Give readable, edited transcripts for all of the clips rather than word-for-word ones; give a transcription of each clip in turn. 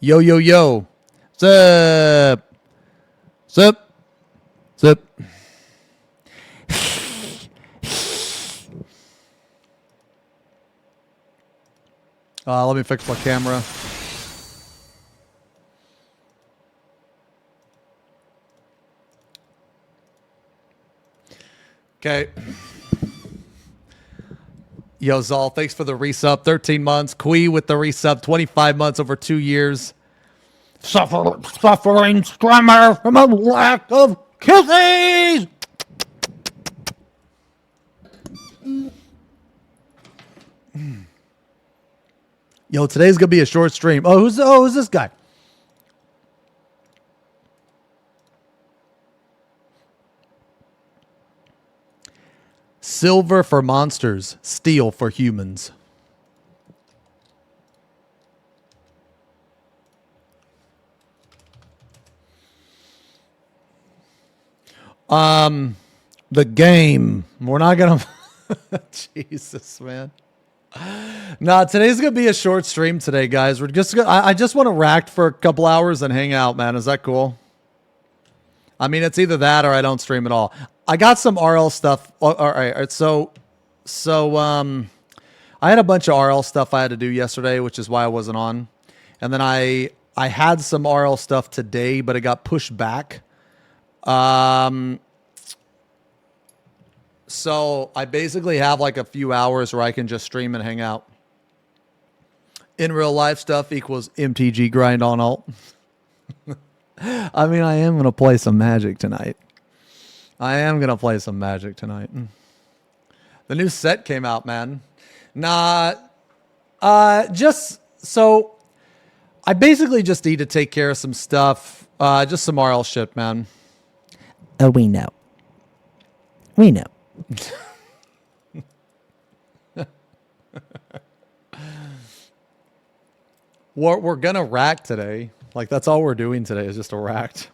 Yo, yo, yo. Zip. Zip. Zip. Let me fix my camera. Okay. Yo, Zal, thanks for the resub. 13 months. Kui with the resub. 25 months over 2 years. Suffering screamer from a lack of kisses. Yo, today's gonna be a short stream. Who's this guy? Silver for monsters, steel for humans. The game. We're not gonna. Jesus, man. Nah, today's gonna be a short stream today, guys. We're just gonna, I just want to rack for a couple hours and hang out, man. Is that cool? I mean, it's either that or I don't stream at all. I got some RL stuff. All right. So, I had a bunch of RL stuff I had to do yesterday, which is why I wasn't on. And then I had some RL stuff today, but it got pushed back. So I basically have like a few hours where I can just stream and hang out. In real life stuff equals MTG grind on alt. I mean, I am going to play some Magic tonight. The new set came out, man. Just so I basically just need to take care of some stuff. Just some RL shit, man. Oh, we know. We're going to rack today. Like, that's all we're doing today is just a racked.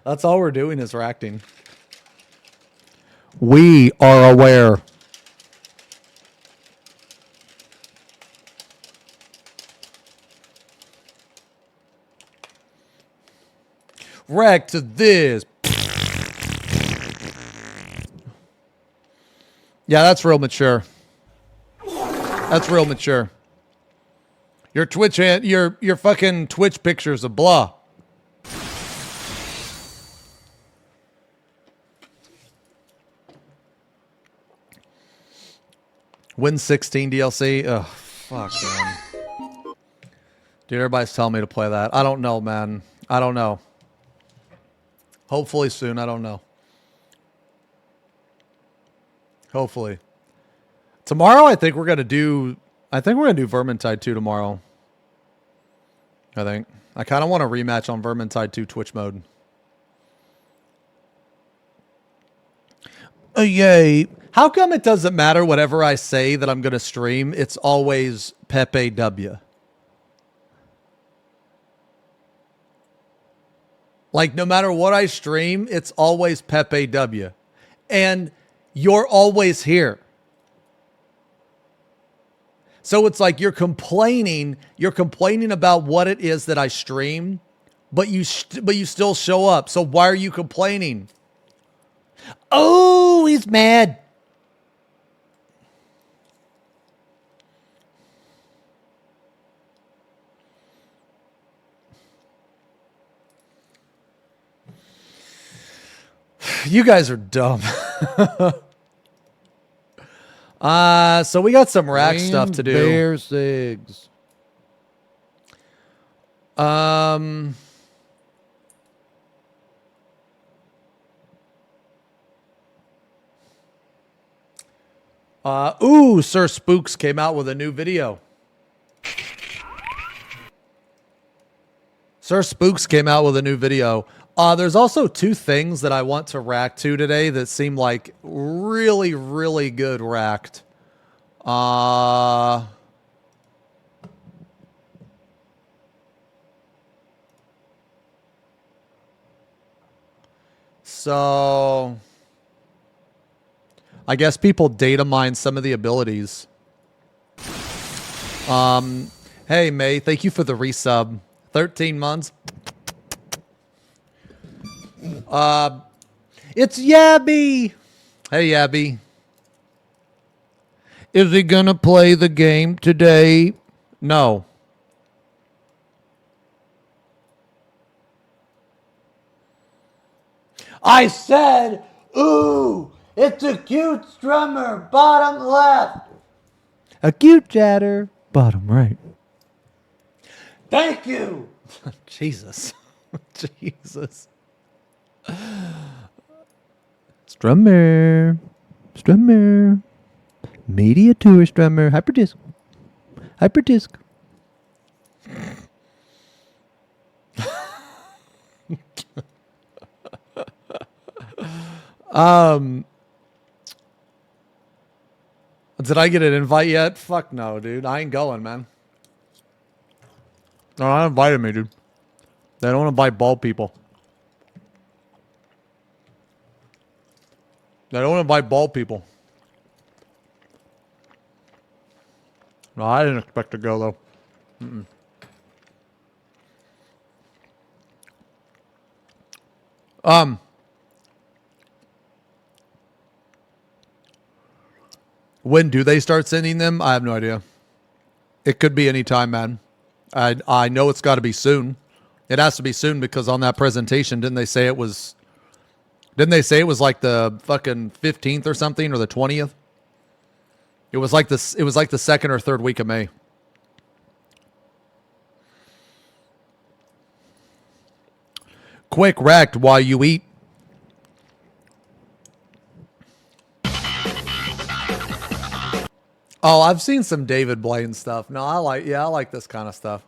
That's all we're doing is racking. We are aware. Rack to this. Yeah, that's real mature. Your Twitch your fucking Twitch pictures of blah. Win 16 DLC. Ugh, fuck, man. Dude, everybody's telling me to play that. I don't know, man. I don't know. Hopefully soon. I don't know. Hopefully. Tomorrow, I think we're gonna do Vermintide 2 tomorrow. I think. I kind of want a rematch on Vermintide 2 Twitch mode. Yay. How come it doesn't matter whatever I say that I'm going to stream? It's always Pepe W. Like, no matter what I stream, it's always Pepe W. And you're always here. So it's like you're complaining about what it is that I stream, but you still show up. So why are you complaining? Oh, he's mad. You guys are dumb. So we got some rack stuff to do. Bear Sigs. Sir Spooks came out with a new video. There's also two things that I want to rack to today that seem like really, really good racked. So I guess people data mine some of the abilities. Hey, May. Thank you for the resub. 13 months. It's Yabby. Hey, Yabby. Is he gonna play the game today? No. I said, ooh, it's a cute strummer, bottom left. A cute chatter, bottom right. Thank you. Jesus. Jesus. Strummer. Strummer. Media tour strummer. Hyperdisc. Hyperdisc. Did I get an invite yet? Fuck no, dude. I ain't going, man. No, not invited me, dude. They don't invite bald people. They don't invite bald people. No, I didn't expect to go, though. When do they start sending them? I have no idea. It could be any time, man. I know it's got to be soon. It has to be soon because on that presentation, didn't they say it was like the fucking 15th or something or the 20th? It was like this. It was like the second or third week of May. Quick wrecked while you eat. Oh, I've seen some David Blaine stuff. No, I like this kind of stuff.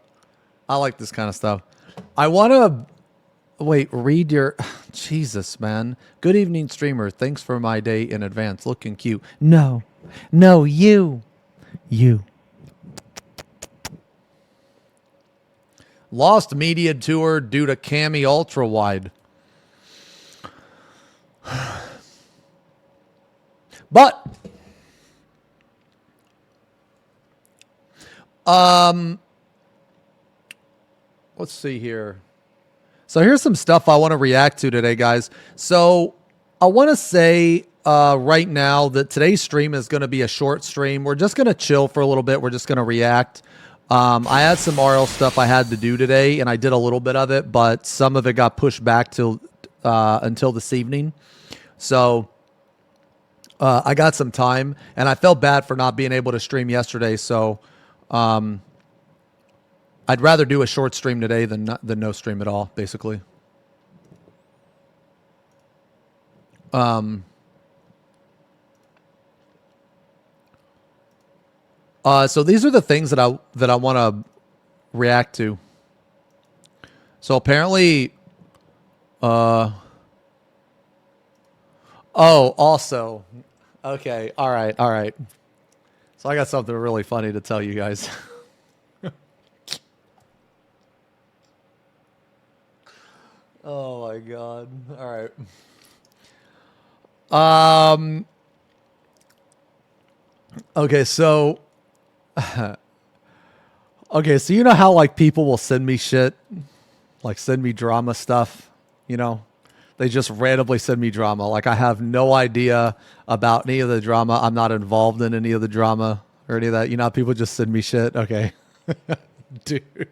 I like this kind of stuff. I want to wait, read your Jesus, man. Good evening, streamer. Thanks for my day in advance. Looking cute. No. No, you. You. Lost media tour due to Cami Ultra Wide. But let's see here. So here's some stuff I want to react to today, guys. So I want to say right now that today's stream is going to be a short stream. We're just going to chill for a little bit. We're just going to react. I had some RL stuff I had to do today, and I did a little bit of it, but some of it got pushed back till until this evening. So I got some time, and I felt bad for not being able to stream yesterday. So I'd rather do a short stream today than no stream at all, basically. So these are the things that I want to react to. So apparently, oh, also, okay, all right. So I got something really funny to tell you guys. Oh my God! All right. Okay, so. Okay, so you know how like people will send me shit, like send me drama stuff, you know? They just randomly send me drama. Like I have no idea about any of the drama. I'm not involved in any of the drama or any of that. You know how people just send me shit? Okay. Dude,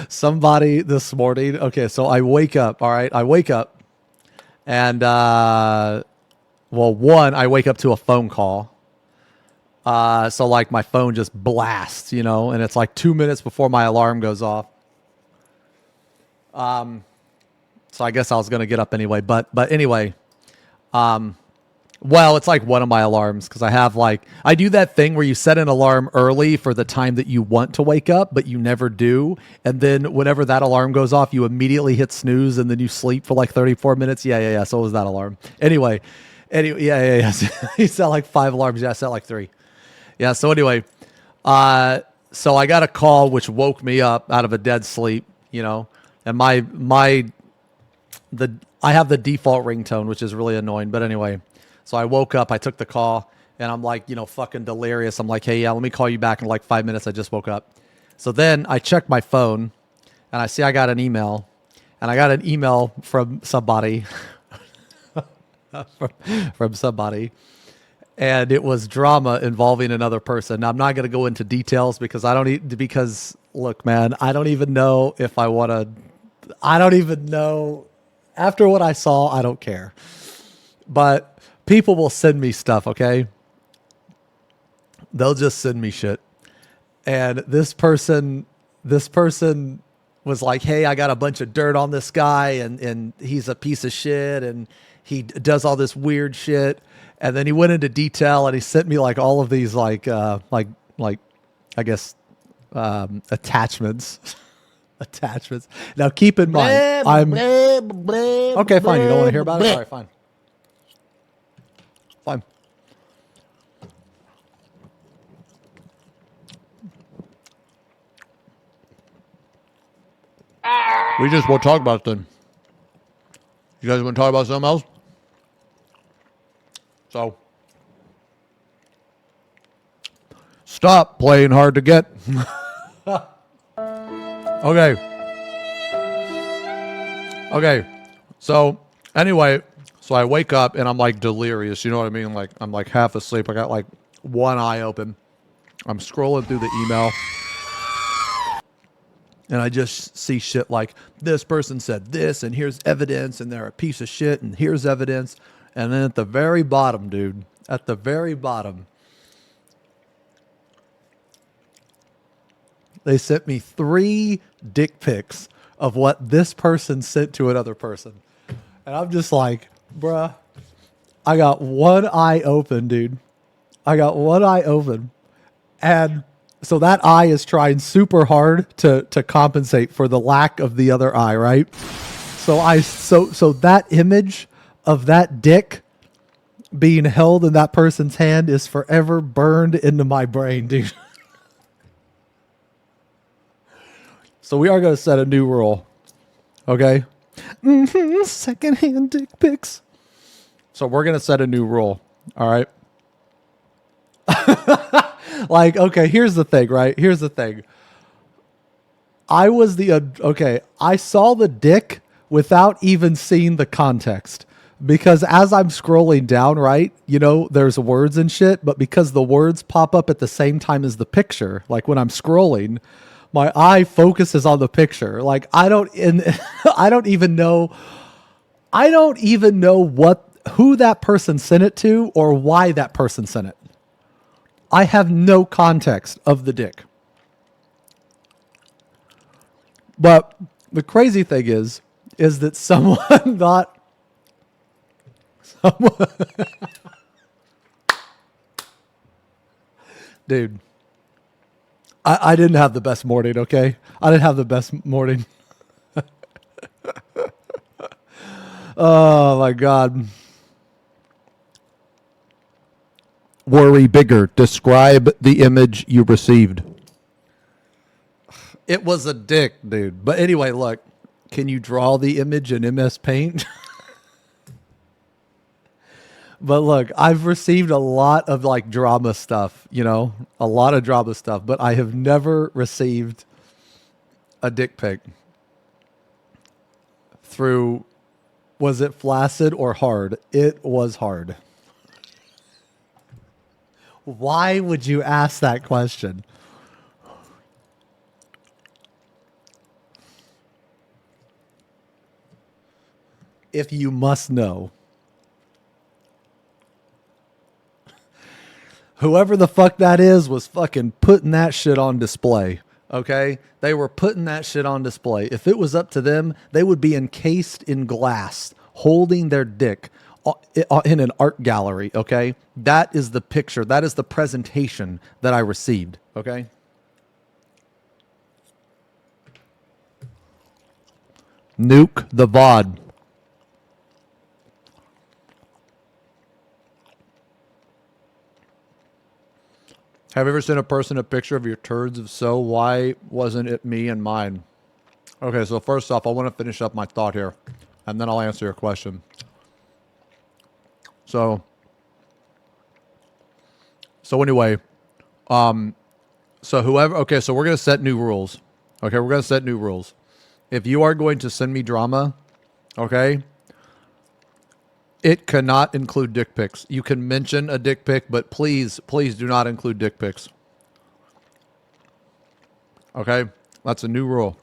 somebody this morning. Okay, so I wake up, all right? I wake up and, well, one, I wake up to a phone call. So like my phone just blasts, you know, and it's like 2 minutes before my alarm goes off. So I guess I was going to get up anyway, but anyway, well, it's like one of my alarms because I have like, I do that thing where you set an alarm early for the time that you want to wake up, but you never do. And then whenever that alarm goes off, you immediately hit snooze and then you sleep for like 34 minutes. Yeah. So was that alarm. Anyway, yeah. You set like 5 alarms. Yeah, I set like 3. Yeah. So anyway, so I got a call which woke me up out of a dead sleep, you know, and I have the default ringtone, which is really annoying. But anyway, so I woke up, I took the call, and I'm like, you know, fucking delirious. I'm like, hey, yeah, let me call you back in like 5 minutes. I just woke up. So then I check my phone and I see I got an email, and I got an email from somebody, from somebody, and it was drama involving another person. Now, I'm not going to go into details because because look, man, I don't even know if I want to, I don't even know. After what I saw, I don't care. But people will send me stuff, okay? They'll just send me shit. And this person was like, hey, I got a bunch of dirt on this guy, and he's a piece of shit, and he does all this weird shit. And then he went into detail, and he sent me like all of these like I guess attachments. Attachments. Now keep in mind, I'm okay. Fine. You don't want to hear about it. All right. Fine. Fine. We just won't talk about it then. You guys want to talk about something else? So, stop playing hard to get. Okay. So, anyway, so I wake up and I'm like delirious. You know what I mean? Like, I'm like half asleep. I got like one eye open. I'm scrolling through the email. And I just see shit like, this person said this, and here's evidence, and they're a piece of shit, and here's evidence. And then at the very bottom, dude, at the very bottom, they sent me 3 dick pics of what this person sent to another person. And I'm just like, bruh, I got one eye open, dude. I got one eye open. And so that eye is trying super hard to compensate for the lack of the other eye, right? So that image of that dick being held in that person's hand is forever burned into my brain, dude. So we are going to set a new rule, okay? Secondhand dick pics. So we're going to set a new rule, all right? Like, okay, here's the thing, right? Here's the thing. I saw the dick without even seeing the context. Because as I'm scrolling down, right, you know, there's words and shit, but because the words pop up at the same time as the picture, like when I'm scrolling, my eye focuses on the picture. Like, I don't even know who that person sent it to or why that person sent it. I have no context of the dick. But the crazy thing is that someone thought, dude, I didn't have the best morning, okay? I didn't have the best morning. Oh, my God. Worry bigger. Describe the image you received. It was a dick, dude. But anyway, look. Can you draw the image in MS Paint? But look, I've received a lot of like drama stuff, you know? A lot of drama stuff. But I have never received a dick pic through, was it flaccid or hard? It was hard. Why would you ask that question? If you must know. Whoever the fuck that is was fucking putting that shit on display. Okay? They were putting that shit on display. If it was up to them, they would be encased in glass, holding their dick in an art gallery, okay? That is the picture. That is the presentation that I received, okay? Nuke the VOD. Have you ever sent a person a picture of your turds? If so, why wasn't it me and mine? Okay, so first off, I want to finish up my thought here, and then I'll answer your question. So anyway, So whoever, okay, so we're going to set new rules. Okay, we're going to set new rules. If you are going to send me drama, okay, it cannot include dick pics. You can mention a dick pic, but please, please do not include dick pics. Okay, that's a new rule.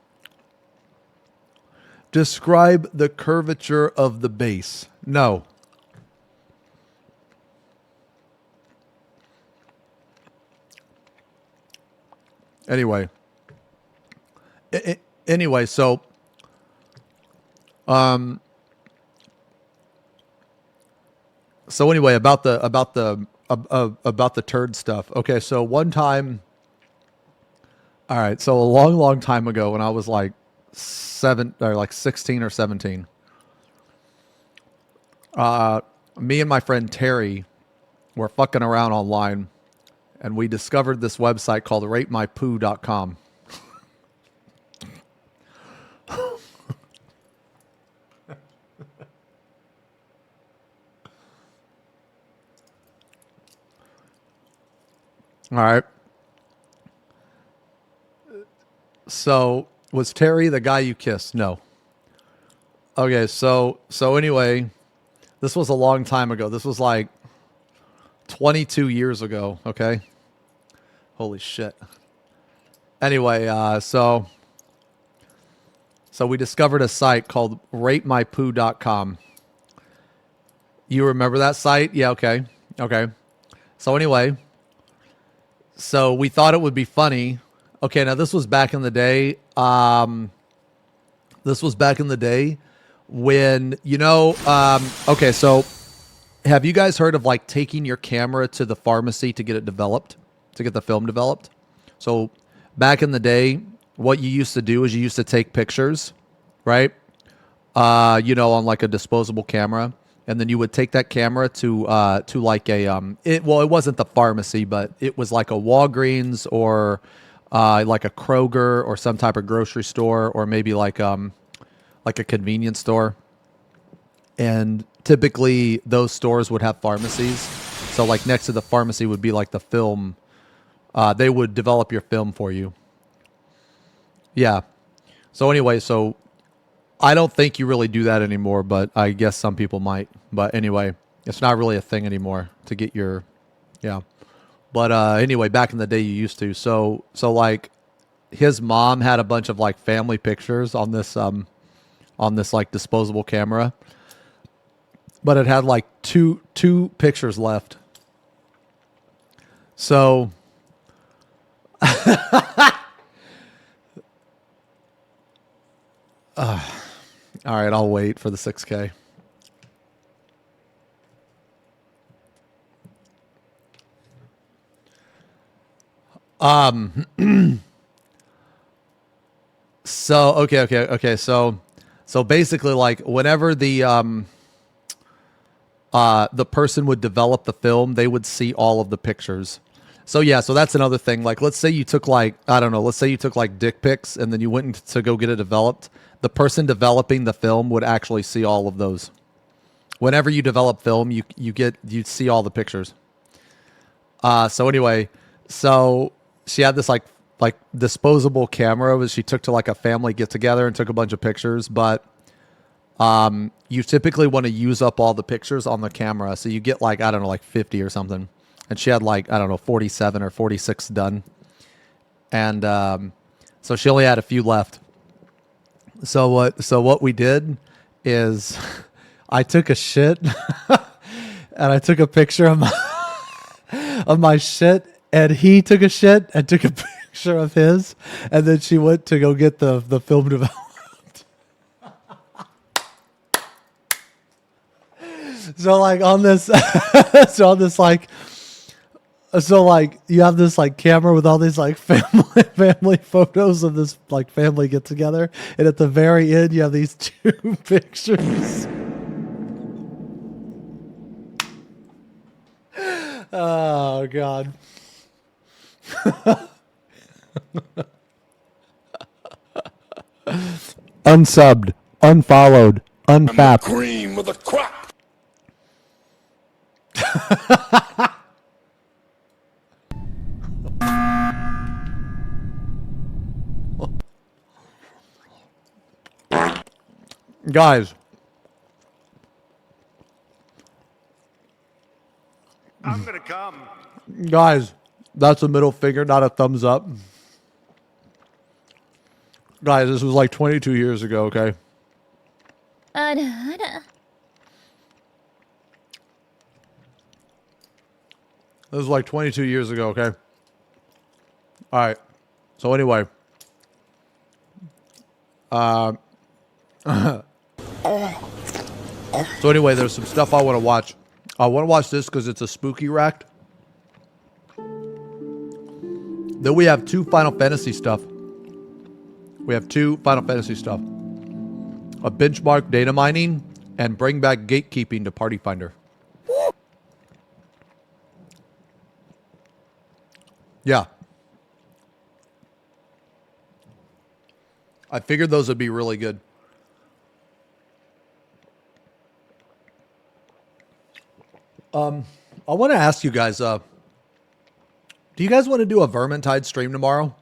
Describe the curvature of the base. No. Anyway. Anyway, so anyway, about the turd stuff. Okay, so one time, all right, so a long time ago when I was like 16 or 17, me and my friend Terry were fucking around online, and we discovered this website called ratemypoo.com. All right. So was Terry the guy you kissed? No. Okay, so anyway, this was a long time ago. This was like 22 years ago, okay? Holy shit. Anyway, so we discovered a site called ratemypoo.com. You remember that site? Yeah, okay. Okay. So anyway, so we thought it would be funny. Okay, now this was back in the day. This was back in the day when, you know, okay, so have you guys heard of like taking your camera to the pharmacy to get it developed, to get the film developed? So back in the day, what you used to do is you used to take pictures, right? You know, on like a disposable camera. And then you would take that camera to like a it wasn't the pharmacy, but it was like a Walgreens or like a Kroger or some type of grocery store, or maybe like a convenience store. And typically those stores would have pharmacies. So like next to the pharmacy would be like the film. They would develop your film for you. Yeah. So anyway, so I don't think you really do that anymore, but I guess some people might. But anyway, it's not really a thing anymore to get your, yeah. But anyway, back in the day you used to. So like his mom had a bunch of like family pictures on this like disposable camera. But it had like two pictures left. So all right, I'll wait for the 6K. So okay. So basically, like whenever the person would develop the film, they would see all of the pictures. So yeah, so that's another thing. Like, let's say you took like, I don't know, let's say you took like dick pics and then you went to go get it developed. The person developing the film would actually see all of those. Whenever you develop film, you see all the pictures. So anyway, so she had this like disposable camera that she took to like a family get together and took a bunch of pictures, but you typically want to use up all the pictures on the camera. So you get like, I don't know, like 50 or something. And she had like, I don't know, 47 or 46 done. And so she only had a few left. So what we did is I took a shit and I took a picture of my shit, and he took a shit and took a picture of his, and then she went to go get the film developed. So like on this so like you have this like camera with all these like family photos of this like family get together, and at the very end you have these two pictures. Oh God. Unsubbed, unfollowed, unfapped. Cream of the crop. Guys. I'm gonna come. Guys, that's a middle finger, not a thumbs up. Guys, this was like 22 years ago, okay? This was like 22 years ago, okay? All right. So anyway. So anyway, there's some stuff I want to watch. I want to watch this because it's a spooky rack. Then we have 2 Final Fantasy stuff. We have 2 Final Fantasy stuff. A benchmark data mining and bring back gatekeeping to Party Finder. Yeah. I figured those would be really good. I want to ask you guys, do you guys want to do a Vermintide stream tomorrow?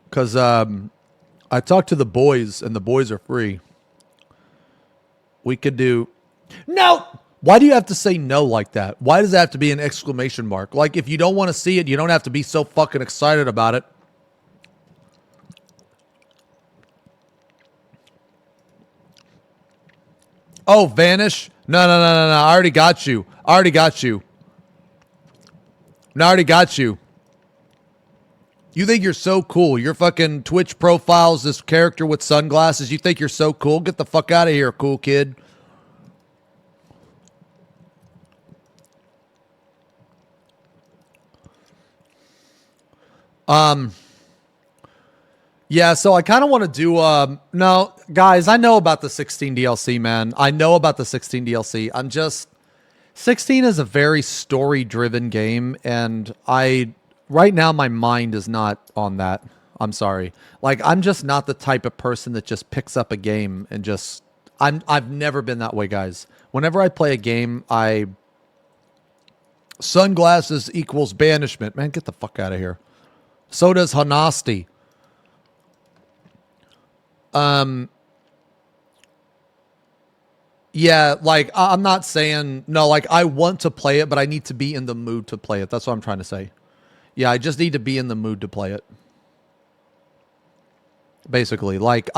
Because I talked to the boys, and the boys are free. We could do... No! Why do you have to say no like that? Why does it have to be an exclamation mark? Like, if you don't want to see it, you don't have to be so fucking excited about it. Oh, vanish? No. I already got you. No, I already got you. You think you're so cool. Your fucking Twitch profile's this character with sunglasses. You think you're so cool? Get the fuck out of here, cool kid. Yeah, so I kind of want to do, no, guys, I know about the 16 DLC, man. I know about the 16 DLC. 16 is a very story-driven game, and right now my mind is not on that. I'm sorry. Like, I'm just not the type of person that just picks up a game and just, I've never been that way, guys. Whenever I play a game, sunglasses equals banishment. Man, get the fuck out of here. So does Hanasti. Yeah, like, I'm not saying, no, like, I want to play it, but I need to be in the mood to play it. That's what I'm trying to say. Yeah, I just need to be in the mood to play it. Basically, like,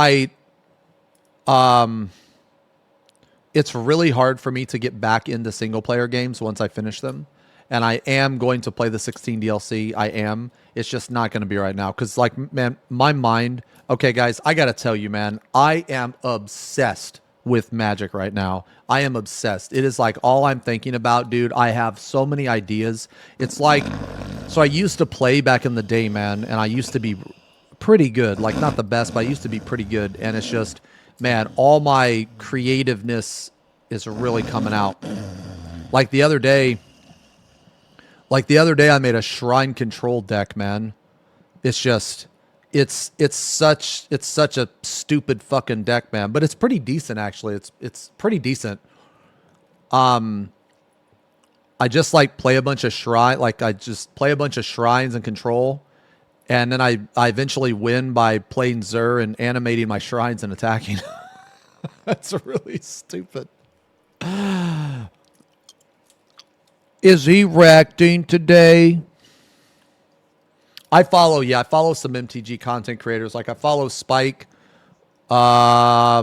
it's really hard for me to get back into single-player games once I finish them. And I am going to play the 16 DLC. I am. It's just not going to be right now. Because, like, man, my mind... Okay, guys, I got to tell you, man. I am obsessed with Magic right now. I am obsessed. It is, like, all I'm thinking about, dude. I have so many ideas. It's like... So I used to play back in the day, man. And I used to be pretty good. Like, not the best, but I used to be pretty good. And it's just... Man, all my creativeness is really coming out. Like, the other day... I made a shrine control deck, man. It's just, it's such a stupid fucking deck, man. But it's pretty decent, actually. It's pretty decent. I just like play a bunch of shrines and control, and then I eventually win by playing Zur and animating my shrines and attacking. That's really stupid. Is he reacting today? I follow some MTG content creators. Like, I follow Spike. I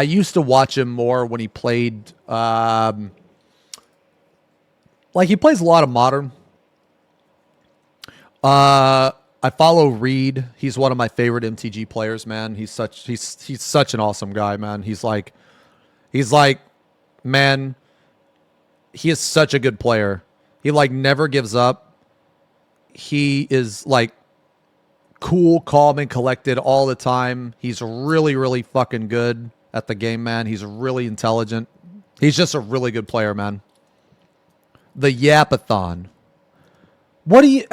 used to watch him more when he played... like, he plays a lot of Modern. I follow Reed. He's one of my favorite MTG players, man. He's such an awesome guy, man. He's like, man... He is such a good player. He, like, never gives up. He is, like, cool, calm, and collected all the time. He's really, really fucking good at the game, man. He's really intelligent. He's just a really good player, man. The Yapathon. What do you...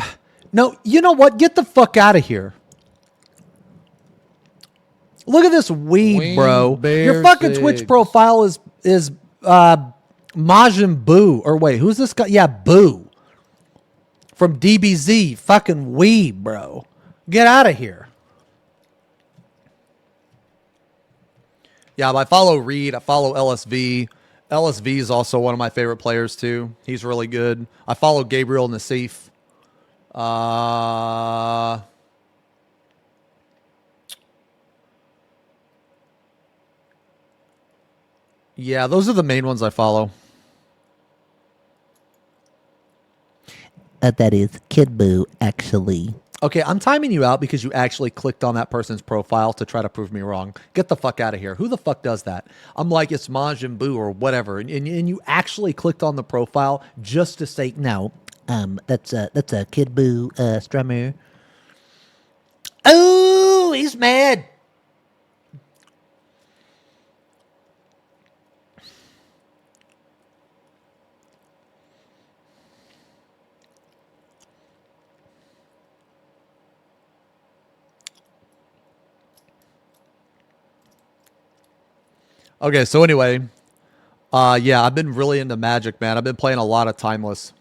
No, you know what? Get the fuck out of here. Look at this weed, bro. Your fucking Twitch profile is Majin Buu. Or wait, who's this guy? Yeah, Boo. From DBZ. Fucking weed, bro. Get out of here. Yeah, but I follow Reed. I follow LSV. LSV is also one of my favorite players too. He's really good. I follow Gabriel Nassif. Yeah, those are the main ones I follow. That is Kid Boo, actually. Okay, I'm timing you out because you actually clicked on that person's profile to try to prove me wrong. Get the fuck out of here. Who the fuck does that? I'm like, it's Majin Buu or whatever. And you actually clicked on the profile just to say, No, that's a Kid Boo strummer. Oh, he's mad. okay, so anyway, yeah, I've been really into Magic, man. I've been playing a lot of Timeless.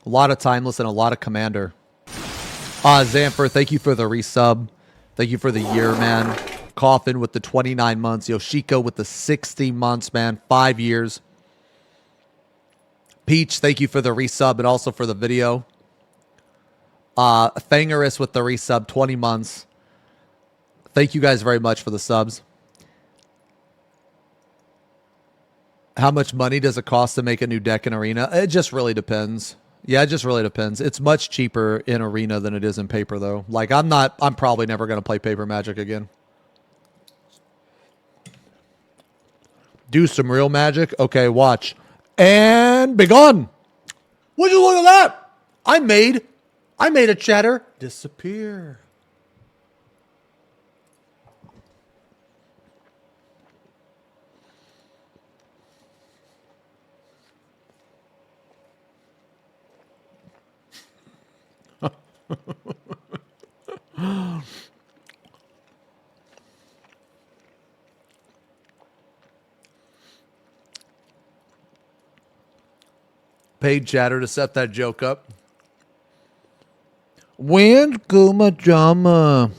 A lot of Timeless and a lot of Commander. Zamfer, thank you for the resub. Thank you for the year, man. Coffin with the 29 months. Yoshiko with the 60 months, man. 5 years. Peach, thank you for the resub and also for the video. Thangerous with the resub, 20 months. Thank you guys very much for the subs. How much money does it cost to make a new deck in Arena? It just really depends. Yeah, it just really depends. It's much cheaper in Arena than it is in paper, though. Like, I'm probably never going to play paper Magic again. Do some real Magic? Okay, watch. And be gone. Would you look at that? I made a chatter disappear. Paid chatter to set that joke up. When's Guma Jama?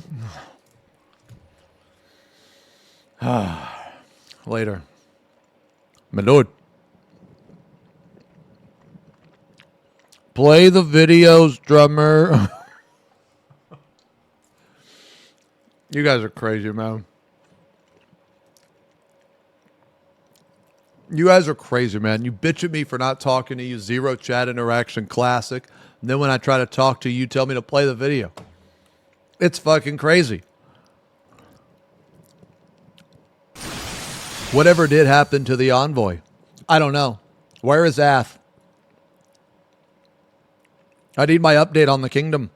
Later. My lord. Play the videos, drummer. You guys are crazy, man. You guys are crazy, man. You bitch at me for not talking to you. Zero chat interaction, classic. And then when I try to talk to you, you tell me to play the video. It's fucking crazy. Whatever did happen to the envoy? I don't know. Where is Ath? I need my update on the kingdom.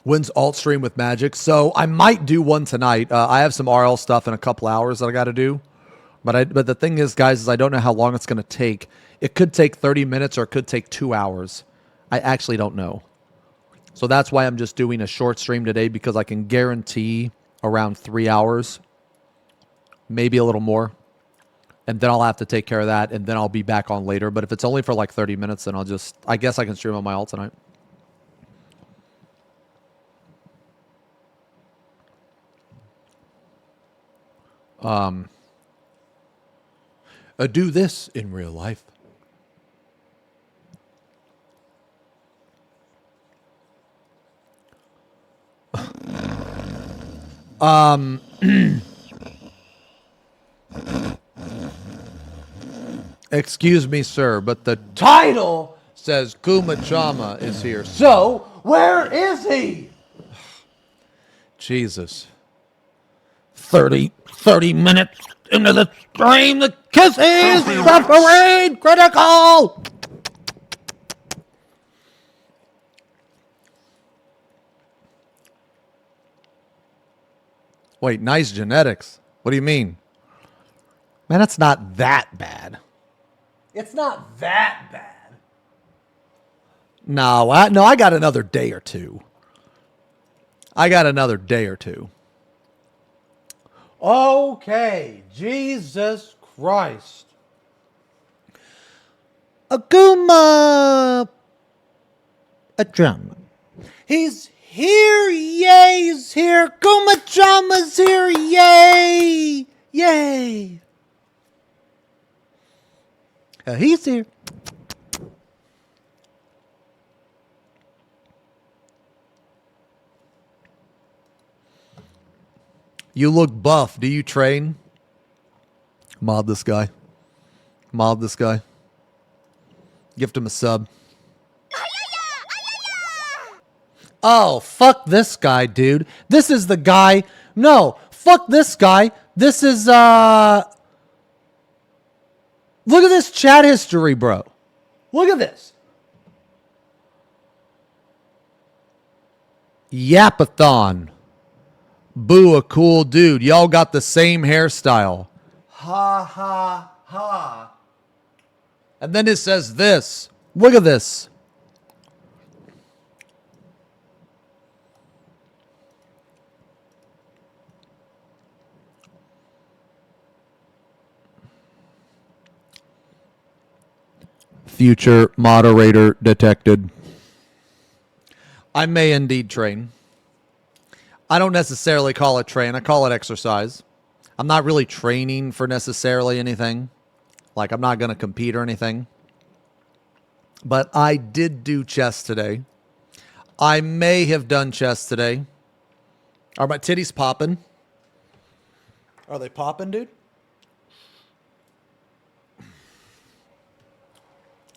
When's alt stream with Magic? So I might do one tonight. I have some RL stuff in a couple hours that I got to do. But the thing is, guys, is I don't know how long it's going to take. It could take 30 minutes or it could take 2 hours. I actually don't know. So that's why I'm just doing a short stream today, because I can guarantee around 3 hours, maybe a little more. And then I'll have to take care of that, and then I'll be back on later. But if it's only for like 30 minutes, then I guess I can stream on my alt tonight. Do this in real life. Excuse me, sir, but the title says Kumachama is here. So, where is he? Jesus. 30 minutes into the stream, the kisses, suffering, critical. Wait, nice genetics. What do you mean? Man, it's not that bad. It's not that bad. No, I got another day or two. Okay, Jesus Christ. Aguma. A drum. He's Here, yay's here. Gumachama's here. Yay. Yay. He's here. You look buff. Do you train? Mod this guy. Mod this guy. Gift him a sub. Oh, fuck this guy, dude. This is the guy. No, fuck this guy. This is, look at this chat history, bro. Look at this. Yapathon. Boo, a cool dude. Y'all got the same hairstyle. Ha, ha, ha. And then it says this. Look at this. Future moderator detected. I may indeed train. I don't necessarily call it train. I call it exercise. I'm not really training for necessarily anything. Like, I'm not going to compete or anything. But I did do chess today. I may have done chess today. Are my titties popping? Are they popping, dude?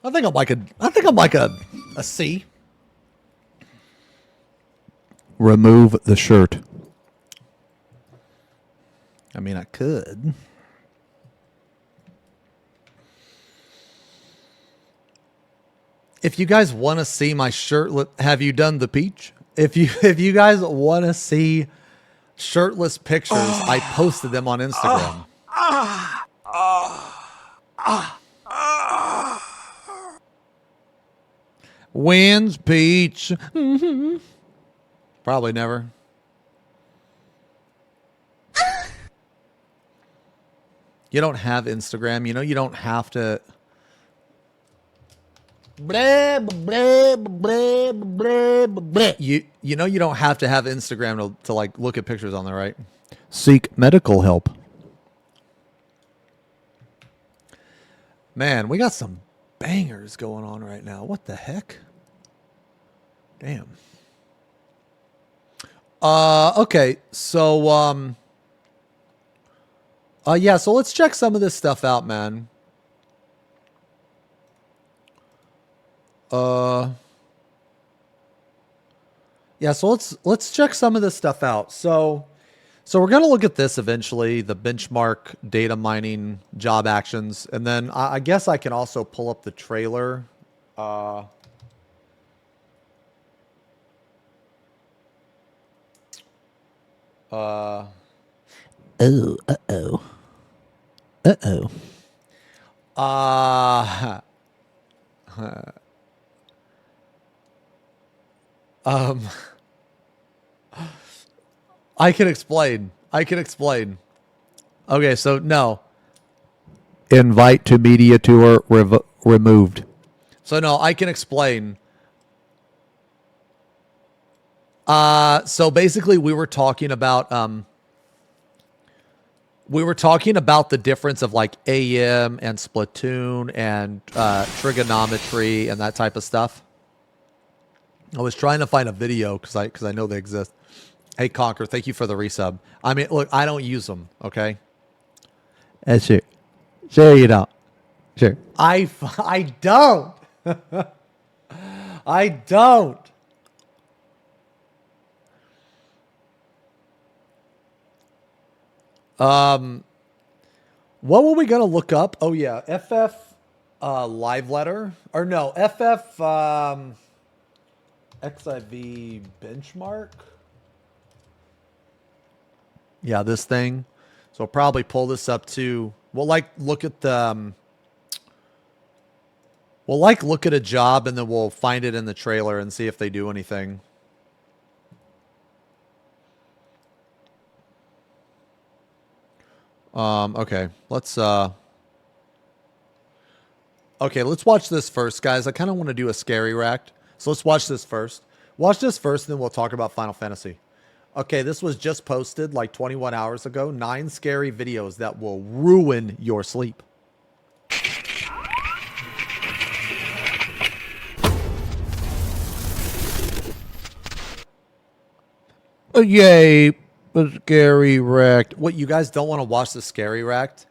I think I'm like a C. Remove the shirt. I mean, I could. If you guys want to see my shirtless, have you done the peach? If you guys want to see shirtless pictures, I posted them on Instagram. Wins peach. Probably never. You don't have Instagram. You know you don't have to. Blah, blah, blah, blah, blah. You know you don't have to have Instagram to like look at pictures on there, right? Seek medical help. Man, we got some bangers going on right now. What the heck? Damn. Okay. So yeah, so let's check some of this stuff out, man. Yeah, so let's check some of this stuff out. So we're going to look at this eventually, the benchmark data mining job actions, and then I guess I can also pull up the trailer. Oh, uh-oh. Uh-oh. I can explain. Okay, so no. Invite to media tour removed. So no, I can explain. So basically we were talking about the difference of like AM and Splatoon and trigonometry and that type of stuff. I was trying to find a video because I know they exist. Hey Conquer, thank you for the resub. I mean, look, I don't use them, okay? Sure. Sure you don't. Sure. I don't. I don't. What were we gonna look up? Oh yeah, FF live letter or no FF XIV benchmark. Yeah, this thing. So I'll probably pull this up to. We'll look at the. We'll look at a job and then we'll find it in the trailer and see if they do anything. Okay, let's watch this first, guys. I kind of want to do a scary react. So let's watch this first. Watch this first, and then we'll talk about Final Fantasy. Okay, this was just posted like 21 hours ago. 9 scary videos that will ruin your sleep. Yay, the scary wrecked. What, you guys don't want to watch the scary wrecked?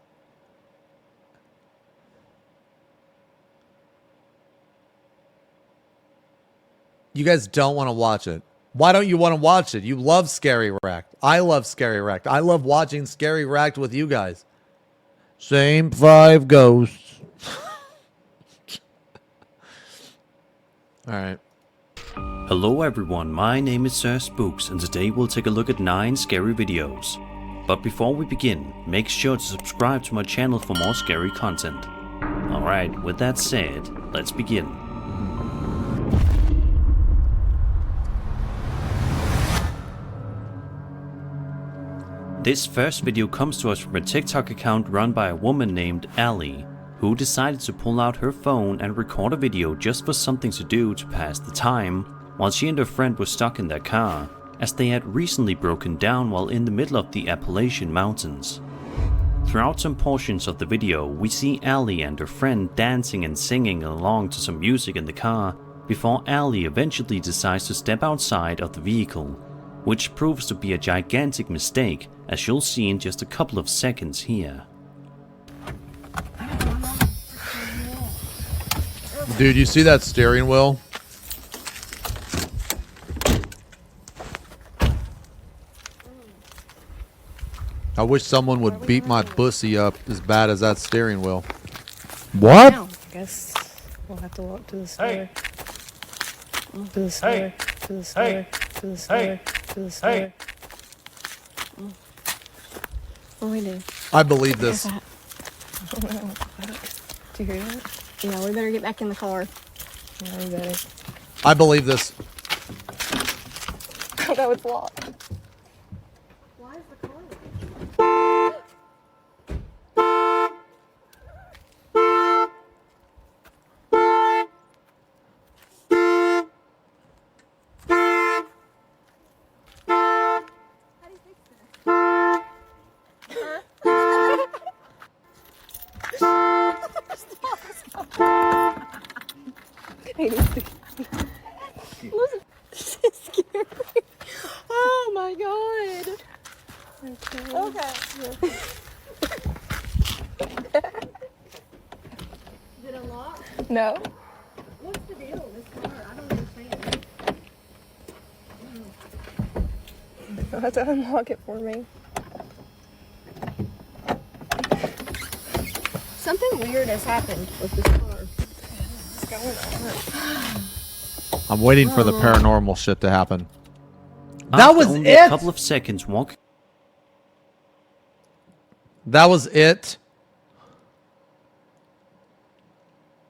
You guys don't want to watch it. Why don't you want to watch it? You love Scary Wrecked. I love Scary Wrecked. I love watching Scary Wrecked with you guys. Same 5 ghosts. All right. Hello everyone, my name is Sir Spooks and today we'll take a look at 9 scary videos. But before we begin, make sure to subscribe to my channel for more scary content. Alright, with that said, let's begin. This first video comes to us from a TikTok account run by a woman named Ali, who decided to pull out her phone and record a video just for something to do to pass the time, while she and her friend were stuck in their car, as they had recently broken down while in the middle of the Appalachian Mountains. Throughout some portions of the video, we see Ali and her friend dancing and singing along to some music in the car, before Ali eventually decides to step outside of the vehicle, which proves to be a gigantic mistake, as you'll see in just a couple of seconds here. Dude, you see that steering wheel? I wish someone would beat my pussy up as bad as that steering wheel. What? Now, I guess we'll have to walk to the store. To the store. To the store. To the store. To the store. What do we do? I believe this. Do you hear that? Yeah, we better get back in the car. Yeah, we better. I believe this. That was locked. Why is the car locked? Oh my god. Okay. Did it lock? No. What's the deal with this car? I don't understand. You'll have to unlock it for me. Something weird has happened with this car. What's going on? I'm waiting for the paranormal shit to happen. That After was only it? a couple of seconds walking That was it.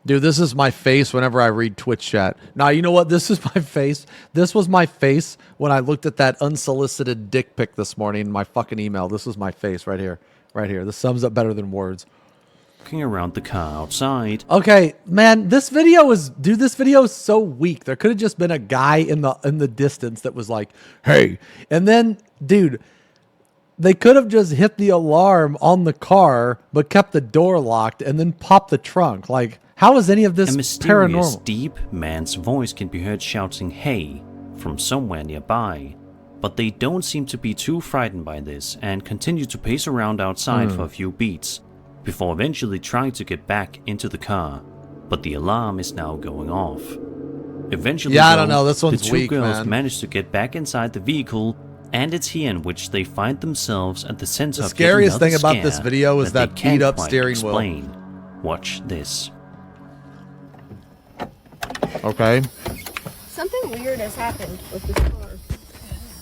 Dude, this is my face whenever I read Twitch chat. Now, you know what? This is my face. This was my face when I looked at that unsolicited dick pic this morning in my fucking email. This was my face right here. Right here. This sums up better than words. around the car outside, Okay, man, this video is so weak. There could have just been a guy in the distance that was like, "Hey." And then, dude, they could have just hit the alarm on the car but kept the door locked and then popped the trunk. Like, how is any of this a mysterious, paranormal? deep man's voice can be heard shouting "Hey" from somewhere nearby, but they don't seem to be too frightened by this and continue to pace around outside for a few beats, before eventually trying to get back into the car, but the alarm is now going off. Eventually, Yeah, I though, don't know, this one's the two weak, girls man. manage to get back inside the vehicle, and it's here in which they find themselves at the center The of yet scariest another thing about this scare video is they that can't beat-up quite steering wheel. explain. Watch this. Okay. Something weird has happened with this car.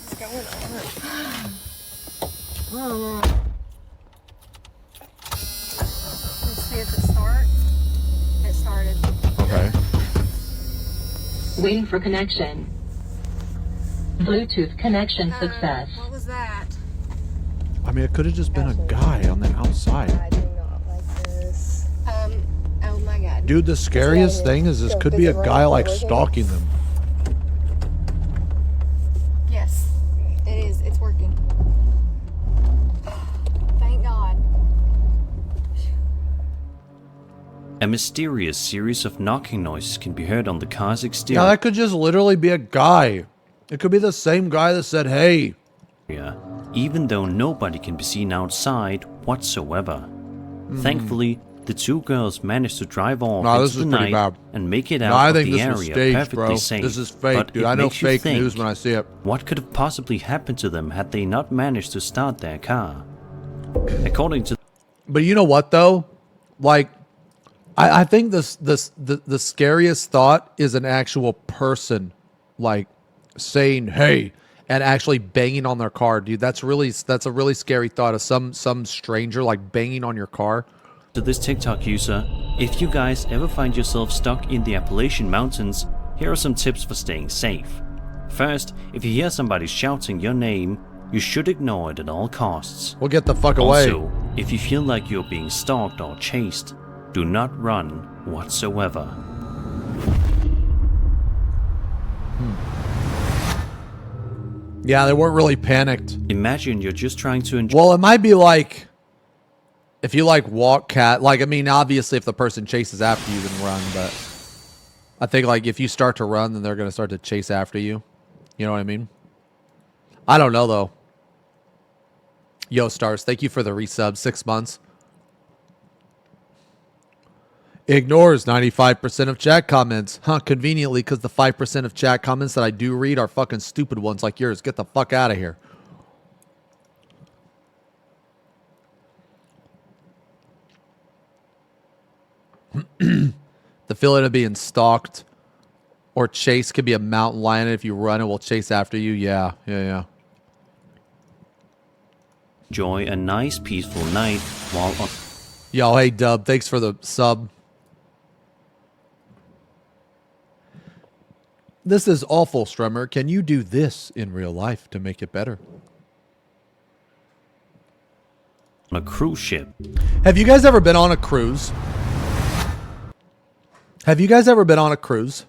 What's going on? I don't know. Let's see if it starts. It started. Okay. Waiting for connection. Bluetooth connection success. What was that? I mean, it could have just been a guy on the outside. I do not like this. Oh my god. Dude, the scariest thing is this could be a guy like stalking them. A mysterious series of knocking noises can be heard on the car's exterior. Yeah, that could just literally be a guy. It could be the same guy that said, hey. Even though nobody can be seen outside whatsoever. Thankfully, the two girls managed to drive off into the night and make it out of the area perfectly safe. This is fake, But dude. it I know makes you fake think, news when I see it. what could have possibly happened to them had they not managed to start their car? According to But you know what though? Like, I think the scariest thought is an actual person, like, saying hey and actually banging on their car, dude. That's a really scary thought of some stranger like banging on your car. to this TikTok user, if you guys ever find yourself stuck in the Appalachian Mountains, here are some tips for staying safe. First, if you hear somebody shouting your name, you should ignore it at all costs. We'll get the fuck away. Also, if you feel like you're being stalked or chased, do not run whatsoever. Yeah, they weren't really panicked. Imagine you're just trying to enjoy. Well, it might be like if you like walk cat. Like, I mean, obviously, if the person chases after you, then run. But I think like if you start to run, then they're gonna start to chase after you. You know what I mean? I don't know though. Yo, Stars, thank you for the resub. 6 months. Ignores 95% of chat comments. Huh, conveniently, because the 5% of chat comments that I do read are fucking stupid ones like yours. Get the fuck out of here. The feeling of being stalked or chased could be a mountain lion. If you run, it will chase after you. Yeah. Enjoy a nice peaceful night while on. Yo, hey, Dub. Thanks for the sub. This is awful, Strummer. Can you do this in real life to make it better? a cruise ship. Have you guys ever been on a cruise? Have you guys ever been on a cruise?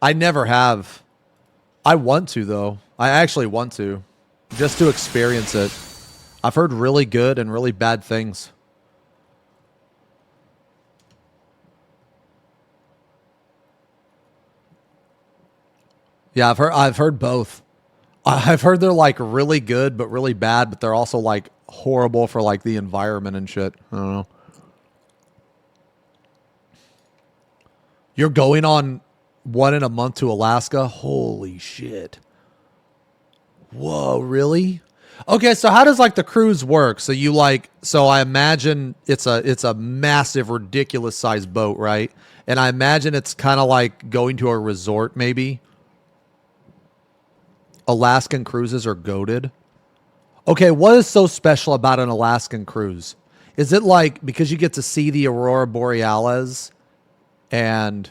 I never have. I want to, though. I actually want to. Just to experience it. I've heard really good and really bad things. Yeah, I've heard both. I've heard they're like really good but really bad, but they're also like horrible for like the environment and shit. I don't know. You're going on one in a month to Alaska? Holy shit. Whoa, really? Okay, so how does like the cruise work? So you like, so I imagine it's a massive, ridiculous sized boat, right? And I imagine it's kind of like going to a resort, maybe. Alaskan cruises are goated. Okay, what is so special about an Alaskan cruise? Is it like because you get to see the aurora borealis and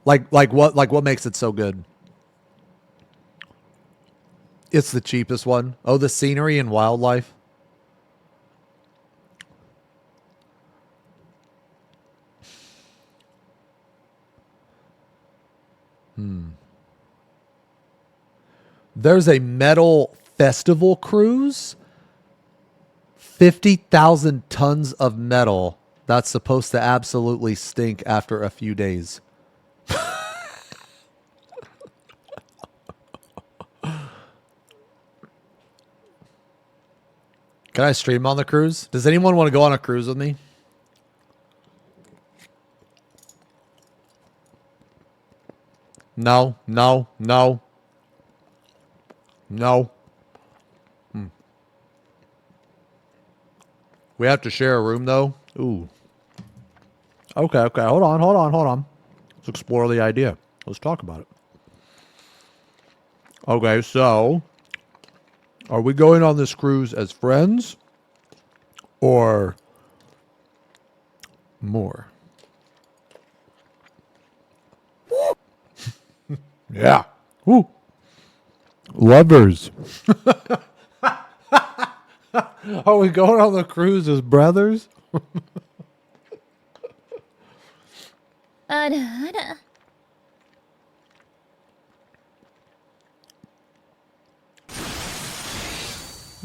like what makes it so good? It's the cheapest one. Oh, the scenery and wildlife. There's a metal festival cruise. 50,000 tons of metal that's supposed to absolutely stink after a few days. Can I stream on the cruise? Does anyone want to go on a cruise with me? No. We have to share a room, though? Ooh. Okay. Hold on. Let's explore the idea. Let's talk about it. Okay, so are we going on this cruise as friends or more? Yeah. Woo. Lovers. Are we going on the cruise as brothers?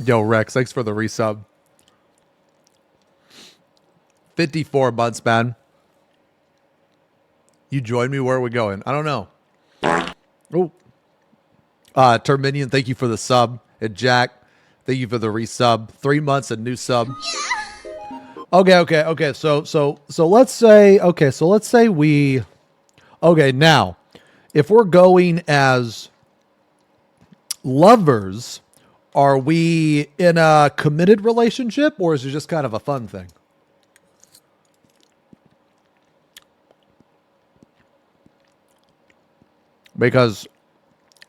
Yo, Rex, thanks for the resub. 54 months, man. You join me? Where are we going? I don't know. Oh. Terminian, thank you for the sub. And Jack, thank you for the resub. 3 months, a new sub. Okay. So let's say we. Okay, now, if we're going as lovers, are we in a committed relationship, or is it just kind of a fun thing? Because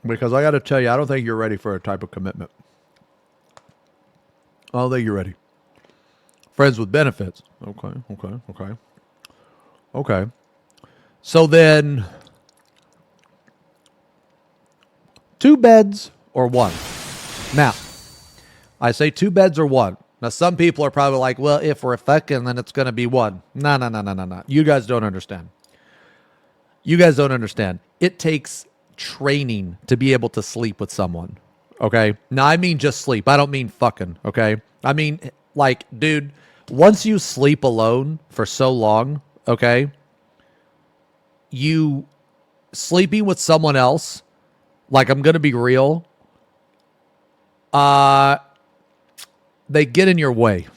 I got to tell you, I don't think you're ready for a type of commitment. I don't think you're ready. Friends with benefits. Okay. So then, 2 beds or 1? Now, I say 2 beds or 1. Now, some people are probably like, well, if we're fucking, then it's going to be 1. No. You guys don't understand. It takes training to be able to sleep with someone. Okay? Now, I mean just sleep. I don't mean fucking. Okay? I mean, like, dude, once you sleep alone for so long, okay, you sleeping with someone else, like, I'm going to be real, they get in your way.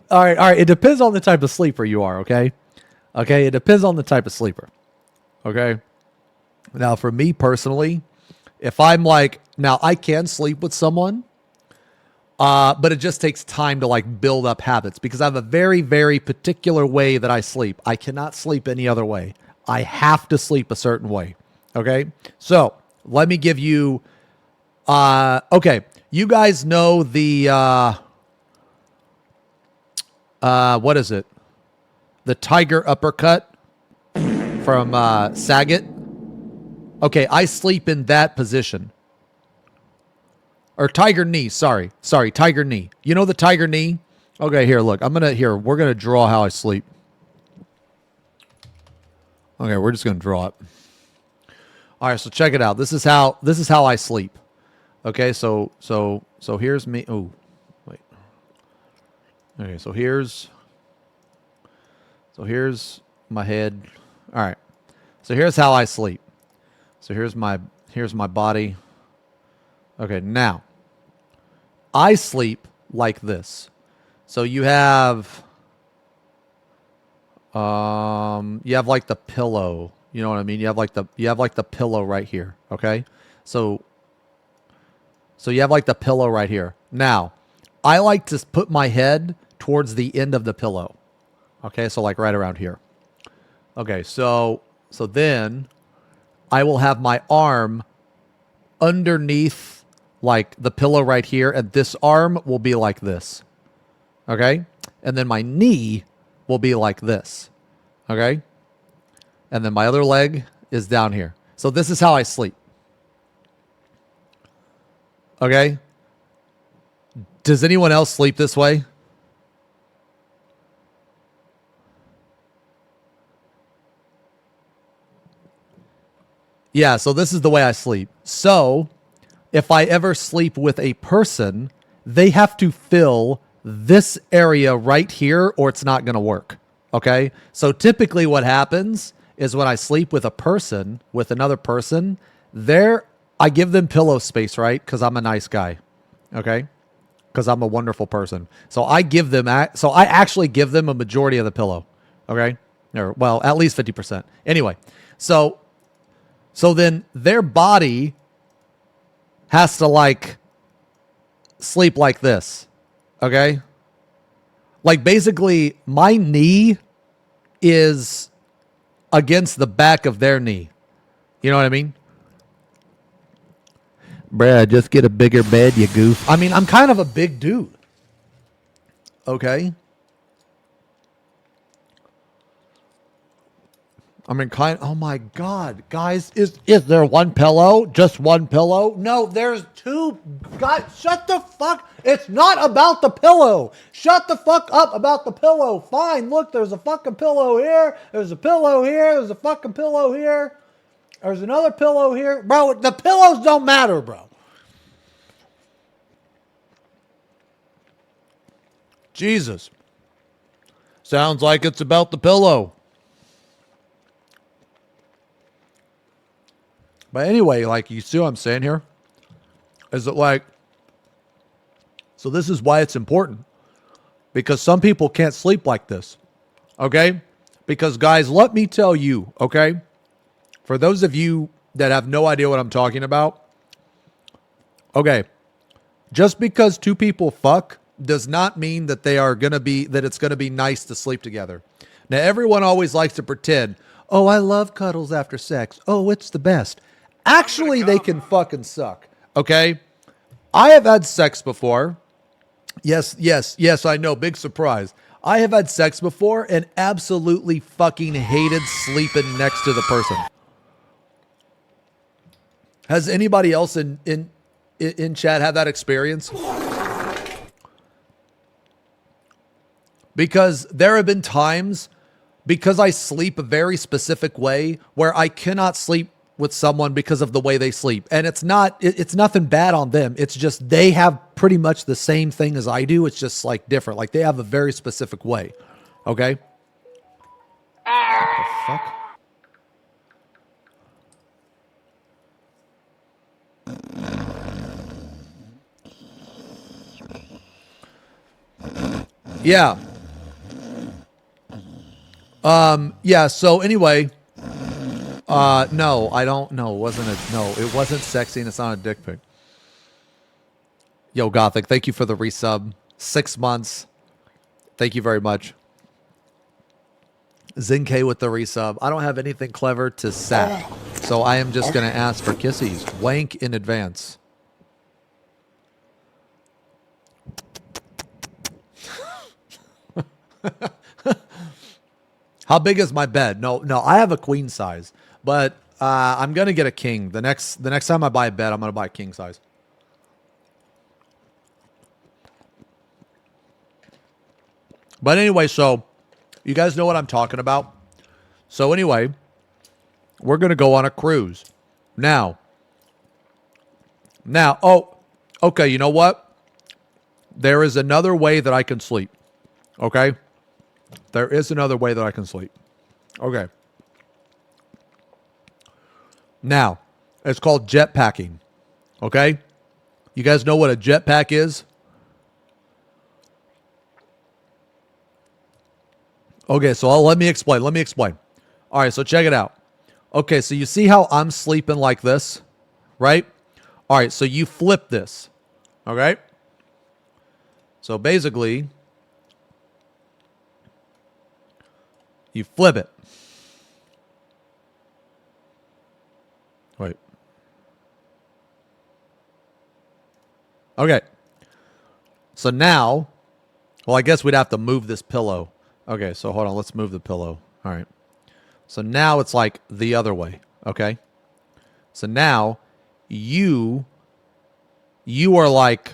All right. It depends on the type of sleeper you are, okay? Okay, it depends on the type of sleeper. Okay? Now, for me personally, if I'm like, now I can sleep with someone, but it just takes time to like build up habits because I have a very, very particular way that I sleep. I cannot sleep any other way. I have to sleep a certain way. Okay? So, let me give you, okay, you guys know the, what is it? The tiger uppercut from Saget. Okay, I sleep in that position. Or tiger knee, sorry, tiger knee. You know the tiger knee? Okay, here, look. We're gonna draw how I sleep. Okay, we're just gonna draw it. All right, so check it out. This is how I sleep. Okay, so here's me. Oh, wait. Okay, so here's my head. All right. So here's how I sleep. So here's my body. Okay, now I sleep like this. So you have like the pillow. You know what I mean? You have like the pillow right here. Okay, so you have like the pillow right here. Now, I like to put my head towards the end of the pillow. Okay, so like right around here. Okay, so then I will have my arm underneath like the pillow right here, and this arm will be like this. Okay? And then my knee will be like this. Okay? And then my other leg is down here. So this is how I sleep. Okay? Does anyone else sleep this way? Yeah, so this is the way I sleep. So, if I ever sleep with a person, they have to fill this area right here or it's not going to work. Okay? So, typically what happens is when I sleep with a person, with another person, I give them pillow space, right? Because I'm a nice guy. Okay? Because I'm a wonderful person. So, I actually give them a majority of the pillow. Okay? Or, well, at least 50%. Anyway, so then their body has to like sleep like this. Okay? Like basically my knee is against the back of their knee. You know what I mean? Bruh, just get a bigger bed, you goof. I mean, I'm kind of a big dude. Okay? I mean, oh my God, guys, is there one pillow? Just one pillow? No, there's 2. Guys, shut the fuck. It's not about the pillow. Shut the fuck up about the pillow. Fine, look, there's a fucking pillow here. There's a pillow here. There's a fucking pillow here. There's another pillow here. Bro, the pillows don't matter, bro. Jesus. Sounds like it's about the pillow. But anyway, like, you see what I'm saying here? Is it like, so this is why it's important. Because some people can't sleep like this. Okay? Because, guys, let me tell you, okay? For those of you that have no idea what I'm talking about, okay, just because two people fuck does not mean that it's gonna be nice to sleep together. Now, everyone always likes to pretend, oh, I love cuddles after sex. Oh, it's the best. Actually, they can fucking suck. Okay? I have had sex before. Yes, I know. Big surprise. I have had sex before and absolutely fucking hated sleeping next to the person. Has anybody else in chat had that experience? Because there have been times, because I sleep a very specific way, where I cannot sleep with someone because of the way they sleep. And it's nothing bad on them. It's just they have pretty much the same thing as I do. It's just like different. Like they have a very specific way. Okay? What the fuck? Yeah. Yeah, so anyway, no, I don't know. It wasn't sexy and it's not a dick pic. Yo, Gothic, thank you for the resub. 6 months. Thank you very much. Zinke with the resub. I don't have anything clever to say, so I am just going to ask for kissies. Wank in advance. How big is my bed? No, I have a queen size, but I'm gonna get a king. The next time I buy a bed, I'm gonna buy a king size. But anyway, so you guys know what I'm talking about. So anyway, we're gonna go on a cruise. Now, oh, okay. You know what? There is another way that I can sleep. Okay. There is another way that I can sleep. Okay. Now, it's called jetpacking. Okay? You guys know what a jetpack is? Okay, so let me explain. All right, so check it out. Okay, so you see how I'm sleeping like this, right? All right, so you flip this. Okay? So basically, you flip it. Wait. Okay. So now, well, I guess we'd have to move this pillow. Okay, so hold on. Let's move the pillow. All right. So now it's like the other way. Okay. So now you are like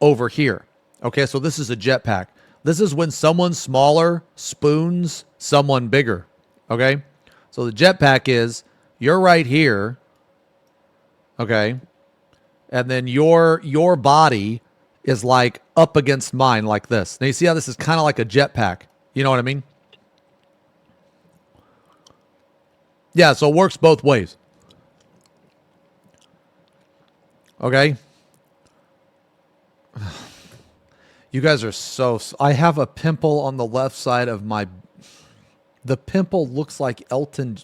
over here. Okay, so this is a jetpack. This is when someone smaller spoons someone bigger. Okay? So the jetpack is you're right here. Okay? And then your body is like up against mine like this. Now you see how this is kind of like a jetpack. You know what I mean? Yeah, so it works both ways. Okay? You guys are so... I have a pimple on the left side of my... The pimple looks like Elton...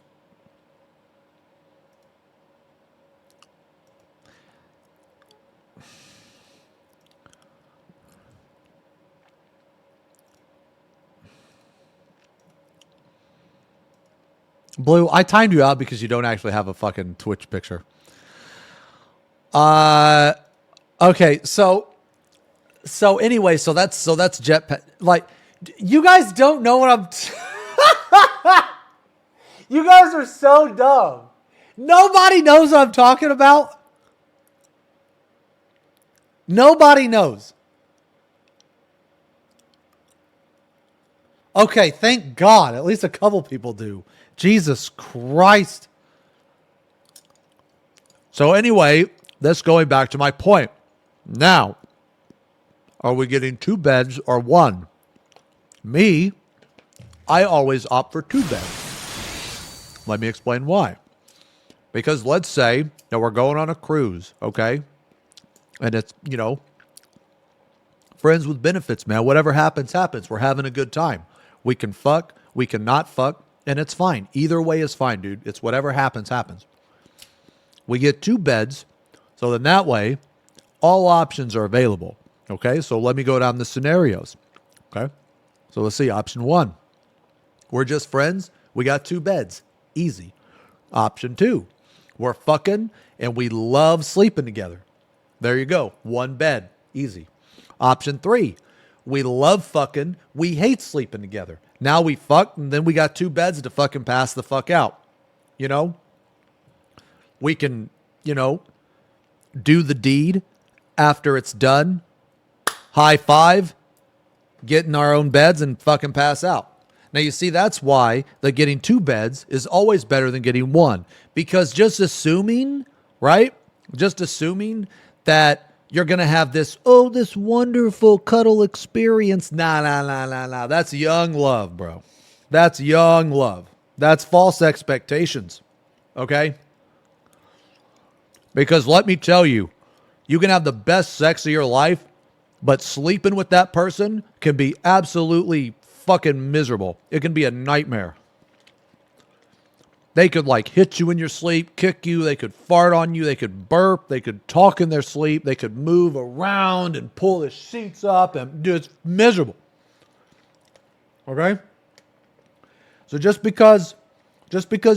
Blue, I timed you out because you don't actually have a fucking Twitch picture. Okay, so anyway, so that's jetpack. Like, you guys don't know what I'm... You guys are so dumb. Nobody knows what I'm talking about. Nobody knows. Okay, thank God. At least a couple people do. Jesus Christ. So anyway, that's going back to my point. Now, are we getting two beds or one? Me, I always opt for 2 beds. Let me explain why. Because let's say that we're going on a cruise, okay? And it's, you know, friends with benefits, man. Whatever happens, happens. We're having a good time. We can fuck, we can not fuck, and it's fine. Either way is fine, dude. It's whatever happens, happens. We get 2 beds, so then that way, all options are available, okay? So let me go down the scenarios, okay? So let's see, option 1. We're just friends. We got 2 beds. Easy. Option 2. We're fucking and we love sleeping together. There you go. 1 bed. Easy. Option 3. We love fucking. We hate sleeping together. Now we fuck and then we got 2 beds to fucking pass the fuck out. You know? We can, you know, do the deed after it's done. High five. Get in our own beds and fucking pass out. Now, you see, that's why the getting 2 beds is always better than getting 1. Because just assuming, right? Just assuming that you're going to have this wonderful cuddle experience. Nah. That's young love, bro. That's young love. That's false expectations. Okay? Because let me tell you, you can have the best sex of your life, but sleeping with that person can be absolutely fucking miserable. It can be a nightmare. They could like hit you in your sleep, kick you, they could fart on you, they could burp, they could talk in their sleep, they could move around and pull the sheets up, and dude, it's miserable. Okay? So just because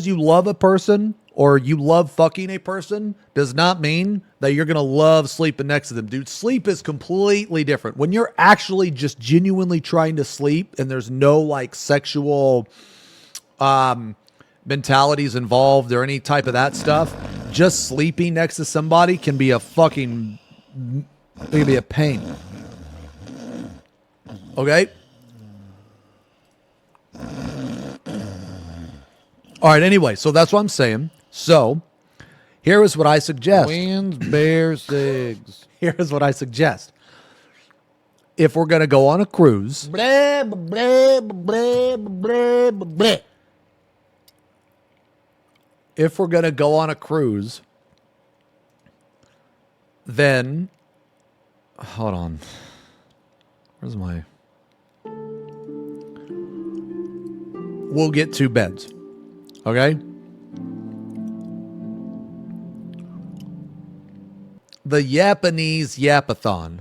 you love a person or you love fucking a person does not mean that you're going to love sleeping next to them, dude. Sleep is completely different. When you're actually just genuinely trying to sleep and there's no like sexual mentalities involved or any type of that stuff, just sleeping next to somebody can be a fucking, it can be a pain. Okay? All right, anyway, so that's what I'm saying. So, here is what I suggest. Wins, bears, cigs. Here is what I suggest. If we're going to go on a cruise, Blah, blah, blah, blah, blah, blah. if we're going to go on a cruise, then, hold on. Where's my, we'll get 2 beds. Okay? The Japanese Yapathon.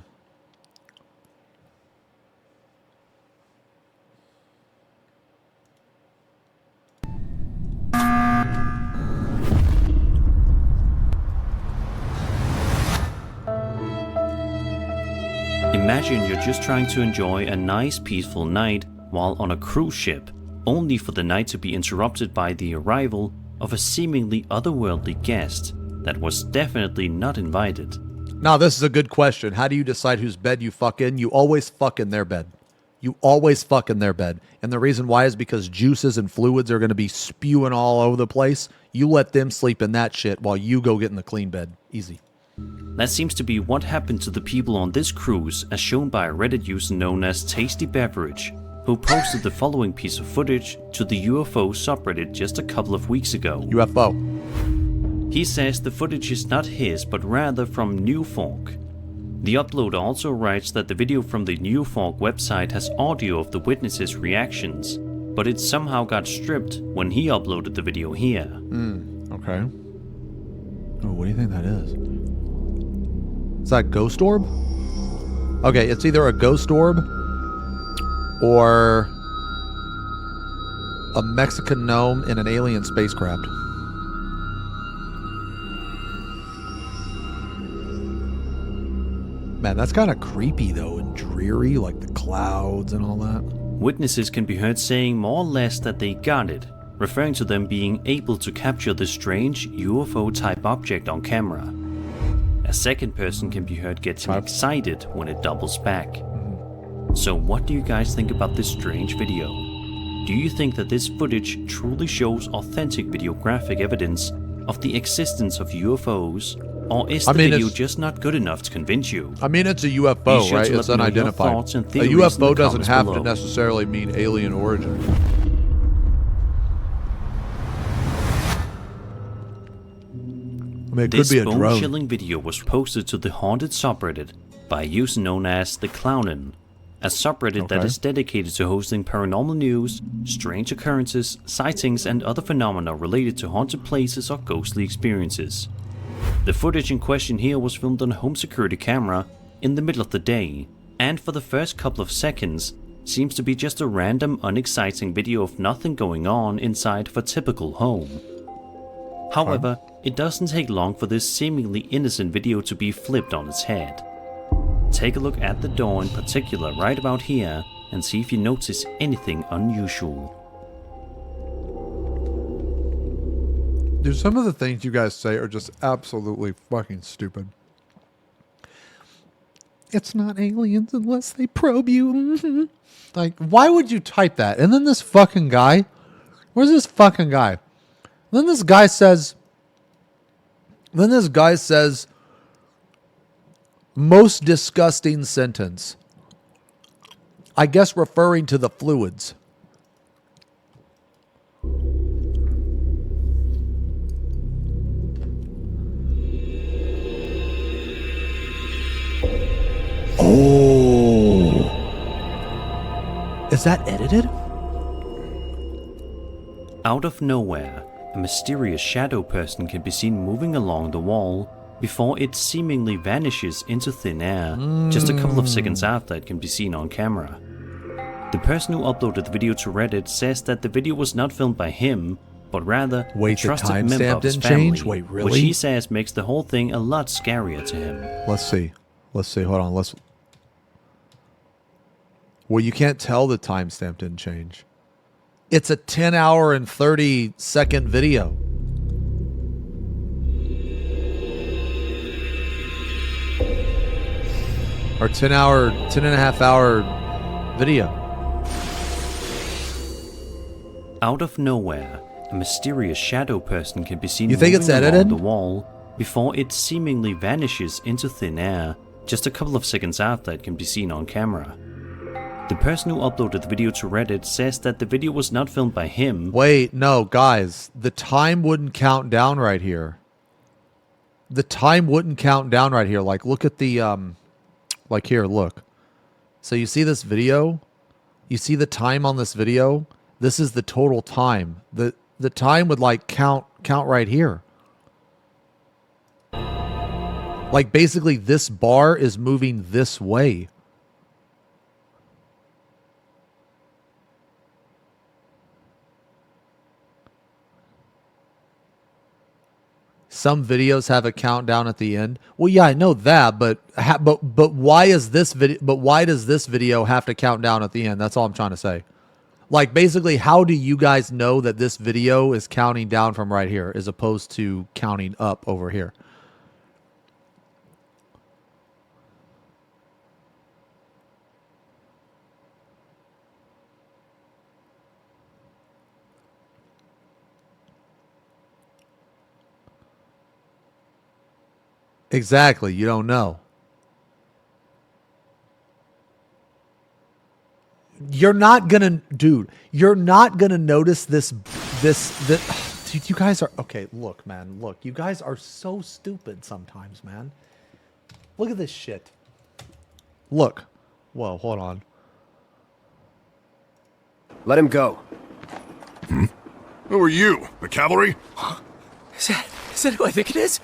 Imagine you're just trying to enjoy a nice peaceful night while on a cruise ship, only for the night to be interrupted by the arrival of a seemingly otherworldly guest that was definitely not invited. Now, this is a good question. How do you decide whose bed you fuck in? You always fuck in their bed. You always fuck in their bed. And the reason why is because juices and fluids are going to be spewing all over the place. You let them sleep in that shit while you go get in the clean bed. Easy. That seems to be what happened to the people on this cruise, as shown by a Reddit user known as Tasty Beverage, who posted the following piece of footage to the UFO subreddit just a couple of weeks ago. UFO. He says the footage is not his, but rather from Newfork. The uploader also writes that the video from the Newfork website has audio of the witnesses' reactions, but it somehow got stripped when he uploaded the video here. Okay. Oh, what do you think that is? Is that a ghost orb? Okay, it's either a ghost orb or a Mexican gnome in an alien spacecraft. Man, that's kind of creepy though and dreary, like the clouds and all that. Witnesses can be heard saying more or less that they got it, referring to them being able to capture the strange UFO-type object on camera. A second person can be heard getting excited when it doubles back. So what do you guys think about this strange video? Do you think that this footage truly shows authentic videographic evidence of the existence of UFOs, Or is the video just not good enough to convince you? I mean, it's a UFO, Be sure right? to It's let me know your unidentified. thoughts and A theories in the UFO doesn't comments have below. to necessarily mean alien origin. I mean, it could This be a drone. bone-chilling video was posted to the haunted subreddit by a user known as The Clownin, a subreddit that Okay. is dedicated to hosting paranormal news, strange occurrences, sightings, and other phenomena related to haunted places or ghostly experiences. The footage in question here was filmed on a home security camera in the middle of the day, and for the first couple of seconds, seems to be just a random, unexciting video of nothing going on inside of a typical home. However, it doesn't take long for this seemingly innocent video to be flipped on its head. Take a look at the door in particular right about here and see if you notice anything unusual. Dude, some of the things you guys say are just absolutely fucking stupid. It's not aliens unless they probe you. Like, why would you type that? And then this fucking guy, where's this fucking guy? Then this guy says, most disgusting sentence. I guess referring to the fluids. Oh. Is that edited? Out of nowhere, a mysterious shadow person can be seen moving along the wall before it seemingly vanishes into thin air, just a couple of seconds after it can be seen on camera. The person who uploaded the video to Reddit says that the video was not filmed by him, but rather Wait, a the trusted member timestamp of his didn't family, change? Wait, which really? he says makes the whole thing a lot scarier to him. Let's see. Hold on. Well, you can't tell the timestamp didn't change. It's a 10-hour and 30-second video. Or 10 and a half hour video. Out of nowhere, a mysterious shadow person can be seen You think it's moving along edited? the wall before it seemingly vanishes into thin air, just a couple of seconds after it can be seen on camera. The person who uploaded the video to Reddit says that the video was not filmed by him. Wait, no, guys. The time wouldn't count down right here. The time wouldn't count down right here. Like, look at the, like here, look. So you see this video? You see the time on this video? This is the total time. The time would like count right here. Like basically this bar is moving this way. Some videos have a countdown at the end. Well, yeah, I know that, but why is this video? But why does this video have to count down at the end? That's all I'm trying to say. Like, basically, how do you guys know that this video is counting down from right here as opposed to counting up over here? Exactly. You don't know. You're not gonna, dude. You're not gonna notice this. Dude, you guys are okay. Look, man. Look, you guys are so stupid sometimes, man. Look at this shit. Look. Whoa, hold on. Let him go. Who are you? The cavalry? Is that who I think it is?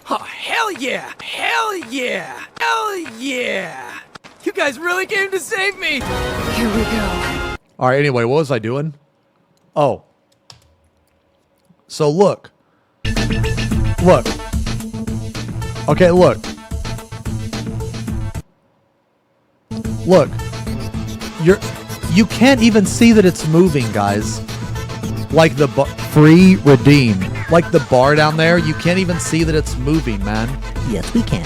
Oh, hell yeah! Hell yeah! Hell yeah! You guys really came to save me! Here we go. All right. Anyway, what was I doing? Oh. So look. Look. Okay. Look. Look. You can't even see that it's moving, guys. Like the free redeem. Like the bar down there, you can't even see that it's moving, man. Yes, we can.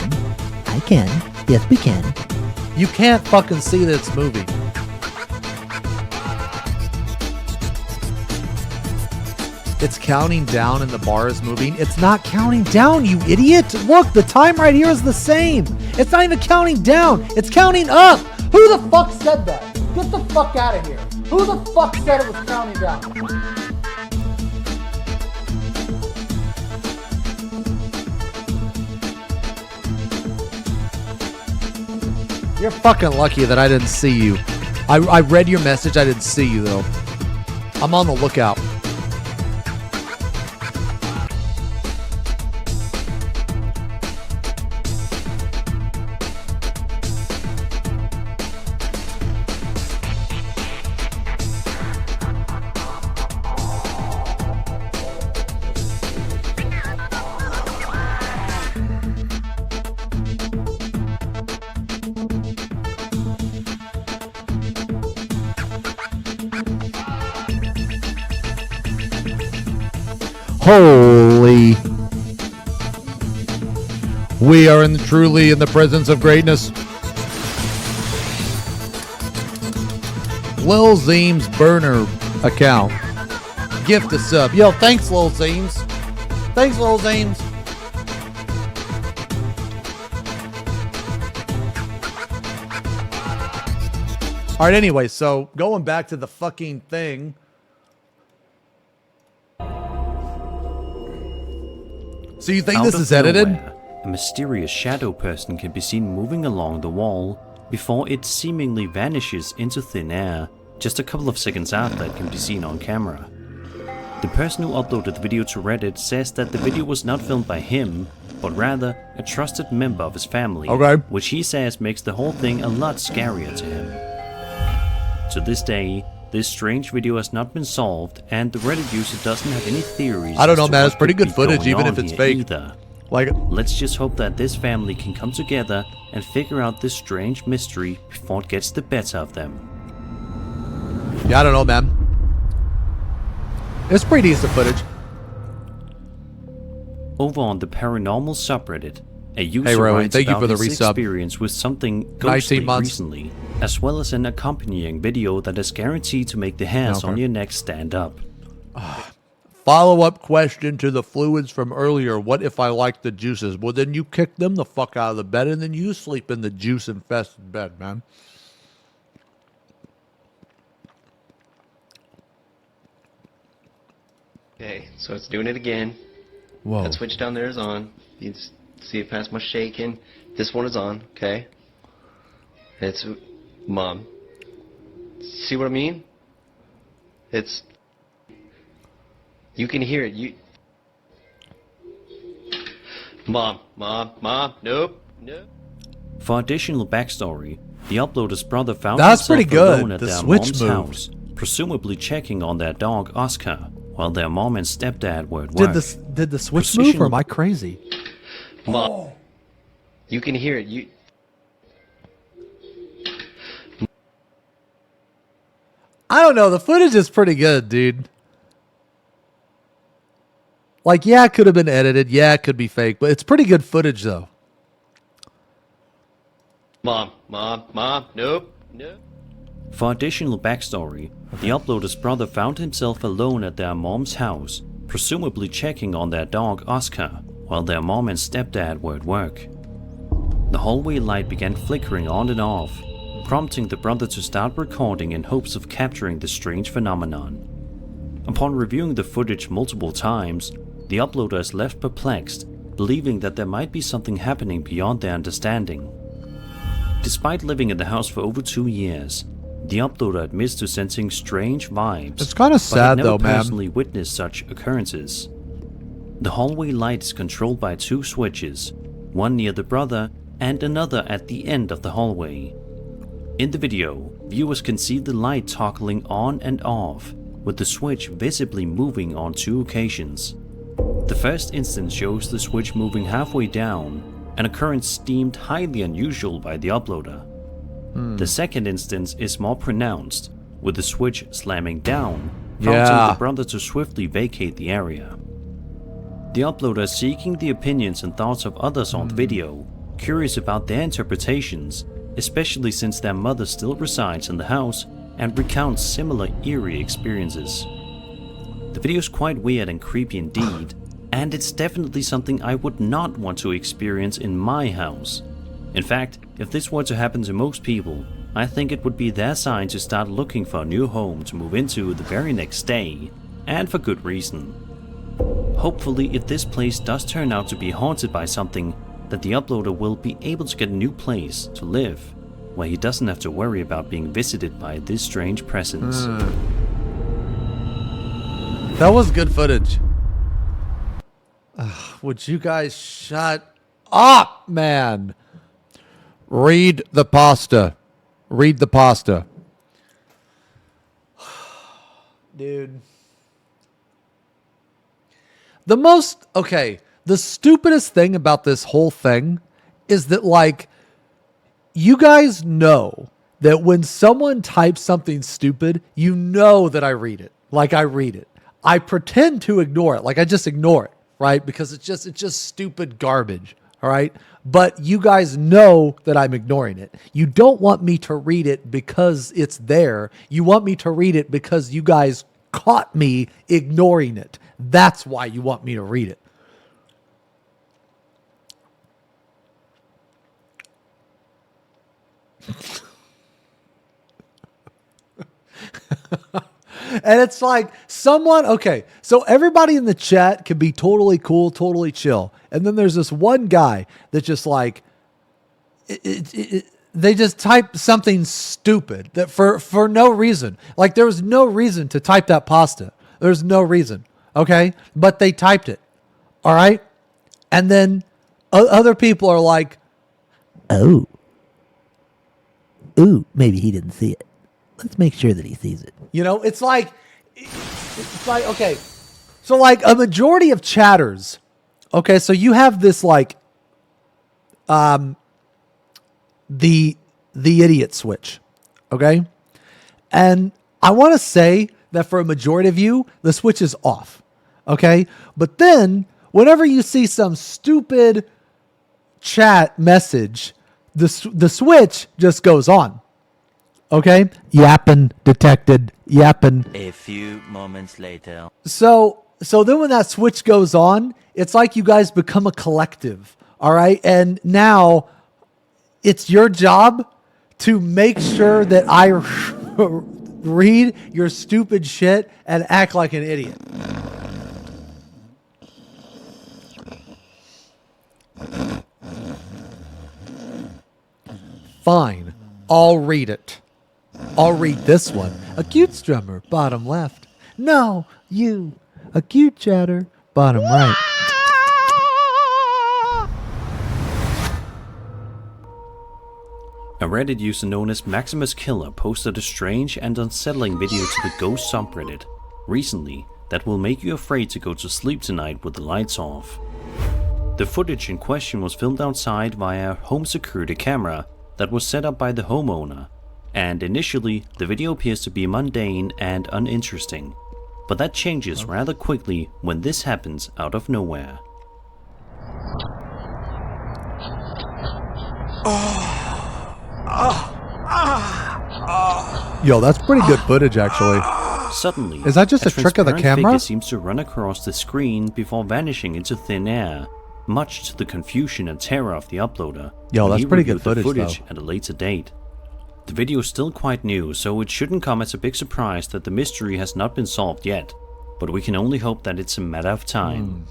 I can. Yes, we can. You can't fucking see that it's moving. It's counting down and the bar is moving. It's not counting down, you idiot. Look, the time right here is the same. It's not even counting down. It's counting up. Who the fuck said that? Get the fuck out of here. Who the fuck said it was counting down? You're fucking lucky that I didn't see you. I read your message. I didn't see you, though. I'm on the lookout. Holy. We are truly in the presence of greatness. Lil Zeem's burner account. Gift a sub. Yo, thanks, Lil Zeems. Thanks, Lil Zeems. All right, anyway, so going back to the fucking thing. So you think Out this of is edited? nowhere, a mysterious shadow person can be seen moving along the wall before it seemingly vanishes into thin air just a couple of seconds after it can be seen on camera. The person who uploaded the video to Reddit says that the video was not filmed by him, but rather a trusted member of his family, which he says makes the whole thing a lot scarier to him. To this day, this strange video has not been solved, and the Reddit user doesn't have any theories. I don't know, as to man. what It's pretty could good be footage, going even on if it's here fake. either. Like, let's just hope that this family can come together and figure out this strange mystery before it gets the better of them. yeah, I don't know, man. It's pretty decent footage. Over on the paranormal subreddit, a user Hey, Rowan, writes thank you about for the his resub. experience with something 19 ghostly months. recently, as well as an accompanying video that is guaranteed to make the hairs on your neck stand up. Follow-up question to the fluids from earlier. What if I like the juices? Well, then you kick them the fuck out of the bed, and then you sleep in the juice-infested bed, man. Okay, so it's doing it again. Whoa. That switch down there is on. You can see it past my shaking. This one is on, okay? It's... Mom. See what I mean? It's... You can hear it. You... Mom, nope. For additional backstory, the uploader's brother found That's himself pretty good. alone at The their switch mom's moved. house, presumably checking on their dog Oscar, while their mom and stepdad were at work. Did the switch move, or am I crazy? Mom. You can hear it. You... I don't know. The footage is pretty good, dude. Like, yeah, it could have been edited. Yeah, it could be fake, but it's pretty good footage, though. Mom, nope. For additional backstory, the uploader's brother found himself alone at their mom's house, presumably checking on their dog Oscar, while their mom and stepdad were at work. The hallway light began flickering on and off, prompting the brother to start recording in hopes of capturing the strange phenomenon. Upon reviewing the footage multiple times, the uploader is left perplexed, believing that there might be something happening beyond their understanding. Despite living in the house for over 2 years, the uploader admits to sensing strange vibes. It's kind of sad, though, man. Personally witnessed such occurrences. The hallway light is controlled by 2 switches, one near the brother and another at the end of the hallway. In the video, viewers can see the light toggling on and off, with the switch visibly moving on 2 occasions. The first instance shows the switch moving halfway down, an occurrence deemed highly unusual by the uploader. The second instance is more pronounced, with the switch slamming down, prompting the brother to swiftly vacate the area. The uploader is seeking the opinions and thoughts of others on the video, curious about their interpretations, especially since their mother still resides in the house and recounts similar eerie experiences. The video is quite weird and creepy indeed, and it's definitely something I would not want to experience in my house. In fact, if this were to happen to most people, I think it would be their sign to start looking for a new home to move into the very next day, and for good reason. Hopefully, if this place does turn out to be haunted by something, that the uploader will be able to get a new place to live, where he doesn't have to worry about being visited by this strange presence. That was good footage. Would you guys shut up, man? Read the pasta. Read the pasta. Dude. The stupidest thing about this whole thing is that, like, you guys know that when someone types something stupid, you know that I read it. Like, I read it. I pretend to ignore it. Like, I just ignore it, right? Because it's just stupid garbage, all right? But you guys know that I'm ignoring it. You don't want me to read it because it's there. You want me to read it because you guys caught me ignoring it. That's why you want me to read it. And it's like someone, okay, so everybody in the chat can be totally cool, totally chill. And then there's this one guy that just like, they just type something stupid that for no reason. Like, there was no reason to type that pasta. There's no reason, okay? But they typed it, all right? And then other people are like, oh. Ooh, maybe he didn't see it. Let's make sure that he sees it. you know, it's like, okay. So like a majority of chatters, okay, so you have this like, the idiot switch, okay? And I want to say that for a majority of you, the switch is off, okay? But then whenever you see some stupid chat message, the switch just goes on, okay? Yapping detected, yapping. A few moments later. So then when that switch goes on, it's like you guys become a collective, all right? And now it's your job to make sure that I read your stupid shit and act like an idiot. Fine, I'll read it. I'll read this one. Acute strummer, bottom left. No, you. Acute chatter, bottom right. A Reddit user known as Maximus Killer posted a strange and unsettling video to the Ghost subreddit recently that will make you afraid to go to sleep tonight with the lights off. The footage in question was filmed outside via a home security camera that was set up by the homeowner, and initially the video appears to be mundane and uninteresting, but that changes rather quickly when this happens out of nowhere. Yo, that's pretty good footage, actually. Suddenly, is that just a trick of the transparent camera? figure seems to run across the screen before vanishing into thin air, much to the confusion and terror of the uploader. Yo, when that's he pretty good reviewed the footage, at a later date. The video is still quite new, so it shouldn't come as a big surprise that the mystery has not been solved yet, but we can only hope that it's a matter of time.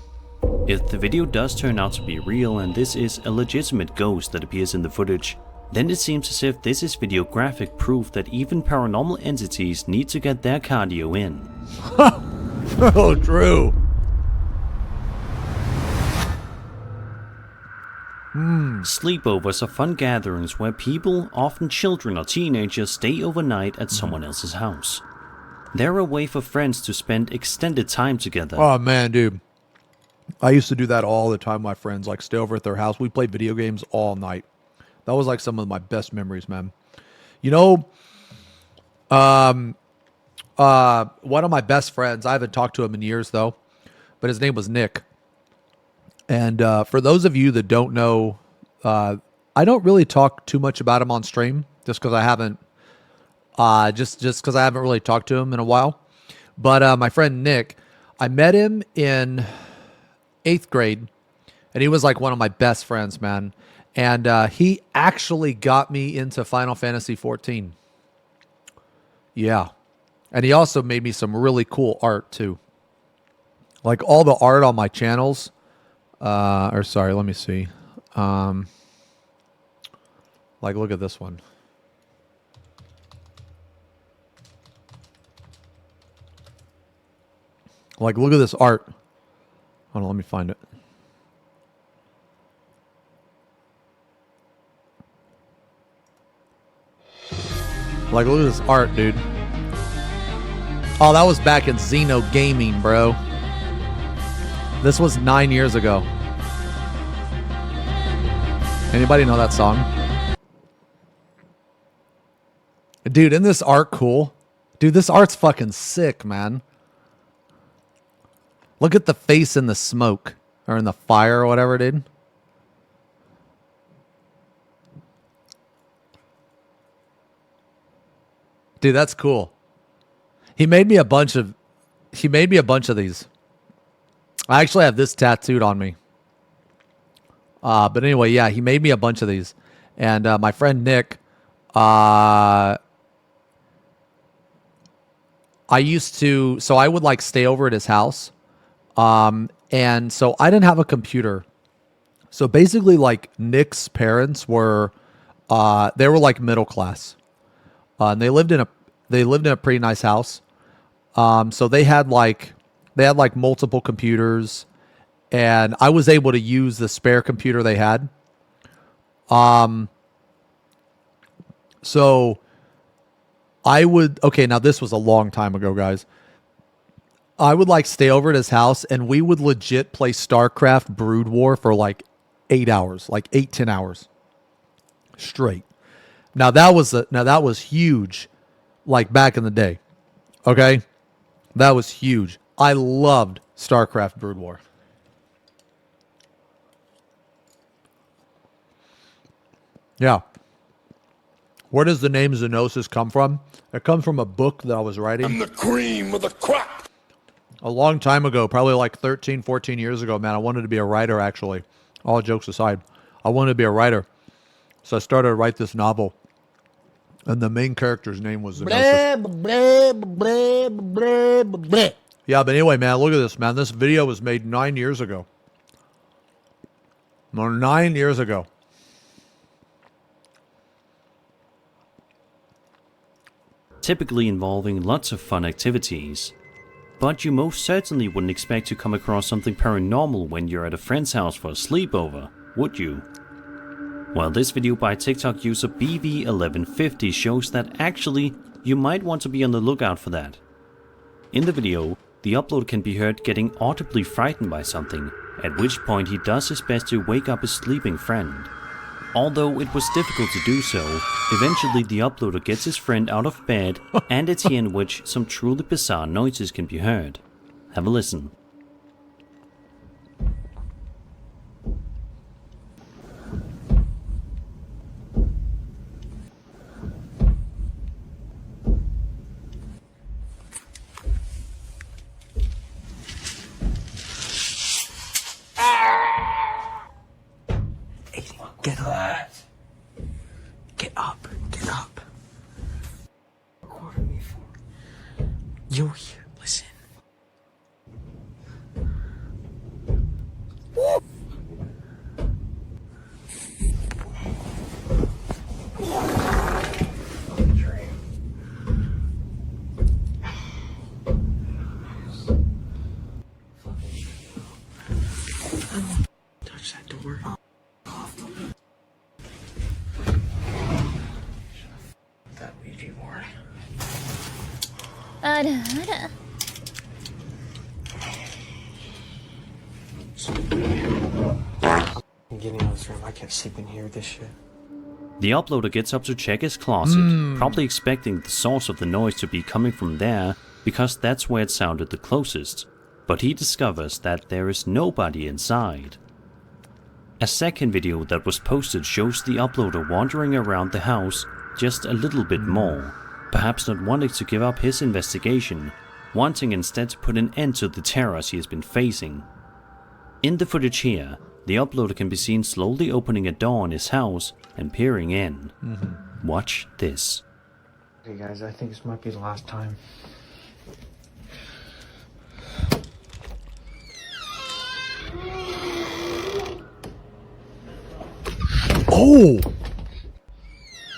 If the video does turn out to be real and this is a legitimate ghost that appears in the footage, then it seems as if this is videographic proof that even paranormal entities need to get their cardio in. Oh, true. Sleepovers are fun gatherings where people, often children or teenagers, stay overnight at someone else's house. They're a way for friends to spend extended time together. Oh, man, dude. I used to do that all the time, my friends. Like, stay over at their house. We played video games all night. That was like some of my best memories, man. You know, one of my best friends, I haven't talked to him in years, though, but his name was Nick. And for those of you that don't know, I don't really talk too much about him on stream, just because I haven't, just because I haven't really talked to him in a while. But my friend Nick I met him in 8th grade, and he was like one of my best friends, man. And he actually got me into Final Fantasy XIV. Yeah. And he also made me some really cool art, too. Like, all the art on my channels. Sorry, let me see. Like, look at this one. Like, look at this art. Hold on, let me find it. Like, look at this art, dude. Oh, that was back in Xeno gaming, bro. This was 9 years ago. Anybody know that song? Dude, isn't this art cool? Dude, this art's fucking sick, man. Look at the face in the smoke. Or in the fire or whatever, dude. Dude, that's cool. He made me a bunch of these. I actually have this tattooed on me. But anyway, yeah, he made me a bunch of these. And my friend Nick, I would like stay over at his house. And so I didn't have a computer. So basically, like, Nick's parents were, they were like middle class. And they lived in a pretty nice house. So they had like multiple computers, and I was able to use the spare computer they had. So now this was a long time ago, guys. I would like stay over at his house, and we would legit play StarCraft Brood War for like 8 hours, like 10 hours straight. Now that was huge, like back in the day. Okay, that was huge. I loved StarCraft Brood War. Yeah. Where does the name Xenosis come from? It comes from a book that I was writing. I'm the cream of the crop. A long time ago, probably like 13, 14 years ago, man. I wanted to be a writer, actually. All jokes aside. I wanted to be a writer. So I started to write this novel. And the main character's name was Xenosis. Yeah, but anyway, man, look at this, man. This video was made 9 years ago. No, 9 years ago. Typically involving lots of fun activities. But you most certainly wouldn't expect to come across something paranormal when you're at a friend's house for a sleepover, would you? Well, this video by TikTok user BV1150 shows that actually, you might want to be on the lookout for that. In the video, the uploader can be heard getting audibly frightened by something, at which point he does his best to wake up his sleeping friend. Although it was difficult to do so, eventually the uploader gets his friend out of bed, and it's here in which some truly bizarre noises can be heard. Have a listen. Get up. Get up. Get up. Recording me for. You're here. Listen. Touch that door. That Ouija board. I'm getting out of this room. I can't sleep in here with this shit. The uploader gets up to check his closet, probably expecting the source of the noise to be coming from there, because that's where it sounded the closest. But he discovers that there is nobody inside. A second video that was posted shows the uploader wandering around the house just a little bit more, perhaps not wanting to give up his investigation, wanting instead to put an end to the terror she has been facing. In the footage here, the uploader can be seen slowly opening a door in his house and peering in. Watch this. Okay guys, I think this might be the last time. Oh!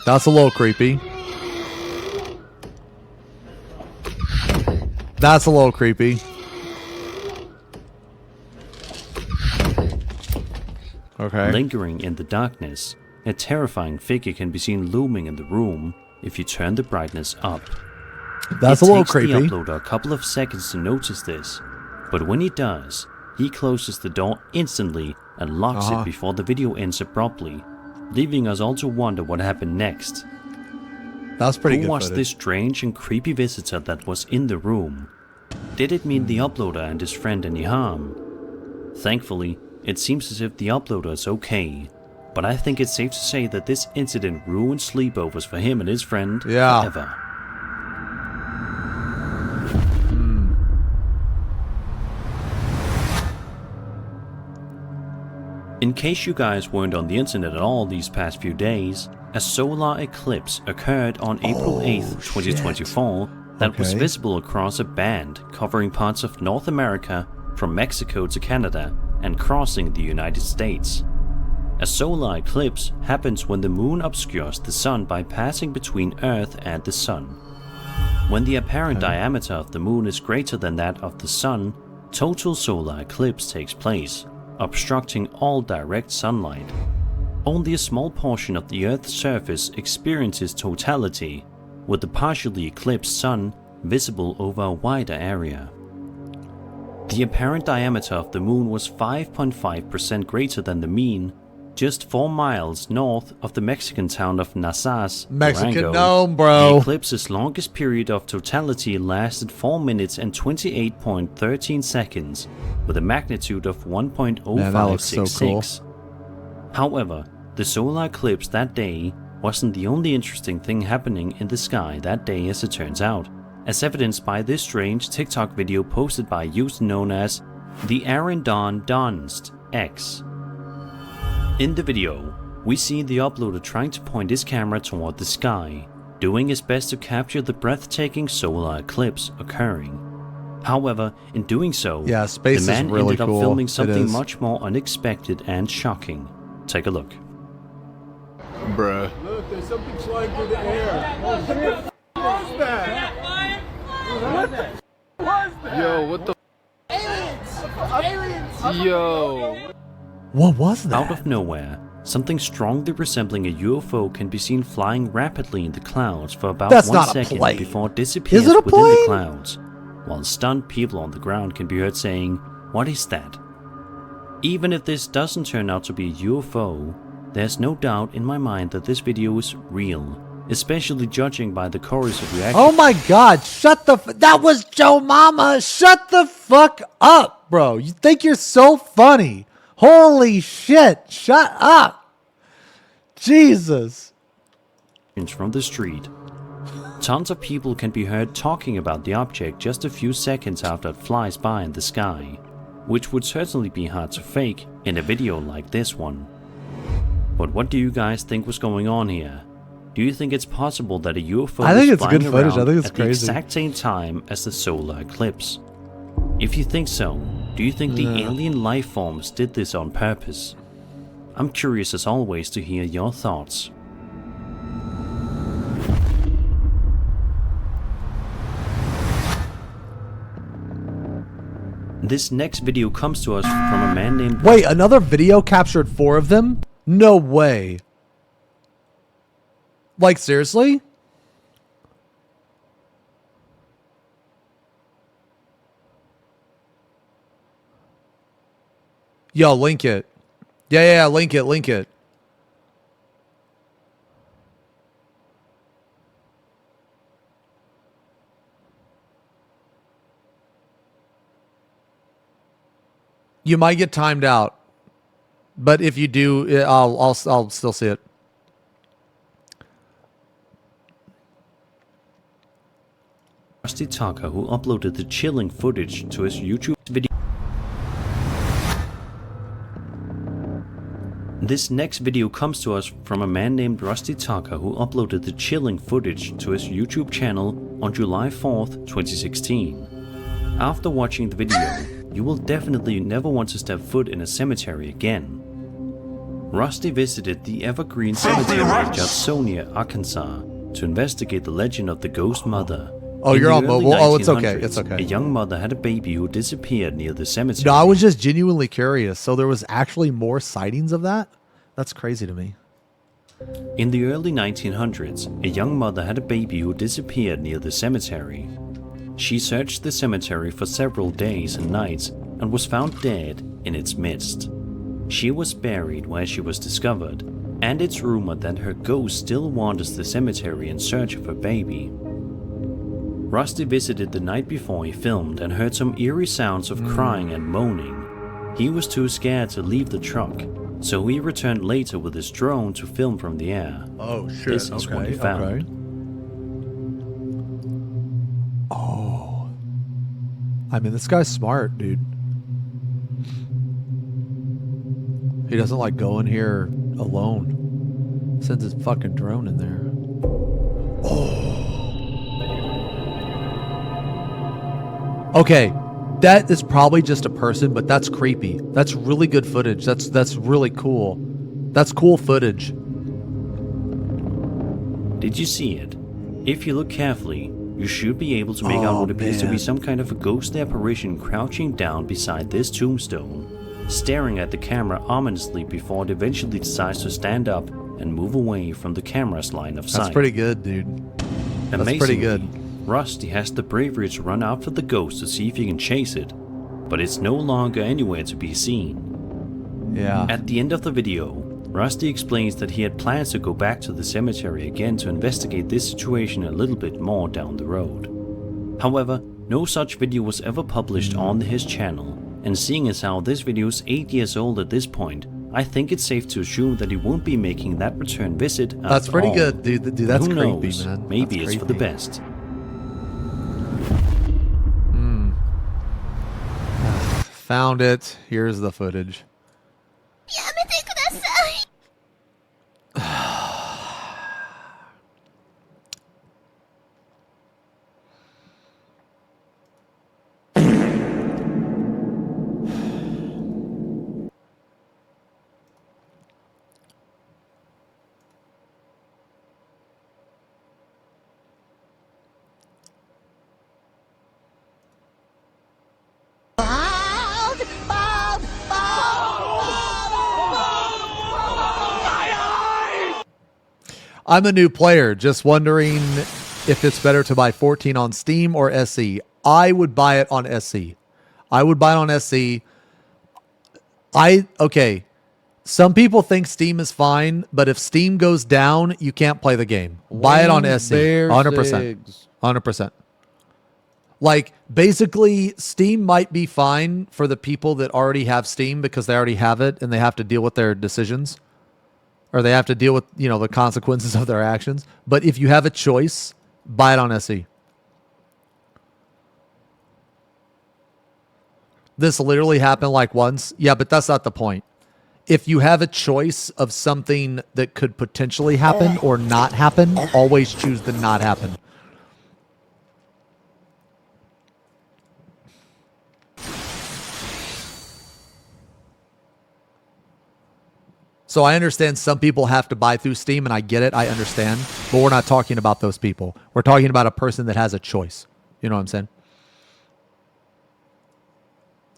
That's a little creepy. That's a little creepy. Okay. Lingering in the darkness, a terrifying figure can be seen looming in the room if you turn the brightness up. That's a little creepy. It takes the uploader a couple of seconds to notice this, but when he does, he closes the door instantly and locks it before the video ends abruptly, leaving us all to wonder what happened next. That's pretty good Who was footage. this strange and creepy visitor that was in the room? Did it mean the uploader and his friend any harm? Thankfully, it seems as if the uploader is okay, but I think it's safe to say that this incident ruined sleepovers for him and his friend forever. In case you guys weren't on the internet at all these past few days, a solar eclipse occurred on April 8th, 2024 that was visible across a band covering parts of North America from Mexico to Canada and crossing the United States. A solar eclipse happens when the moon obscures the sun by passing between Earth and the sun. When the apparent diameter of the moon is greater than that of the sun, total solar eclipse takes place, obstructing all direct sunlight. Only a small portion of the Earth's surface experiences totality, with the partially eclipsed sun visible over a wider area. The apparent diameter of the moon was 5.5% greater than the mean, just 4 miles north of the Mexican town of Nazas, Mexican Durango. gnome, bro. The eclipse's longest period of totality lasted 4 minutes and 28.13 seconds, with a magnitude of 1.0566. However, the solar eclipse that day wasn't the only interesting thing happening in the sky that day, as it turns out, as evidenced by this strange TikTok video posted by a user known as the Aaron Dawn Donst X. In the video, we see the uploader trying to point his camera toward the sky, doing his best to capture the breathtaking solar eclipse occurring. However, in doing so, the man ended up filming something much more unexpected and shocking. Take a look. Bruh. Look, there's something flying through the air. What was that? Yo, what the? Aliens! Yo. What was that? Out of nowhere, something strongly resembling a UFO can be seen flying rapidly in the clouds for about 1 second before it disappears within the clouds, while stunned people on the ground can be heard saying, "What is that?" Even if this doesn't turn out to be a UFO, there's no doubt in my mind that this video is real, especially judging by the chorus of reactions. Oh my god, that was Joe Mama! Shut the fuck up, bro! You think you're so funny! Holy shit! Shut up! Jesus! From the street. Tons of people can be heard talking about the object just a few seconds after it flies by in the sky, which would certainly be hard to fake in a video like this one. But what do you guys think was going on here? Do you think it's possible that a UFO I think was it's good flying footage. I around think it's at the crazy. exact same time as the solar eclipse? If you think so, do you think the alien life forms did this on purpose? I'm curious as always to hear your thoughts. This next video comes to us from a man named... Wait, another video captured 4 of them? No way. Like, seriously? Yo, link it. Yeah, link it. You might get timed out, but if you do, I'll still see it. Rusty Tucker, who uploaded the chilling footage to his YouTube video. This next video comes to us from a man named Rusty Tucker, who uploaded the chilling footage to his YouTube channel on July 4th, 2016. After watching the video, you will definitely never want to step foot in a cemetery again. Rusty visited the Evergreen Cemetery in Judsonia, Arkansas, to investigate the legend of the ghost mother. Oh, In you're the on early mobile? Oh, it's okay. 1900s, It's okay. A young mother had a baby who disappeared near the cemetery. No, I was just genuinely curious. So there was actually more sightings of that? That's crazy to me. In the early 1900s, a young mother had a baby who disappeared near the cemetery. She searched the cemetery for several days and nights and was found dead in its midst. She was buried where she was discovered, and it's rumored that her ghost still wanders the cemetery in search of her baby. Rusty visited the night before he filmed and heard some eerie sounds of crying and moaning. He was too scared to leave the truck, so he returned later with his drone to film from the air. Oh shit, This is what he found. Oh. I mean, this guy's smart, dude. He doesn't like going here alone. Sends his fucking drone in there. Oh. Okay. That is probably just a person, but that's creepy. That's really good footage. That's really cool. That's cool footage. Did you see it? If you look carefully, you should be able to make out what appears to be some kind of a ghostly apparition crouching down beside this tombstone, staring at the camera ominously before it eventually decides to stand up and move away from the camera's line of sight. That's pretty good, dude. That's pretty good. Rusty has the bravery to run after the ghost to see if he can chase it, but it's no longer anywhere to be seen. Yeah. At the end of the video, Rusty explains that he had plans to go back to the cemetery again to investigate this situation a little bit more down the road. However, no such video was ever published on his channel, and seeing as how this video is 8 years old at this point, I think it's safe to assume that he won't be making that return visit after That's pretty all. good, dude. Dude, that's Who creepy, knows? man. Maybe That's it's for the creepy. best. Found it. Here's the footage. I'm a new player, just wondering if it's better to buy 14 on Steam or SE. I would buy it on SE. I would buy it on SE. Okay. Some people think Steam is fine, but if Steam goes down, you can't play the game. Buy it on SE. 100%. 100%. Like, basically, Steam might be fine for the people that already have Steam because they already have it and they have to deal with their decisions. Or they have to deal with, you know, the consequences of their actions. But if you have a choice, buy it on SE. This literally happened like once. Yeah, but that's not the point. If you have a choice of something that could potentially happen or not happen, always choose the not happen. So I understand some people have to buy through Steam, and I get it. I understand. But we're not talking about those people. We're talking about a person that has a choice. You know what I'm saying?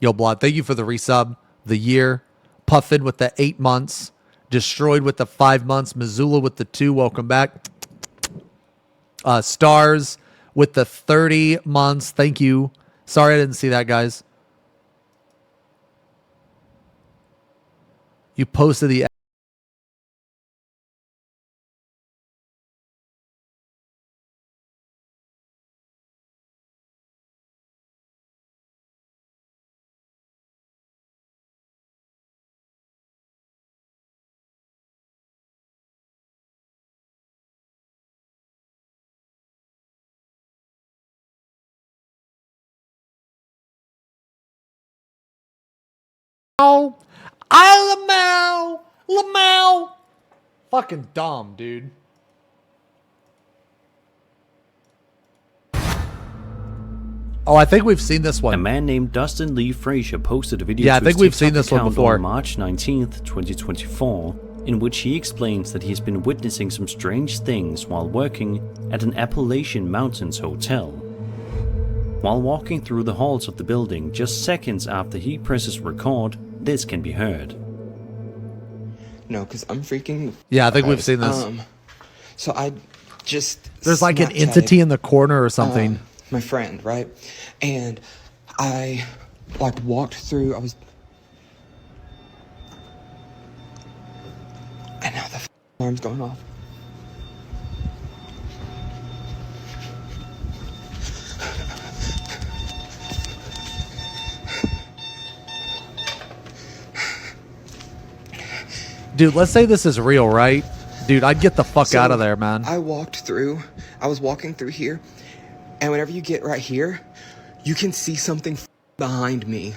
Yo, Blood, thank you for the resub. The year. Puffin with the 8 months. Destroyed with the 5 months. Missoula with the 2. Welcome back. Stars with the 30 months. Thank you. Sorry I didn't see that, guys. You posted the Lamau. Fucking dumb, dude. Oh, I think we've seen this one. A man named Dustin Lee Frazier posted a video Yeah, I to think his we've seen TikTok this one account before. on March 19th, 2024, in which he explains that he's been witnessing some strange things while working at an Appalachian Mountains hotel. While walking through the halls of the building just seconds after he presses record, this can be heard. No, because I'm freaking... Yeah, I think we've seen this. So I just... There's like an Snapchatted, entity in the corner or something. my friend, right? And I, like, walked through... I was... And now the alarm's going off. Dude, let's say this is real, right? Dude, I'd get the fuck out of there, man. I was walking through here, and whenever you get right here, you can see something behind me.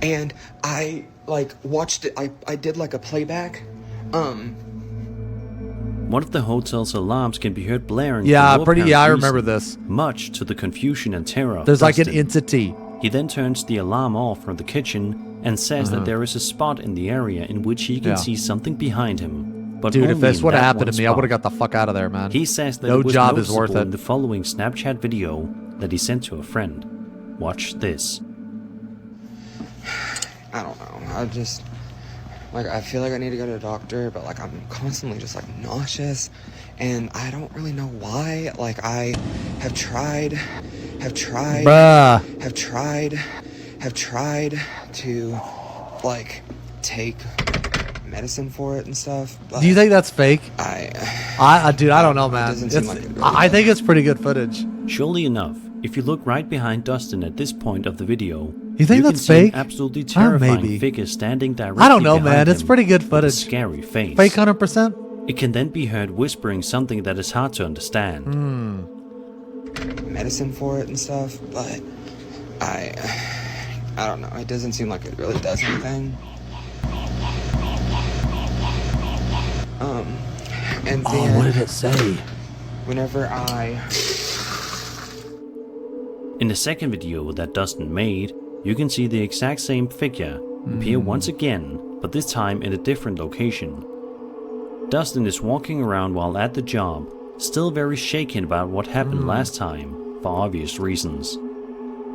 And I, like, watched it, I did, like, a playback. One of the hotel's alarms can be heard blaring. Yeah, for no I apparent remember reason, this. Much to the confusion and terror of There's like an Dustin. entity. He then turns the alarm off from the kitchen and says that there is a spot in the area in which he can see something behind him. But Dude, if only this in would have that happened one to me, I spot. would have got the fuck out of there, man. He says that no it was job is worth noticeable it. in the following Snapchat video that he sent to a friend. Watch this. I don't know, I just, like, I feel like I need to go to a doctor, but, like, I'm constantly just, like, nauseous, and I don't really know why. Like, I have tried to, like, take medicine for it and stuff. But Do you think that's fake? Dude, I don't know, It man. doesn't seem like it really I think it's pretty good footage. Surely enough, if you look right behind Dustin at this point of the video, You think can that's see fake? An absolutely terrifying maybe. figure standing directly I don't know, behind man. It's him pretty good with a footage. scary face. Fake 100%? It can then be heard whispering something that is hard to understand. medicine for it and stuff, but I don't know. It doesn't seem like it really does anything. And then what did it say? Whenever In the second video that Dustin made, you can see the exact same figure appear once again, but this time in a different location. Dustin is walking around while at the job, still very shaken about what happened last time, for obvious reasons.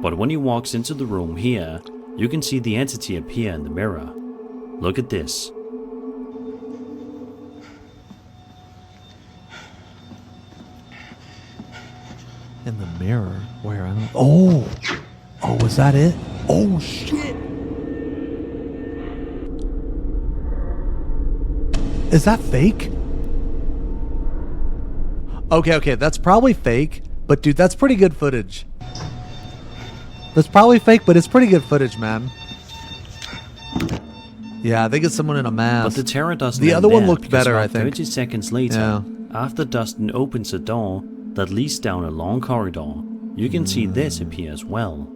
But when he walks into the room here, you can see the entity appear in the mirror. Look at this. In the mirror? Where? I don't... Oh, was that it? Oh, shit. Is that fake? Okay, that's probably fake. But, dude, that's pretty good footage. That's probably fake, but it's pretty good footage, man. Yeah, I think it's someone in a mask. But the terror doesn't The end other one there, looked because better, I about think. 30 seconds later, after Dustin opens a door that leads down a long corridor, you can see this appear as well.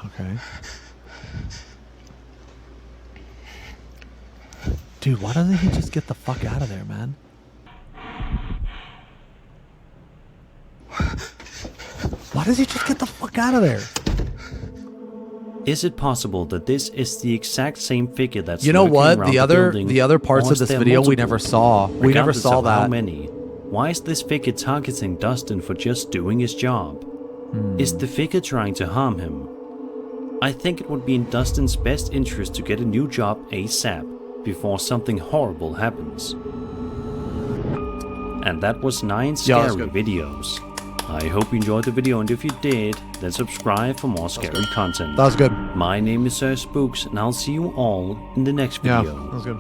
Okay. Dude, why doesn't he just get the fuck out of there, man? Why does he just get the fuck out of there? Is it possible that this is the exact same figure that's You know lurking what? around The other parts or of is this there video we multiple? never saw. We never Regardless saw of how that. many, why is this figure targeting Dustin for just doing his job? Is the figure trying to harm him? I think it would be in Dustin's best interest to get a new job ASAP before something horrible happens. And that was 9 scary videos. I hope you enjoyed the video, and if you did, then subscribe for more scary content. That was good. My name is Sir Spooks, and I'll see you all in the next video. Yeah, that was good.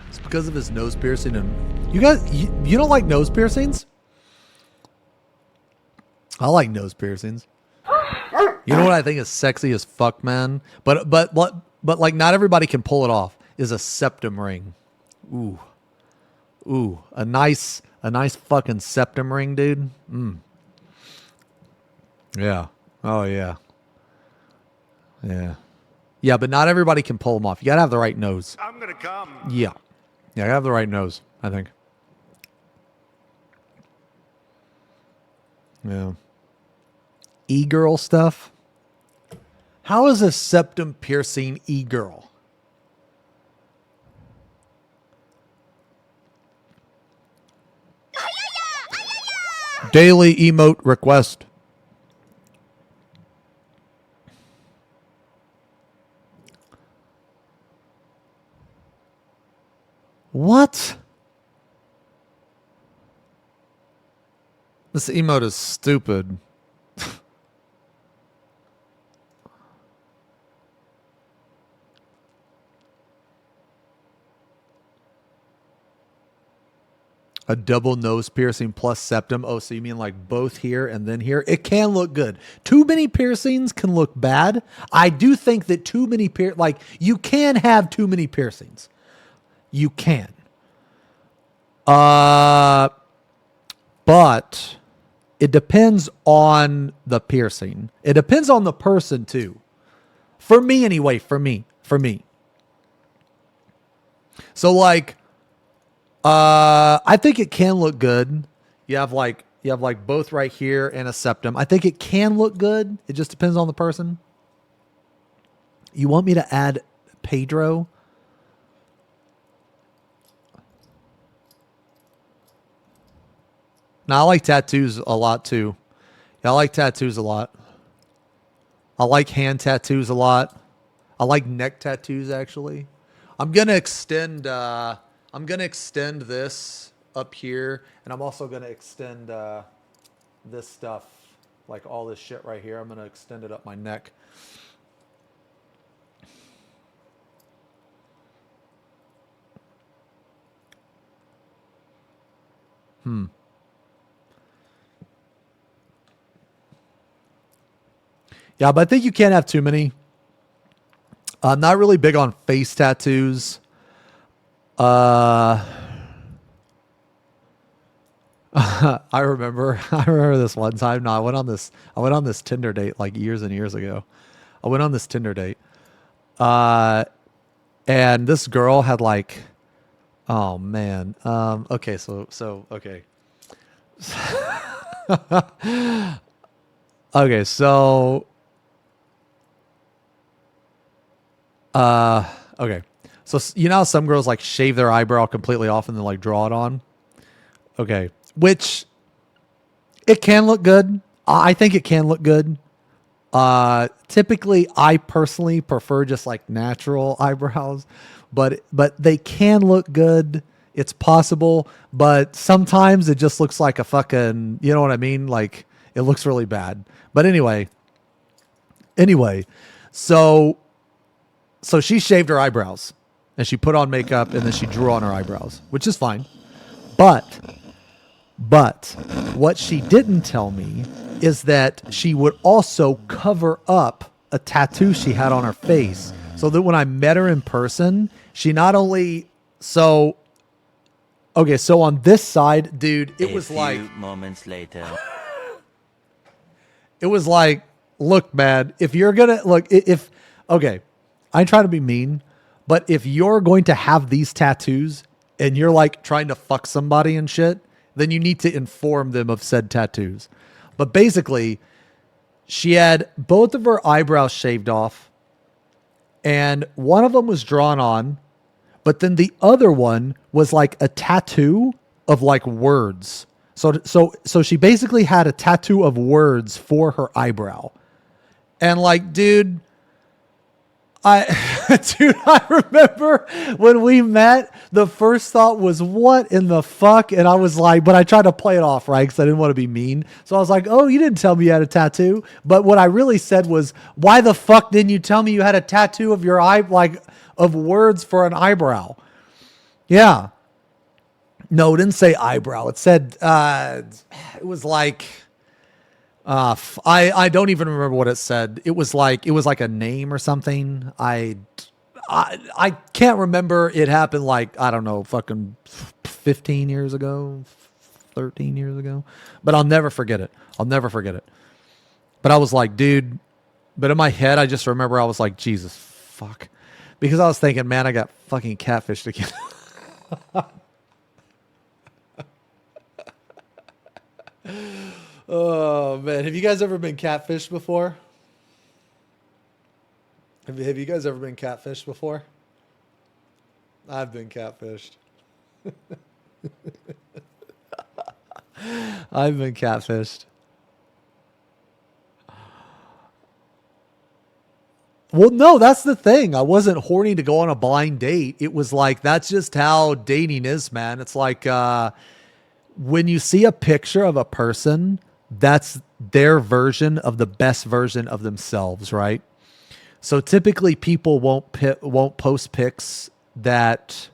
It's because of his nose piercing, and you guys, you don't like nose piercings? I like nose piercings. You know what I think is sexy as fuck, man? But like not everybody can pull it off. Is a septum ring. Ooh. Ooh, a nice fucking septum ring, dude. Yeah. Oh yeah. Yeah. Yeah, but not everybody can pull them off. You gotta have the right nose. I'm gonna come. Yeah. Yeah, I have the right nose, I think. Yeah. E-girl stuff. How is a septum piercing e-girl? Daily emote request. What? This emote is stupid. A double nose piercing plus septum. Oh, so you mean like both here and then here? It can look good. Too many piercings can look bad. I do think that too many you can have too many piercings. You can. But it depends on the piercing. It depends on the person too. For me anyway, for me. So like I think it can look good. You have like both right here and a septum. I think it can look good. It just depends on the person. You want me to add Pedro? Now I like tattoos a lot too. Yeah, I like tattoos a lot. I like hand tattoos a lot. I like neck tattoos actually. I'm gonna extend this up here, and I'm also gonna extend this stuff, like all this shit right here. I'm gonna extend it up my neck. Yeah, but I think you can't have too many. I'm not really big on face tattoos. I remember this one time. No, I went on this Tinder date like years and years ago. I went on this Tinder date. And this girl had like, oh man. Okay, so okay. Okay, so okay. So you know how some girls like shave their eyebrow completely off and then like draw it on? Okay. Which it can look good. I think it can look good. Typically I personally prefer just like natural eyebrows, but they can look good. It's possible, but sometimes it just looks like a fucking, you know what I mean? Like it looks really bad. But anyway, so she shaved her eyebrows and she put on makeup and then she drew on her eyebrows, which is fine. But what she didn't tell me is that she would also cover up a tattoo she had on her face so that when I met her in person, she not only, so on this side, dude, it was like a few moments later. It was like, look, man, if you're gonna okay, I try to be mean, but if you're going to have these tattoos and you're like trying to fuck somebody and shit, then you need to inform them of said tattoos. But basically, she had both of her eyebrows shaved off, and one of them was drawn on, but then the other one was like a tattoo of like words. So she basically had a tattoo of words for her eyebrow. And like, dude, I remember when we met, the first thought was, what in the fuck? And I was like, but I tried to play it off, right? Because I didn't want to be mean. So I was like, oh, you didn't tell me you had a tattoo. But what I really said was, why the fuck didn't you tell me you had a tattoo of your eye, like of words for an eyebrow? Yeah. No, it didn't say eyebrow. It said, it was like, I don't even remember what it said. It was like a name or something. I can't remember. It happened like, I don't know, fucking 15 years ago, 13 years ago. But I'll never forget it. I'll never forget it. But I was like, dude, but in my head, I just remember I was like, Jesus, fuck. Because I was thinking, man, I got fucking catfished again. Oh, man. Have you guys ever been catfished before? Have you guys ever been catfished before? I've been catfished. I've been catfished. Well, no, that's the thing. I wasn't horny to go on a blind date. It was like, that's just how dating is, man. It's like when you see a picture of a person, that's their version of the best version of themselves, right? So typically people won't post pics that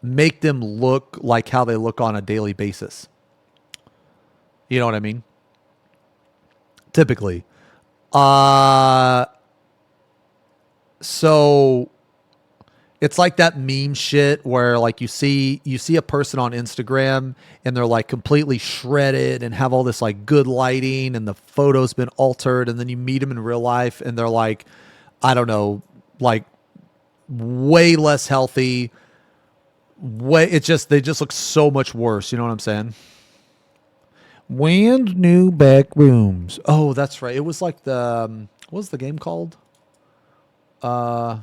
make them look like how they look on a daily basis. You know what I mean? Typically. So it's like that meme shit where like you see a person on Instagram and they're like completely shredded and have all this like good lighting and the photo's been altered, and then you meet them in real life and they're like, I don't know, like way less healthy. They just look so much worse. You know what I'm saying? Brand new back rooms. Oh, that's right. It was like the what was the game called? The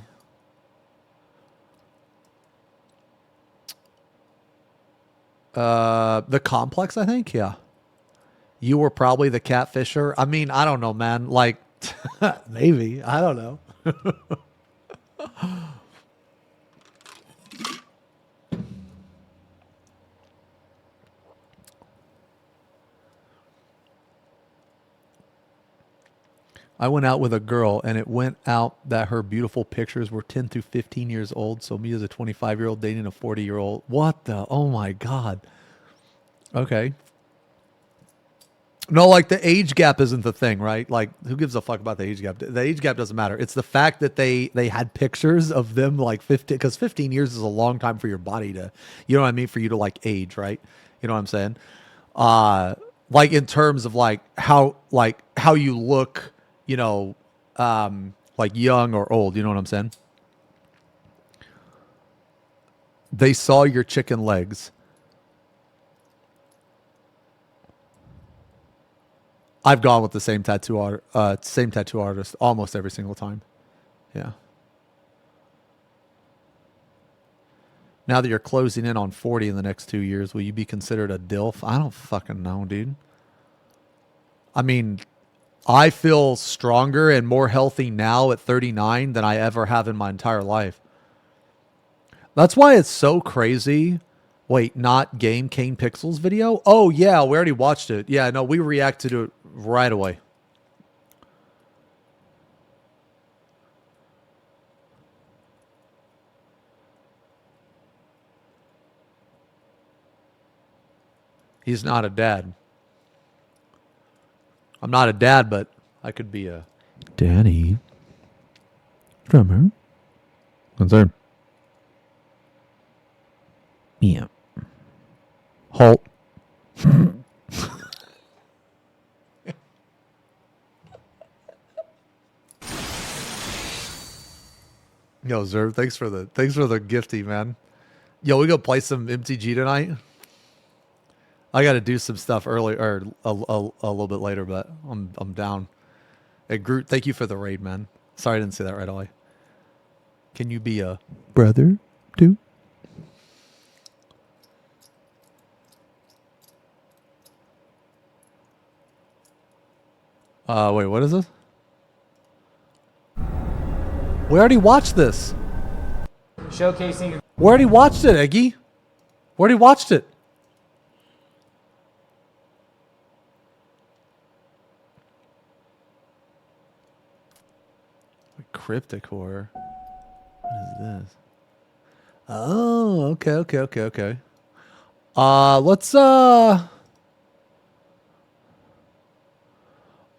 Complex, I think. Yeah. You were probably the catfisher. I mean, I don't know, man. Like, maybe. I don't know. I went out with a girl, and it went out that her beautiful pictures were 10 through 15 years old. So me as a 25-year-old dating a 40-year-old. What the? Oh, my God. Okay. No, like the age gap isn't the thing, right? Like, who gives a fuck about the age gap? The age gap doesn't matter. It's the fact that they had pictures of them like 15, because 15 years is a long time for your body to, you know what I mean? For you to like age, right? You know what I'm saying? Like in terms of like how you look, you know, like young or old, you know what I'm saying? They saw your chicken legs. I've gone with the same tattoo artist almost every single time. Yeah. Now that you're closing in on 40 in the next 2 years, will you be considered a DILF? I don't fucking know, dude. I mean, I feel stronger and more healthy now at 39 than I ever have in my entire life. That's why it's so crazy. Wait, not Game Kane Pixels video? Oh, yeah, we already watched it. Yeah, no, we reacted to it right away. He's not a dad. I'm not a dad, but I could be a daddy. Drummer. Concern. Yeah. Halt. Yo, Zerv, thanks for the gifty, man. Yo, we go play some MTG tonight. I got to do some stuff early or a little bit later, but I'm down. Hey, Groot, thank you for the raid, man. Sorry I didn't say that right away. Can you be a brother too? Wait, what is this? We already watched this. Showcasing. We already watched it, Eggy. We already watched it. Cryptic horror. What is this? Oh, okay. Let's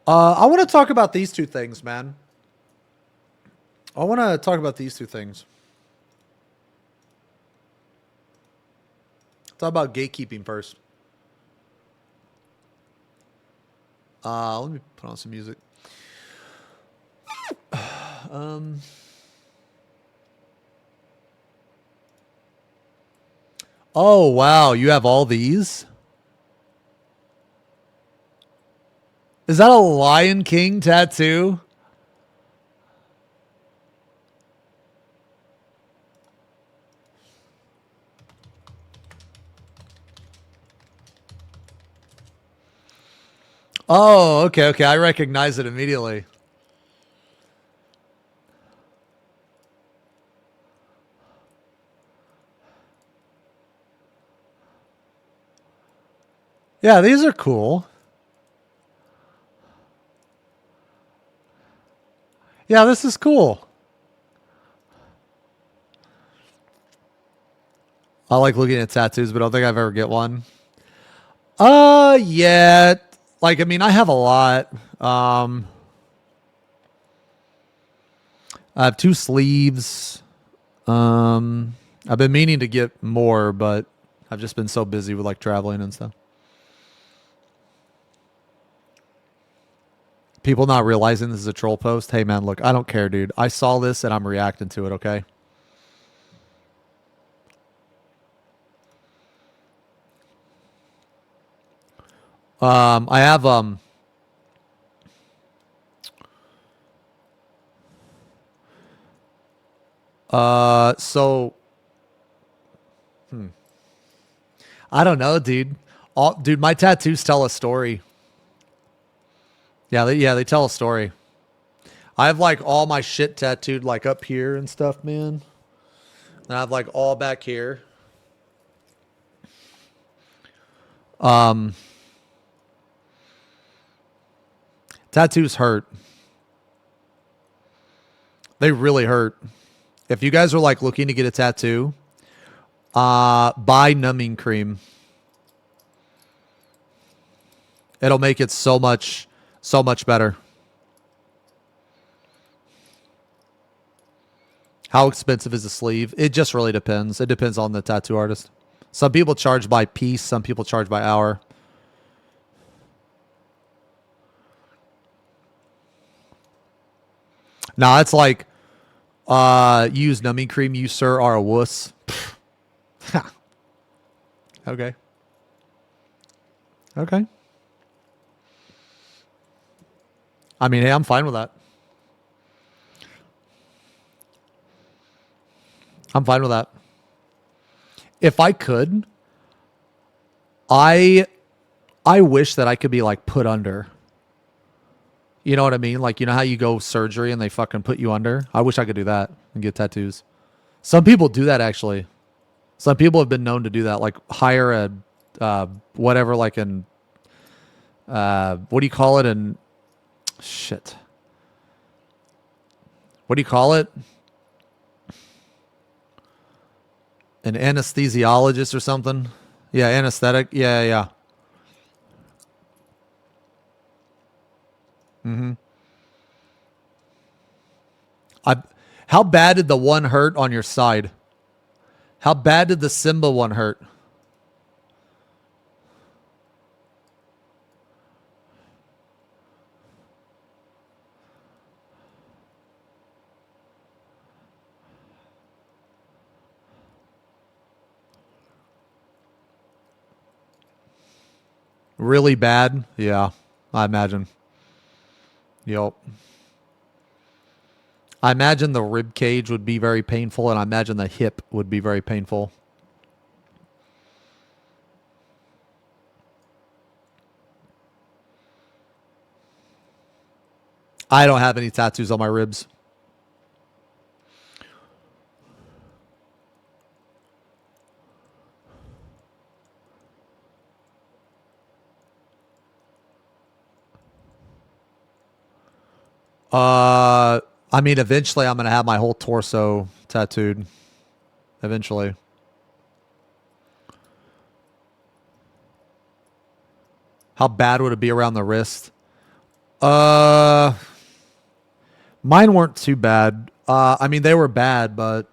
I want to talk about these two things, man. I want to talk about these two things. Talk about gatekeeping first. Let me put on some music. Oh, wow. You have all these? Is that a Lion King tattoo? Oh, okay, okay. I recognize it immediately. Yeah, these are cool. Yeah, this is cool. I like looking at tattoos, but I don't think I've ever get one. Yeah. Like, I mean, I have a lot. I have 2 sleeves. I've been meaning to get more, but I've just been so busy with like traveling and stuff. People not realizing this is a troll post. Hey man, look, I don't care, dude. I saw this and I'm reacting to it, okay? I have so I don't know, dude. Dude, my tattoos tell a story. Yeah, they tell a story. I have like all my shit tattooed like up here and stuff, man. And I have like all back here. Tattoos hurt. They really hurt. If you guys are like looking to get a tattoo, buy numbing cream. It'll make it so much better. How expensive is a sleeve? It just really depends. It depends on the tattoo artist. Some people charge by piece, some people charge by hour. Nah, it's like use numbing cream, you sir are a wuss. Okay. Okay. I mean, hey, I'm fine with that. I'm fine with that. If I could, I wish that I could be like put under. You know what I mean? Like, you know how you go surgery and they fucking put you under? I wish I could do that and get tattoos. Some people do that, actually. Some people have been known to do that. Like, hire a, whatever, like an, what do you call it? And shit. What do you call it? An anesthesiologist or something? Yeah, anesthetic. Yeah, yeah. Mm-hmm. How bad did the one hurt on your side? How bad did the Simba one hurt? Really bad? Yeah, I imagine. Yep. I imagine the rib cage would be very painful, and I imagine the hip would be very painful. I don't have any tattoos on my ribs. I mean, eventually I'm going to have my whole torso tattooed. Eventually. How bad would it be around the wrist? Mine weren't too bad. I mean, they were bad, but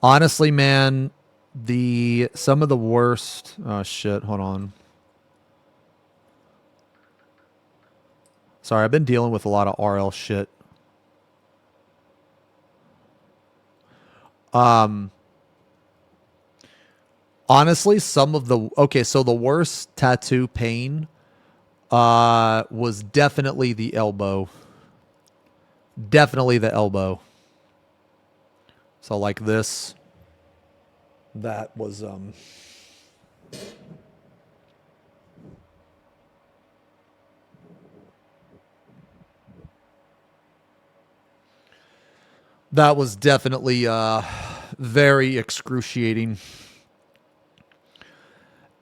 honestly, man, some of the worst. Oh shit! Hold on. Sorry, I've been dealing with a lot of RL shit. Honestly, some of the so the worst tattoo pain was definitely the elbow. Definitely the elbow. So like this. That was that was definitely very excruciating.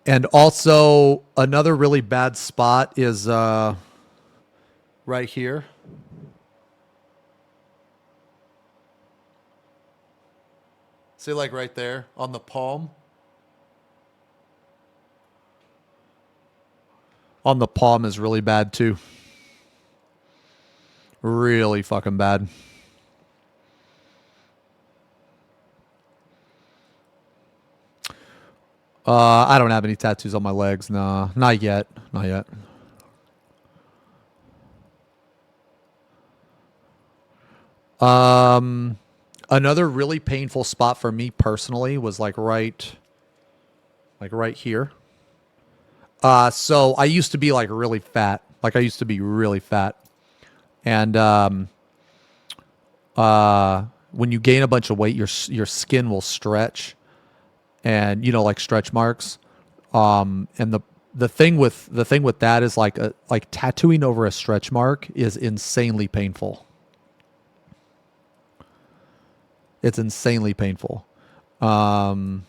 And also another really bad spot is right here. See, like right there on the palm. On the palm is really bad too. Really fucking bad. I don't have any tattoos on my legs. Nah, not yet. Not yet. Another really painful spot for me personally was like right here. So I used to be like really fat. Like I used to be really fat. And when you gain a bunch of weight, your skin will stretch. And you know, like stretch marks. And the thing with that is like tattooing over a stretch mark is insanely painful. It's insanely painful. And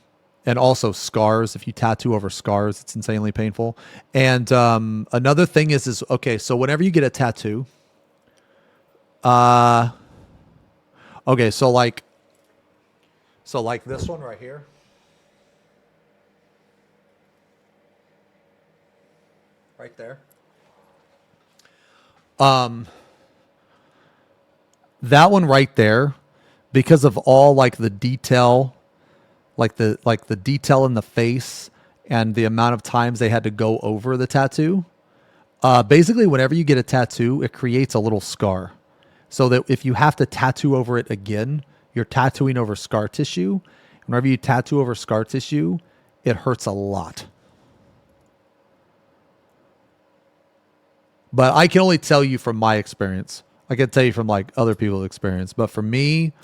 also scars. If you tattoo over scars, it's insanely painful. And another thing is okay, so whenever you get a tattoo, okay, so like this one right here. Right there. That one right there, because of all like the detail, like the detail in the face and the amount of times they had to go over the tattoo. Basically, whenever you get a tattoo, it creates a little scar. So that if you have to tattoo over it again, you're tattooing over scar tissue. Whenever you tattoo over scar tissue, it hurts a lot. But I can only tell you from my experience. I can tell you from like other people's experience. But for me,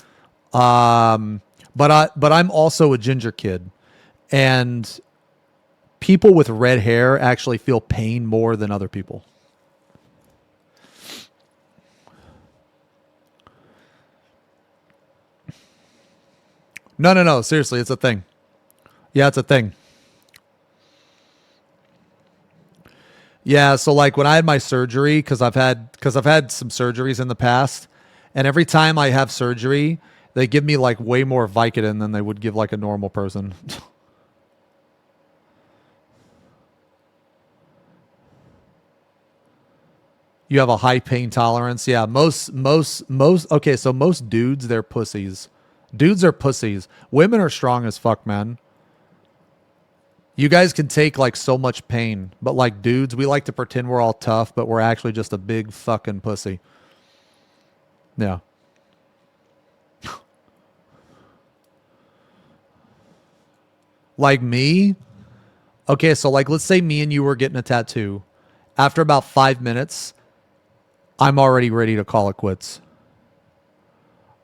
but I'm also a ginger kid, and people with red hair actually feel pain more than other people. No. Seriously, it's a thing. Yeah, it's a thing. Yeah, so like when I had my surgery, because I've had some surgeries in the past, and every time I have surgery, they give me like way more Vicodin than they would give like a normal person. You have a high pain tolerance. Yeah, most okay, so most dudes, they're pussies. Dudes are pussies. Women are strong as fuck, man. You guys can take like so much pain, but like dudes, we like to pretend we're all tough, but we're actually just a big fucking pussy. Yeah. Like me? Okay, so like let's say me and you were getting a tattoo. After about 5 minutes, I'm already ready to call it quits.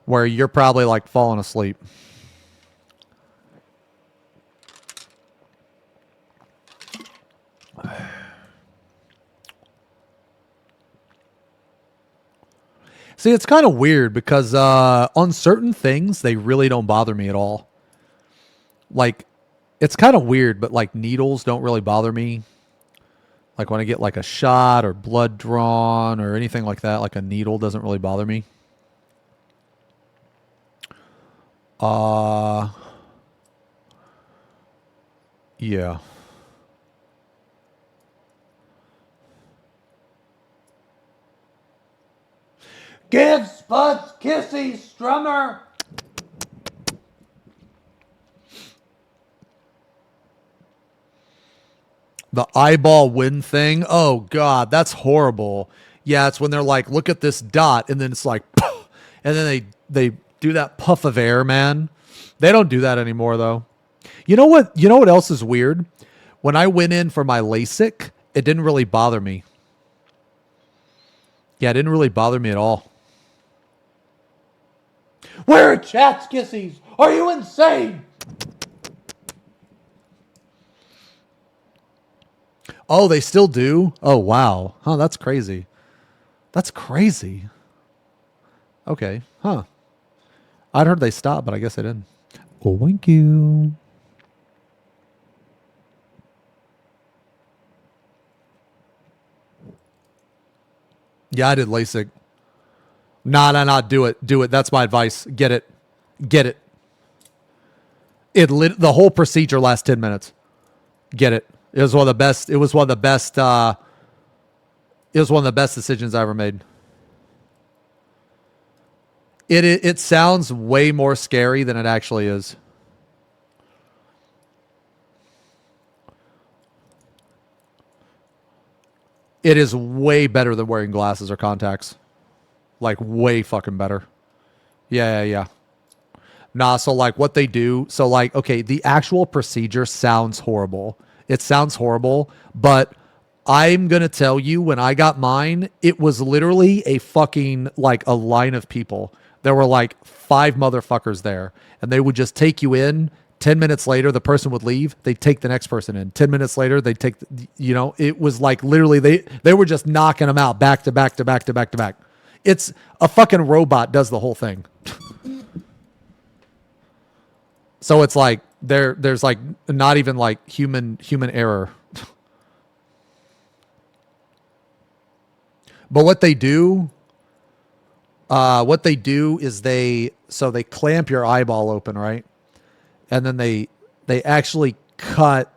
Where you're probably like falling asleep. See, it's kind of weird because on certain things, they really don't bother me at all. Like, it's kind of weird, but like needles don't really bother me. Like when I get like a shot or blood drawn or anything like that, like a needle doesn't really bother me. Yeah. Give Spuds Kissy Strummer. The eyeball wind thing. Oh God, that's horrible. Yeah, it's when they're like, look at this dot, and then it's like, and then they do that puff of air, man. They don't do that anymore though. You know what? You know what else is weird? When I went in for my LASIK, it didn't really bother me. Yeah, it didn't really bother me at all. Where are chat's kissies? Are you insane? Oh, they still do? Oh, wow. Huh, that's crazy. That's crazy. Okay, huh. I'd heard they stopped, but I guess they didn't. Oh, thank you. Yeah, I did LASIK. Nah, do it. Do it. That's my advice. Get it. Get it. The whole procedure lasts 10 minutes. Get it. It was one of the best. It was one of the best. It was one of the best decisions I ever made. It sounds way more scary than it actually is. It is way better than wearing glasses or contacts. Like way fucking better. Yeah. Nah, so like what they do, so like, okay, the actual procedure sounds horrible. It sounds horrible, but I'm going to tell you, when I got mine, it was literally a fucking, like a line of people. There were like 5 motherfuckers there, and they would just take you in. 10 minutes later, the person would leave. They'd take the next person in. 10 minutes later, they'd take, it was like literally they were just knocking them out back to back to back to back to back. It's a fucking robot does the whole thing. So it's like there's like not even like human error. But what they do is they clamp your eyeball open, right? And then they actually cut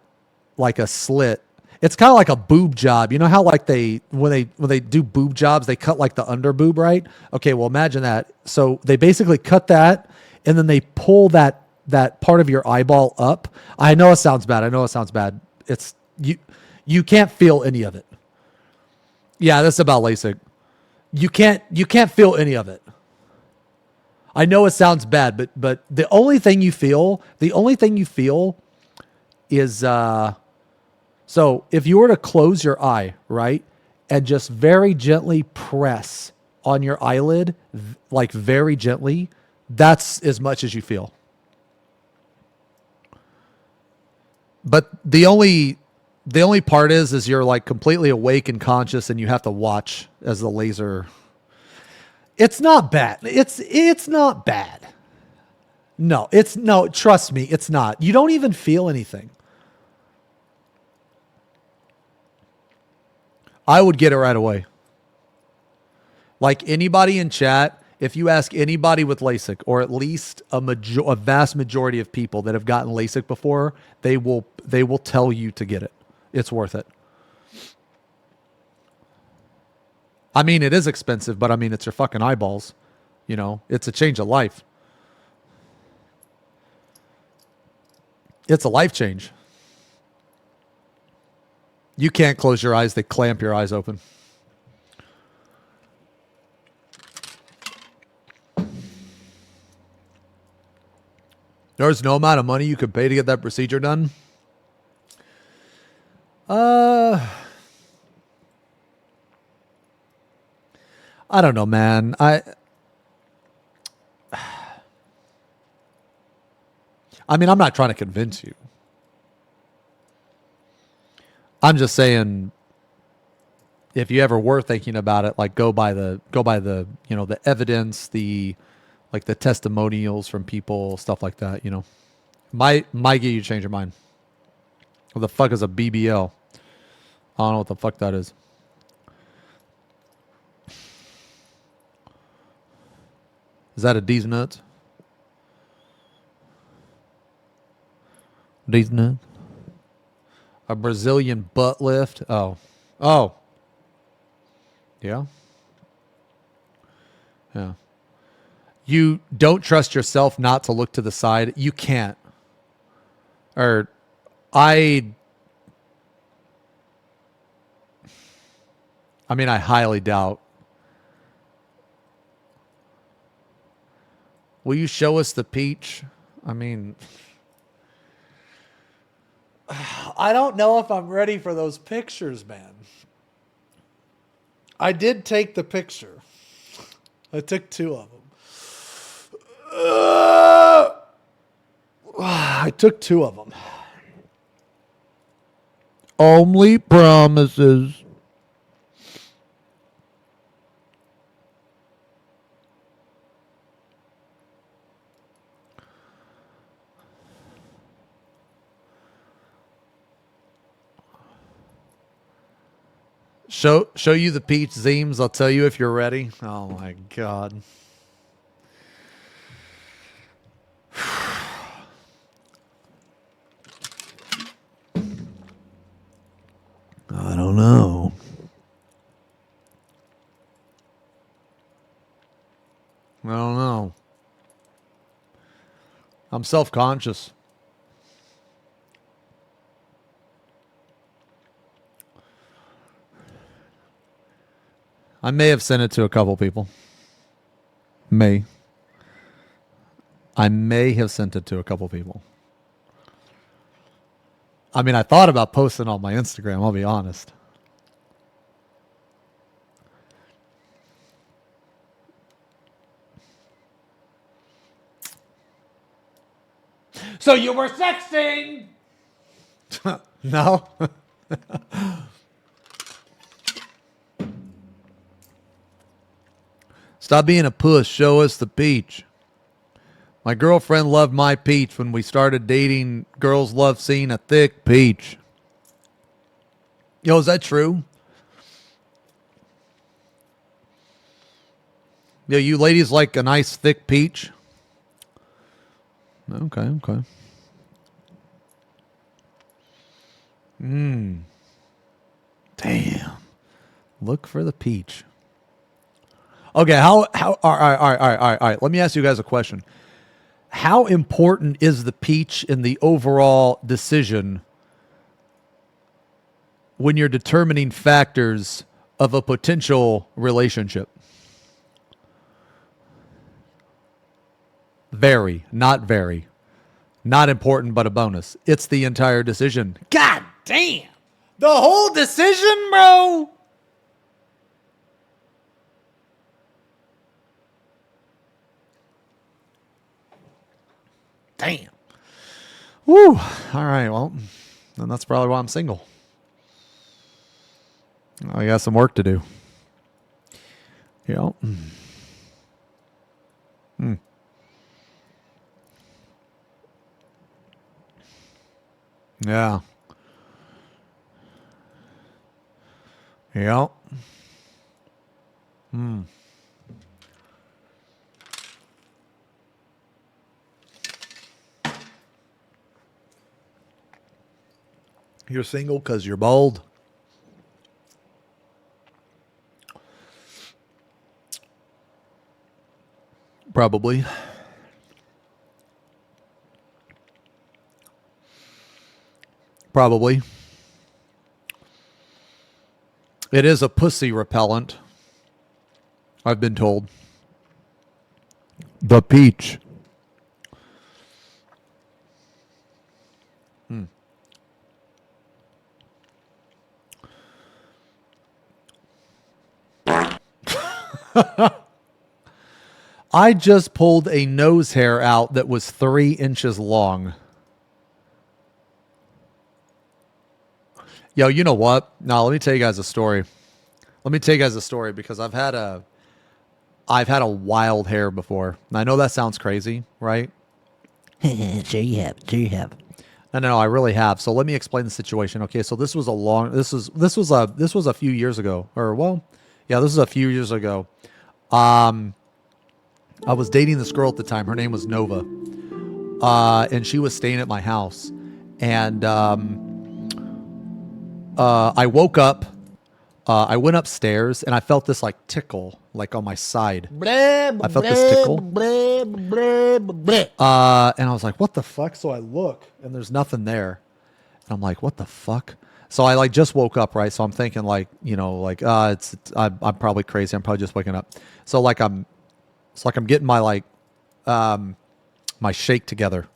like a slit. It's kind of like a boob job. You know how like when they do boob jobs, they cut like the under boob, right? Okay, well imagine that. So they basically cut that, and then they pull that part of your eyeball up. I know it sounds bad. It's you can't feel any of it. Yeah, that's about LASIK. You can't feel any of it. I know it sounds bad, but the only thing you feel is so if you were to close your eye, right, and just very gently press on your eyelid, like very gently, that's as much as you feel. But the only part is you're like completely awake and conscious, and you have to watch as the laser. It's not bad. It's not bad. No, trust me, it's not. You don't even feel anything. I would get it right away. Like anybody in chat, if you ask anybody with LASIK, or at least a vast majority of people that have gotten LASIK before, they will tell you to get it. It's worth it. I mean, it is expensive, but I mean, it's your fucking eyeballs. You know, it's a change of life. It's a life change. You can't close your eyes. They clamp your eyes open. There's no amount of money you could pay to get that procedure done. I don't know, man. I mean, I'm not trying to convince you. I'm just saying, if you ever were thinking about it, like go by the the evidence, the testimonials from people, stuff like that. Might get you to change your mind. What the fuck is a BBL? I don't know what the fuck that is. Is that a D's nuts? D's nuts? A Brazilian butt lift? Oh. Yeah. Yeah. You don't trust yourself not to look to the side. You can't. Or I mean, I highly doubt. Will you show us the peach? I mean, I don't know if I'm ready for those pictures, man. I did take the picture. I took 2 of them. I took 2 of them. Only promises. Show you the peach Zeems. I'll tell you if you're ready. Oh my God. I don't know. I don't know. I'm self-conscious. I may have sent it to a couple people. I may have sent it to a couple people. I mean, I thought about posting on my Instagram, I'll be honest. So you were sexting? No. Stop being a puss. Show us the peach. My girlfriend loved my peach when we started dating. Girls love seeing a thick peach. Yo, is that true? Yo, you ladies like a nice thick peach? Okay. Damn. Look for the peach. Okay, all right. Let me ask you guys a question. How important is the peach in the overall decision when you're determining factors of a potential relationship? Very. Not important, but a bonus. It's the entire decision. God damn. The whole decision, bro? Damn. Woo. All right, well, then that's probably why I'm single. I got some work to do. Yeah. Yeah. Yep. You're single because you're bold. Probably. It is a pussy repellent, I've been told. The peach. I just pulled a nose hair out that was 3 inches long. Yo, you know what? No, let me tell you guys a story. Because I've had a wild hair before. And I know that sounds crazy, right? Sure you have. No, I really have. So let me explain the situation. Okay, so this was a few years ago. This was a few years ago. I was dating this girl at the time. Her name was Nova. And she was staying at my house. And I woke up. I went upstairs and I felt this like tickle, like on my side. I felt this tickle. And I was like, what the fuck? So I look and there's nothing there. And I'm like, what the fuck? So I like just woke up, right? So I'm thinking like, you know, like I'm probably crazy. I'm probably just waking up. So like I'm getting my like my shake together.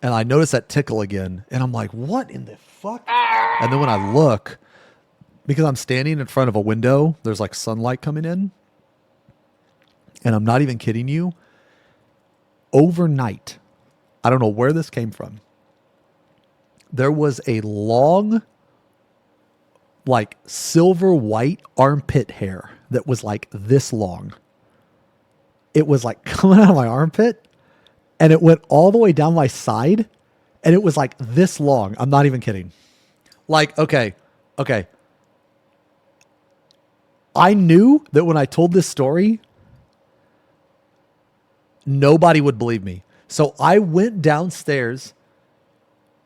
And I notice that tickle again, and I'm like, what in the fuck? And then when I look, because I'm standing in front of a window, there's like sunlight coming in. And I'm not even kidding you. Overnight, I don't know where this came from. There was a long, like silver white armpit hair that was like this long. It was like coming out of my armpit, and it went all the way down my side, and it was like this long. I'm not even kidding. Like, okay. I knew that when I told this story, nobody would believe me. So I went downstairs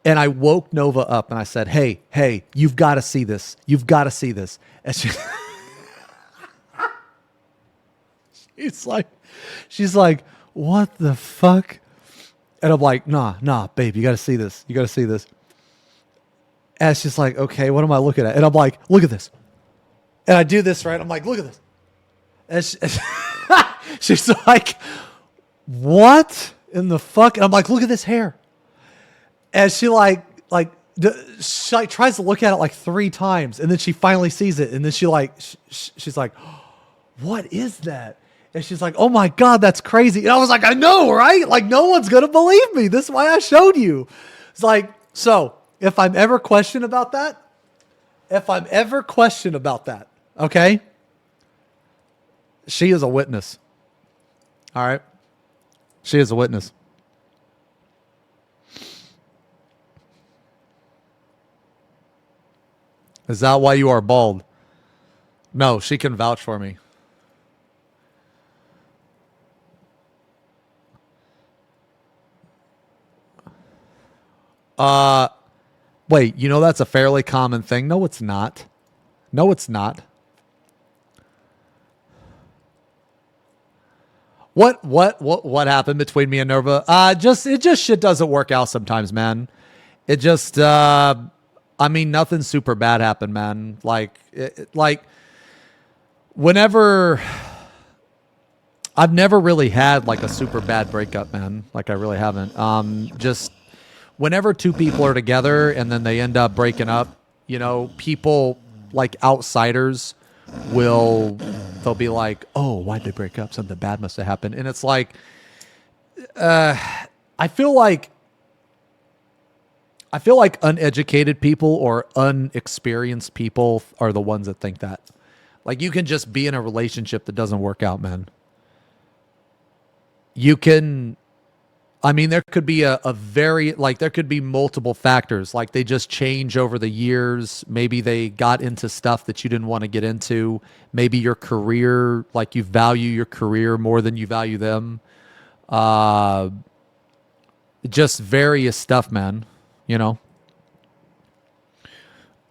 and I woke Nova up and I said, hey, you've got to see this. You've got to see this. And she's like, what the fuck? And I'm like, nah, babe, you got to see this. You got to see this. And she's like, okay, what am I looking at? And I'm like, look at this. And I do this, right? I'm like, look at this. And she's like, what in the fuck? And I'm like, look at this hair. And she she tries to look at it like 3 times, and then she finally sees it, and then she's like, what is that? And she's like, oh my God, that's crazy. And I was like, I know, right? Like, no one's gonna believe me. This is why I showed you. It's like, so if I'm ever questioned about that, okay, she is a witness. All right, she is a witness. Is that why you are bald? No, she can vouch for me. Wait, you know that's a fairly common thing? No, it's not. No, it's not. What happened between me and Nova? It just shit doesn't work out sometimes, man. It just I mean, nothing super bad happened, man. Like whenever I've never really had like a super bad breakup, man. Like I really haven't. Just whenever 2 people are together and then they end up breaking up, you know, people like outsiders they'll be like, oh, why'd they break up? Something bad must have happened. And it's like, I feel like uneducated people or unexperienced people are the ones that think that. Like, you can just be in a relationship that doesn't work out, man. You can, I mean, there could be there could be multiple factors. Like, they just change over the years. Maybe they got into stuff that you didn't want to get into. Maybe your career, like you value your career more than you value them. Just various stuff, man. You know,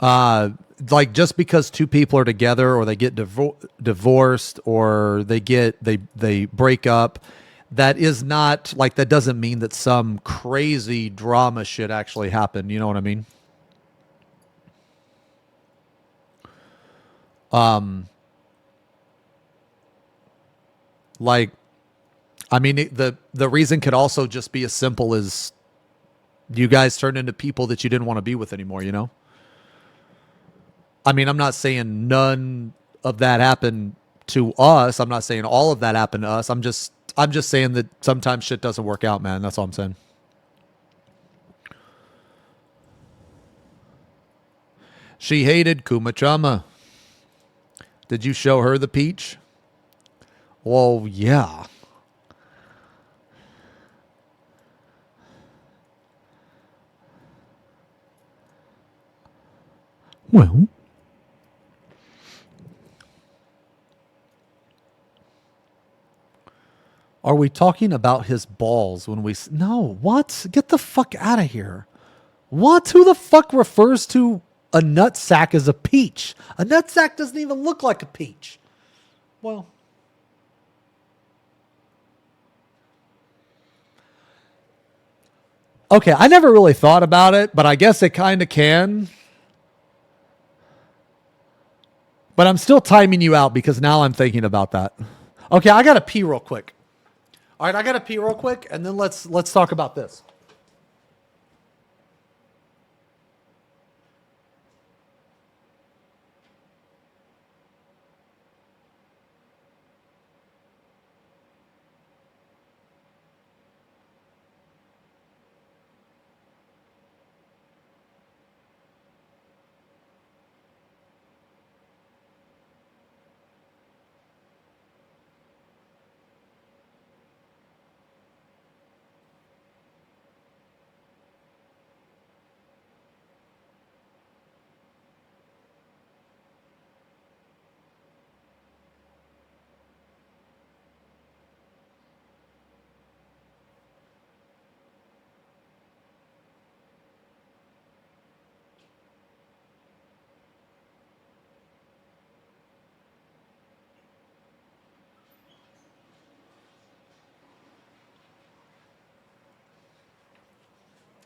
like just because 2 people are together or they get divorced or they break up, that is not like, that doesn't mean that some crazy drama shit actually happened. You know what I mean? Like, I mean, the reason could also just be as simple as you guys turned into people that you didn't want to be with anymore, you know? I mean, I'm not saying none of that happened to us. I'm not saying all of that happened to us. I'm just saying that sometimes shit doesn't work out, man. That's all I'm saying. She hated Kumachama. Did you show her the peach? Well, yeah. Well, are we talking about his balls when we... No, what? Get the fuck out of here. What? Who the fuck refers to a nutsack as a peach? A nutsack doesn't even look like a peach. Well... Okay, I never really thought about it, but I guess it kind of can. But I'm still timing you out because now I'm thinking about that. Okay, I got to pee real quick. All right, I got to pee real quick, and then let's talk about this.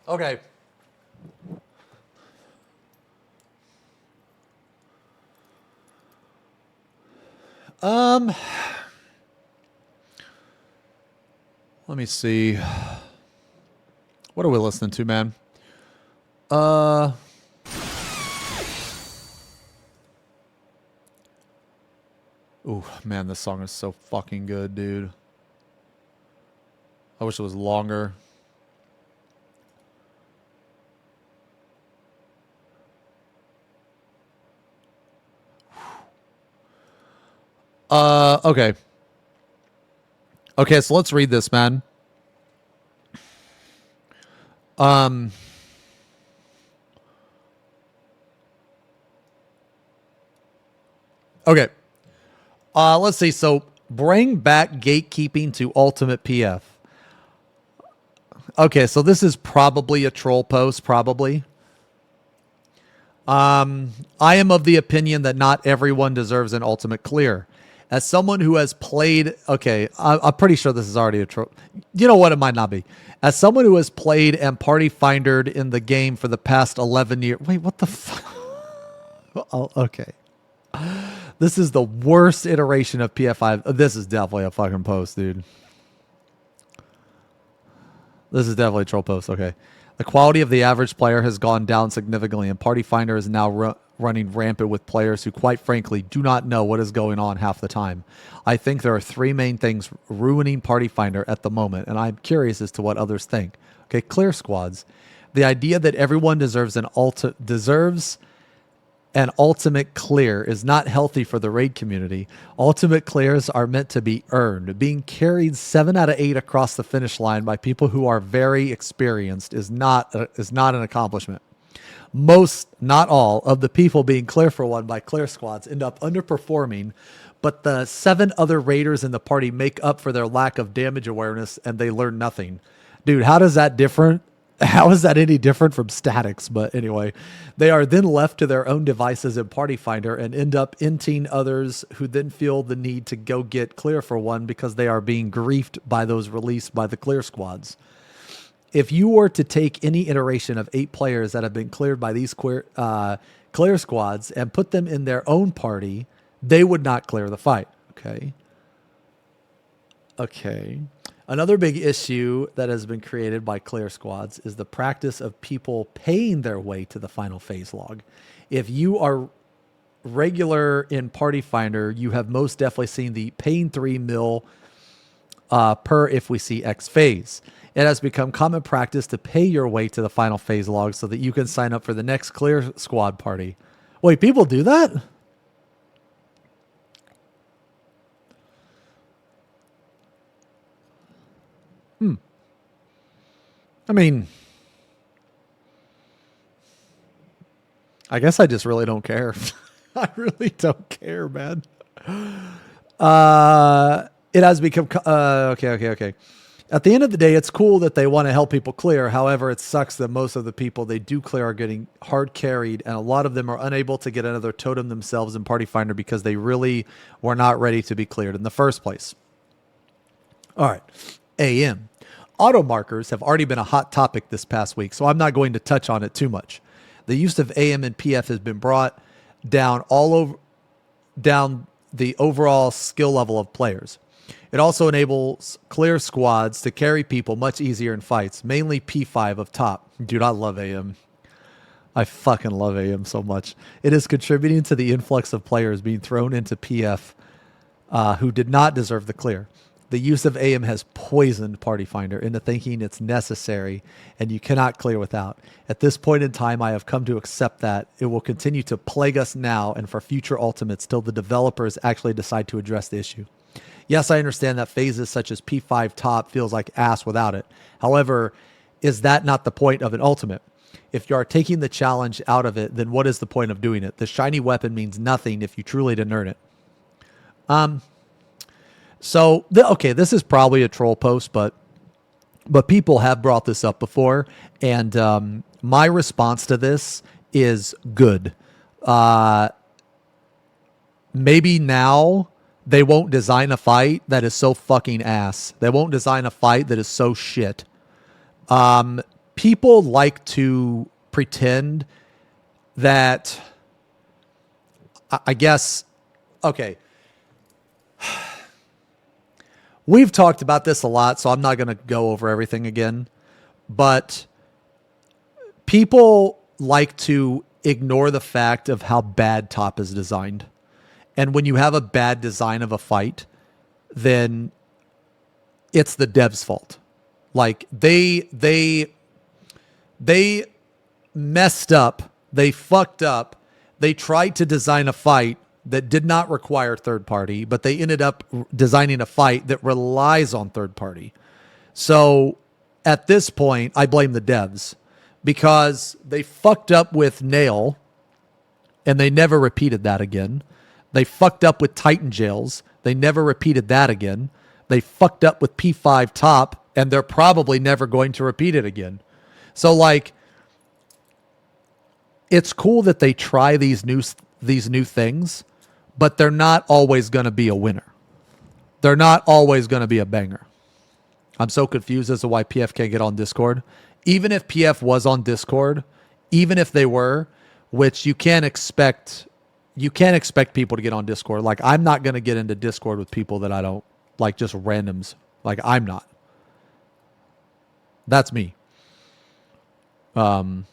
Okay. Let me see. What are we listening to, man? Ooh, man, this song is so fucking good, dude. I wish it was longer. Okay. Okay, so let's read this, man. Okay. Let's see. So, bring back gatekeeping to Ultimate PF. Okay, so this is probably a troll post, probably. I am of the opinion that not everyone deserves an ultimate clear. As someone who has played, okay, I'm pretty sure this is already a troll. You know what? It might not be. As someone who has played and party findered in the game for the past 11 years. Wait, what the fuck? Oh, okay. This is the worst iteration of PF5. This is definitely a fucking post, dude. This is definitely a troll post. Okay. The quality of the average player has gone down significantly, and Party Finder is now running rampant with players who, quite frankly, do not know what is going on half the time. I think there are three main things ruining Party Finder at the moment, and I'm curious as to what others think. Okay, clear squads. The idea that everyone deserves an ultimate clear is not healthy for the raid community. Ultimate clears are meant to be earned. Being carried 7 out of 8 across the finish line by people who are very experienced is not an accomplishment. Most, not all, of the people being clear for one by clear squads end up underperforming, but the 7 other raiders in the party make up for their lack of damage awareness and they learn nothing. Dude, how is that different? How is that any different from statics? But anyway, they are then left to their own devices in Party Finder and end up inting others who then feel the need to go get clear for one because they are being griefed by those released by the clear squads. If you were to take any iteration of 8 players that have been cleared by these clear squads and put them in their own party, they would not clear the fight. Okay. Another big issue that has been created by clear squads is the practice of people paying their way to the final phase log. If you are regular in Party Finder, you have most definitely seen the paying 3 mil per if we see X phase. It has become common practice to pay your way to the final phase log so that you can sign up for the next clear squad party. Wait, people do that? I mean, I guess I just really don't care. I really don't care, man. It has become... okay. At the end of the day, it's cool that they want to help people clear. However, it sucks that most of the people they do clear are getting hard carried, and a lot of them are unable to get another totem themselves in Party Finder because they really were not ready to be cleared in the first place. All right. AM. auto markers have already been a hot topic this past week, so I'm not going to touch on it too much. The use of AM and PF has been brought down down the overall skill level of players. It also enables clear squads to carry people much easier in fights, mainly P5 of top. Dude, I love AM. I fucking love AM so much. It is contributing to the influx of players being thrown into PF who did not deserve the clear. The use of AM has poisoned Party Finder into thinking it's necessary and you cannot clear without. At this point in time, I have come to accept that it will continue to plague us now and for future ultimates till the developers actually decide to address the issue. Yes, I understand that phases such as P5 top feels like ass without it. However, is that not the point of an ultimate? If you are taking the challenge out of it, then what is the point of doing it? The shiny weapon means nothing if you truly didn't earn it. Okay, this is probably a troll post, but people have brought this up before, and my response to this is good. Maybe now they won't design a fight that is so fucking ass. They won't design a fight that is so shit. People like to pretend that, I guess, okay. We've talked about this a lot, so I'm not going to go over everything again. But people like to ignore the fact of how bad top is designed. And when you have a bad design of a fight, then it's the dev's fault. Like they messed up. They fucked up. They tried to design a fight that did not require third party, but they ended up designing a fight that relies on third party. So at this point, I blame the devs because they fucked up with Nail and they never repeated that again. They fucked up with Titan Jails. They never repeated that again. They fucked up with P5 top and they're probably never going to repeat it again. So like, it's cool that they try these new things, but they're not always going to be a winner. They're not always going to be a banger. I'm so confused as to why PF can't get on Discord. Even if PF was on Discord, even if they were, which you can't expect people to get on Discord. Like, I'm not going to get into Discord with people that I don't like, just randoms. Like, I'm not. That's me. I'll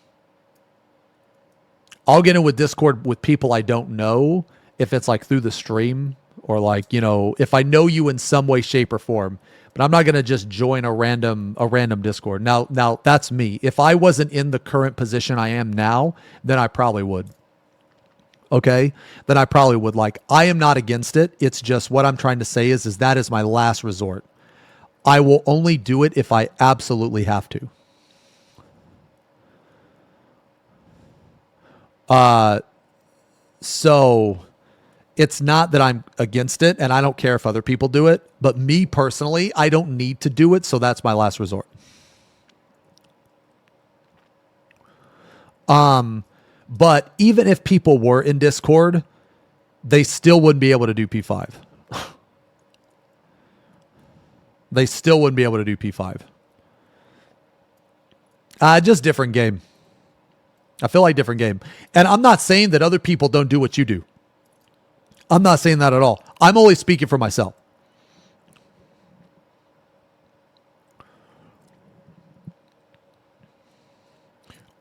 get in with Discord with people I don't know if it's like through the stream or like, you know, if I know you in some way, shape, or form. But I'm not going to just join a random Discord. Now that's me. If I wasn't in the current position I am now, then I probably would. Okay? Then I probably would. Like, I am not against it. It's just what I'm trying to say is that is my last resort. I will only do it if I absolutely have to. So it's not that I'm against it and I don't care if other people do it, but me personally, I don't need to do it. So that's my last resort. But even if people were in Discord, they still wouldn't be able to do P5. They still wouldn't be able to do P5. Just different game. I feel like different game. And I'm not saying that other people don't do what you do. I'm not saying that at all. I'm only speaking for myself.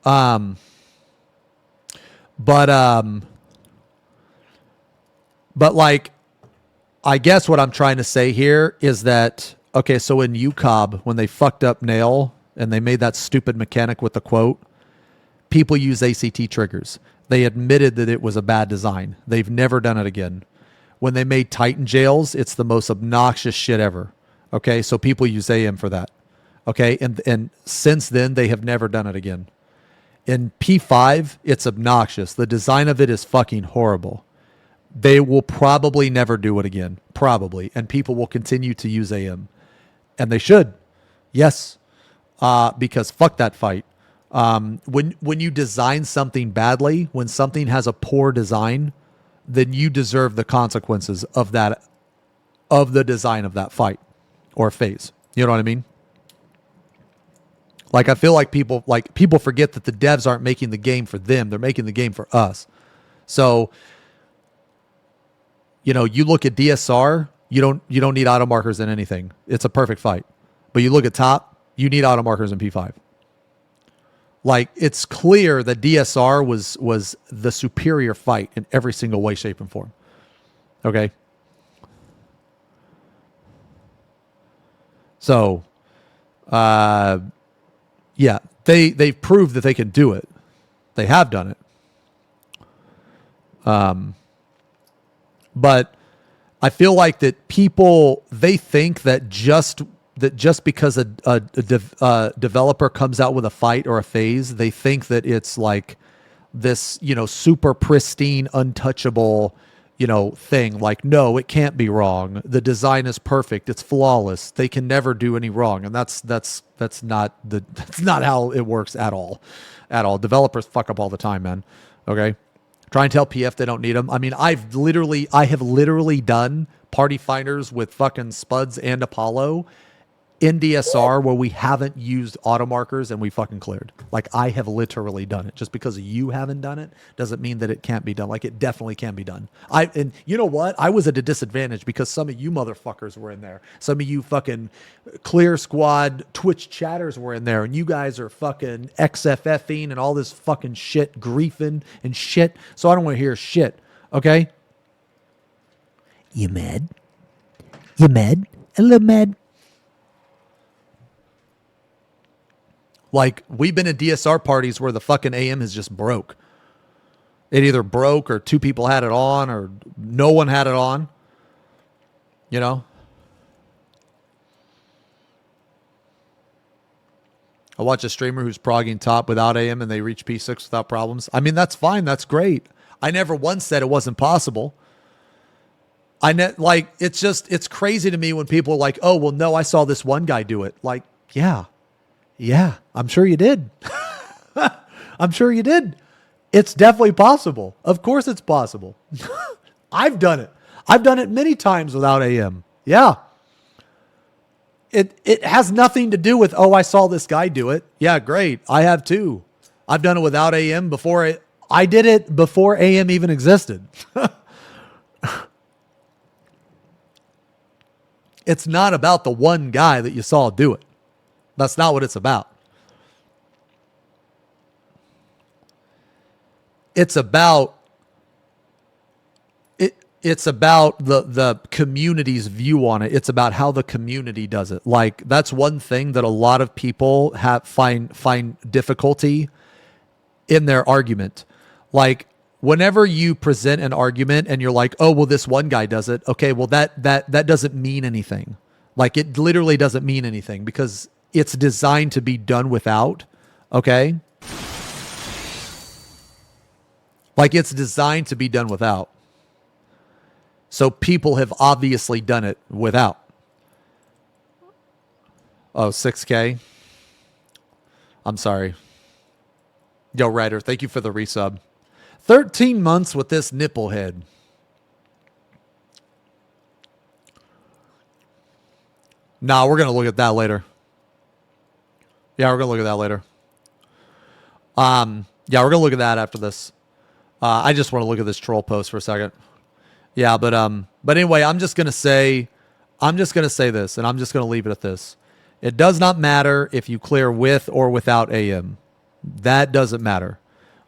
But like, I guess what I'm trying to say here is that, okay, so in UCOB, when they fucked up Nail and they made that stupid mechanic with the quote, people use ACT triggers. They admitted that it was a bad design. They've never done it again. When they made Titan Jails, it's the most obnoxious shit ever. Okay, so people use AM for that. Okay, and since then, they have never done it again. In P5, it's obnoxious. The design of it is fucking horrible. They will probably never do it again. Probably. And people will continue to use AM. And they should. Yes. Because fuck that fight. When you design something badly, when something has a poor design, then you deserve the consequences of that, of the design of that fight or phase. You know what I mean? Like, I feel like people forget that the devs aren't making the game for them. They're making the game for us. So, you know, you look at DSR, you don't need auto markers in anything. It's a perfect fight. But you look at top, you need auto markers in P5. Like, it's clear that DSR was the superior fight in every single way, shape, and form. Okay? So, yeah, they've proved that they can do it. They have done it. But I feel like that people, they think that just because a developer comes out with a fight or a phase, they think that it's like this, you know, super pristine, untouchable, you know, thing. Like, no, it can't be wrong. The design is perfect. It's flawless. They can never do any wrong. And that's not how it works at all. At all. Developers fuck up all the time, man. Okay? Try and tell PF they don't need them. I mean, I have literally done party finders with fucking Spuds and Apollo in DSR where we haven't used auto markers and we fucking cleared. Like, I have literally done it. Just because you haven't done it doesn't mean that it can't be done. Like, it definitely can be done. And you know what? I was at a disadvantage because some of you motherfuckers were in there. Some of you fucking Clear Squad Twitch chatters were in there, and you guys are fucking XFFing and all this fucking shit, griefing and shit. So I don't want to hear shit. Okay? You mad? You mad? A little mad? Like, we've been in DSR parties where the fucking AM is just broke. It either broke or two people had it on or no one had it on. You know? I watch a streamer who's progging top without AM and they reach P6 without problems. I mean, that's fine. That's great. I never once said it wasn't possible. It's crazy to me when people are like, oh, well, no, I saw this one guy do it. Like, yeah, I'm sure you did. I'm sure you did. It's definitely possible. Of course it's possible. I've done it. I've done it many times without AM. Yeah. It has nothing to do with, oh, I saw this guy do it. Yeah, great. I have too. I've done it without AM before. I did it before AM even existed. It's not about the one guy that you saw do it. That's not what it's about. It's about the community's view on it. It's about how the community does it. Like, that's one thing that a lot of people find difficulty in their argument. Like, whenever you present an argument and you're like, oh, well, this one guy does it. Okay, well, that doesn't mean anything. Like, it literally doesn't mean anything because it's designed to be done without. Okay? Like, it's designed to be done without. So people have obviously done it without. Oh, 6K? I'm sorry. Yo, Ryder, thank you for the resub. 13 months with this nipple head. Nah, we're going to look at that later. Yeah, we're going to look at that later. Yeah, we're going to look at that after this. I just want to look at this troll post for a second. Yeah, but anyway, I'm just going to say this, and I'm just going to leave it at this. It does not matter if you clear with or without AM. That doesn't matter.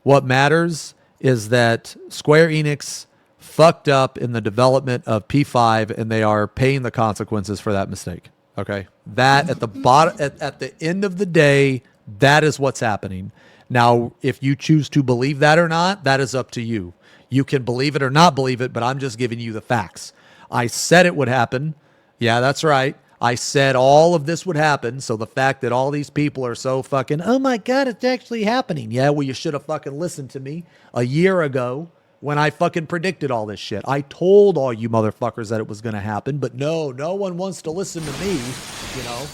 What matters is that Square Enix fucked up in the development of P5, and they are paying the consequences for that mistake. Okay? That at the bottom, at the end of the day, that is what's happening. Now, if you choose to believe that or not, that is up to you. You can believe it or not believe it, but I'm just giving you the facts. I said it would happen. Yeah, that's right. I said all of this would happen. So the fact that all these people are so fucking, oh my God, it's actually happening. Yeah, well, you should have fucking listened to me a year ago when I fucking predicted all this shit. I told all you motherfuckers that it was going to happen, but no one wants to listen to me, you know.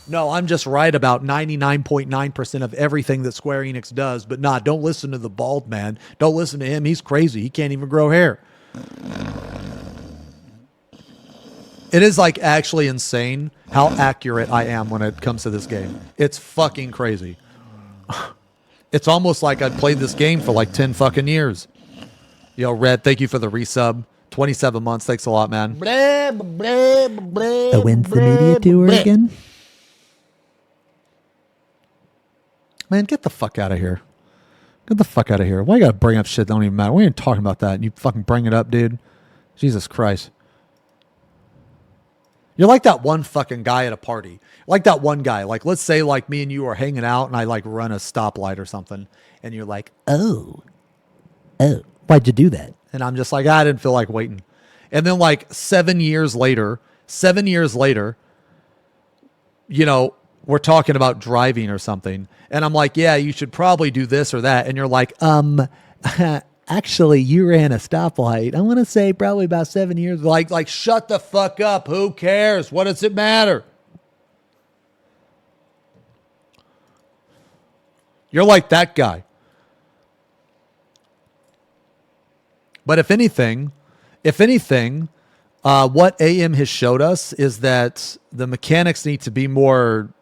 No, I'm just right about 99.9% of everything that Square Enix does, but don't listen to the bald man. Don't listen to him. He's crazy. He can't even grow hair. It is like actually insane how accurate I am when it comes to this game. It's fucking crazy. It's almost like I've played this game for like 10 fucking years. Yo, Red, thank you for the resub. 27 months. Thanks a lot, man. When's the media tour again? Man, get the fuck out of here. Get the fuck out of here. Why you gotta bring up shit that don't even matter? We ain't talking about that. And you fucking bring it up, dude. Jesus Christ. You're like that one fucking guy at a party. Like that one guy. Like, let's say like me and you are hanging out and I like run a stoplight or something. And you're like, oh, why'd you do that? and I'm just like, I didn't feel like waiting. And then like 7 years later, you know, we're talking about driving or something. And I'm like, yeah, you should probably do this or that. And you're like, actually, you ran a stoplight. I want to say probably about 7 years ago. Like, shut the fuck up. Who cares? What does it matter? You're like that guy. But if anything, what AM has showed us is that the mechanics need to be more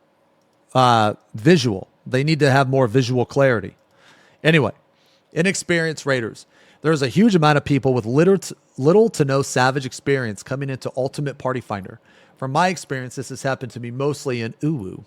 visual. They need to have more visual clarity. Anyway, inexperienced raiders. There's a huge amount of people with little to no savage experience coming into Ultimate Party Finder. From my experience, this has happened to me mostly in Uwu.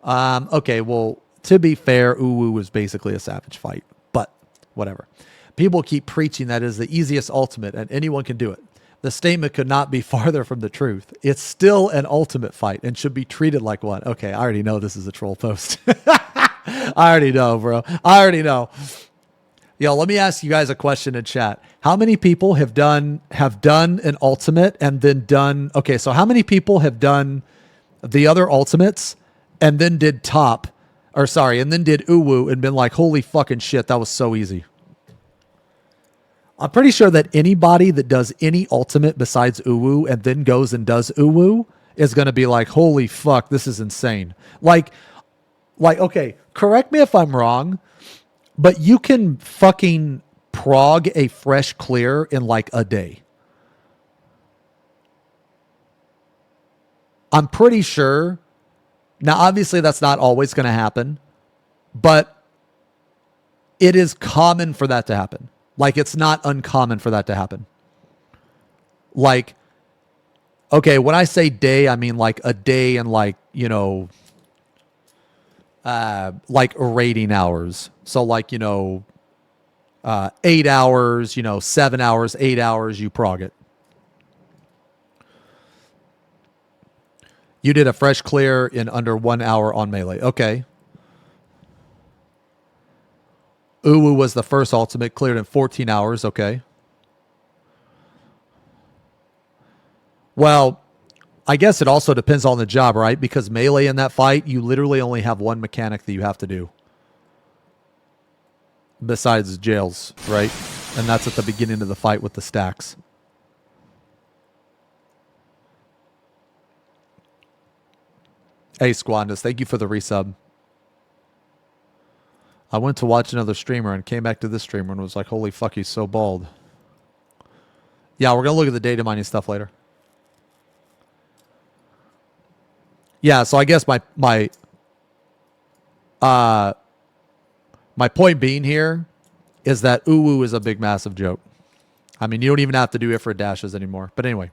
Okay, well, to be fair, Uwu is basically a savage fight, but whatever. People keep preaching that it is the easiest ultimate and anyone can do it. The statement could not be farther from the truth. It's still an ultimate fight and should be treated like one. Okay, I already know this is a troll post. I already know, bro. I already know. Yo, let me ask you guys a question in chat. How many people have done an ultimate and then done... Okay, so how many people have done the other ultimates and then did and then did Uwu and been like, holy fucking shit, that was so easy? I'm pretty sure that anybody that does any ultimate besides Uwu and then goes and does Uwu is going to be like, holy fuck, this is insane. Like, okay, correct me if I'm wrong, but you can fucking prog a fresh clear in like a day. I'm pretty sure. Now, obviously, that's not always going to happen, but it is common for that to happen. Like, it's not uncommon for that to happen. Like, okay, when I say day, I mean like a day and like, you know, like rating hours. So like, you know, 8 hours, you know, 7 hours, 8 hours, you prog it. You did a fresh clear in under 1 hour on melee. Okay. Uwu was the first ultimate, cleared in 14 hours. Okay. Well, I guess it also depends on the job, right? Because melee in that fight, you literally only have one mechanic that you have to do. Besides jails, right? And that's at the beginning of the fight with the stacks. Hey, Squandus, thank you for the resub. I went to watch another streamer and came back to this streamer and was like, holy fuck, he's so bald. Yeah, we're going to look at the data mining stuff later. Yeah, so I guess my point being here is that Uwu is a big, massive joke. I mean, you don't even have to do Ifrit dashes anymore. But anyway.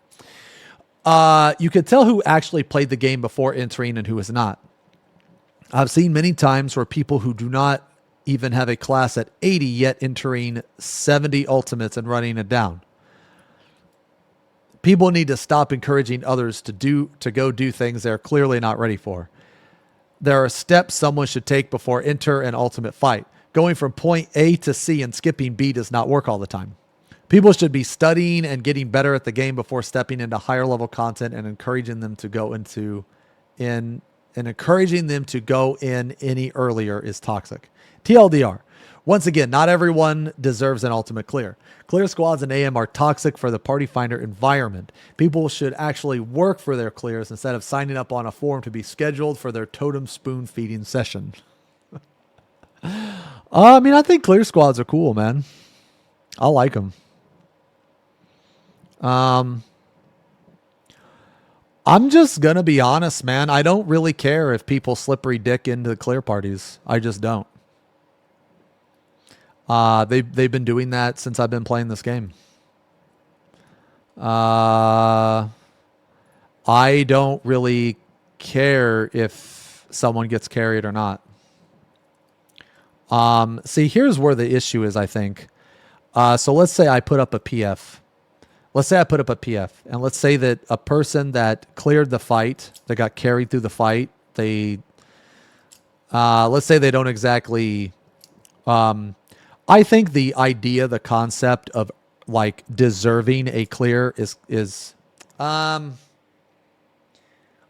You can tell who actually played the game before entering and who is not. I've seen many times where people who do not even have a class at 80 yet entering 70 ultimates and running it down. People need to stop encouraging others to go do things they're clearly not ready for. There are steps someone should take before enter an ultimate fight. Going from point A to C and skipping B does not work all the time. People should be studying and getting better at the game before stepping into higher level content and encouraging them to go in any earlier is toxic. TLDR. Once again, not everyone deserves an ultimate clear. Clear squads and AM are toxic for the Party Finder environment. People should actually work for their clears instead of signing up on a form to be scheduled for their totem spoon feeding session. I mean, I think clear squads are cool, man. I like them. I'm just going to be honest, man. I don't really care if people slippery dick into the clear parties. I just don't. They've been doing that since I've been playing this game. I don't really care if someone gets carried or not. See, here's where the issue is, I think. So let's say I put up a PF. Let's say I put up a PF, and let's say that a person that cleared the fight, that got carried through the fight, let's say they don't exactly, I think the idea, the concept of like deserving a clear is I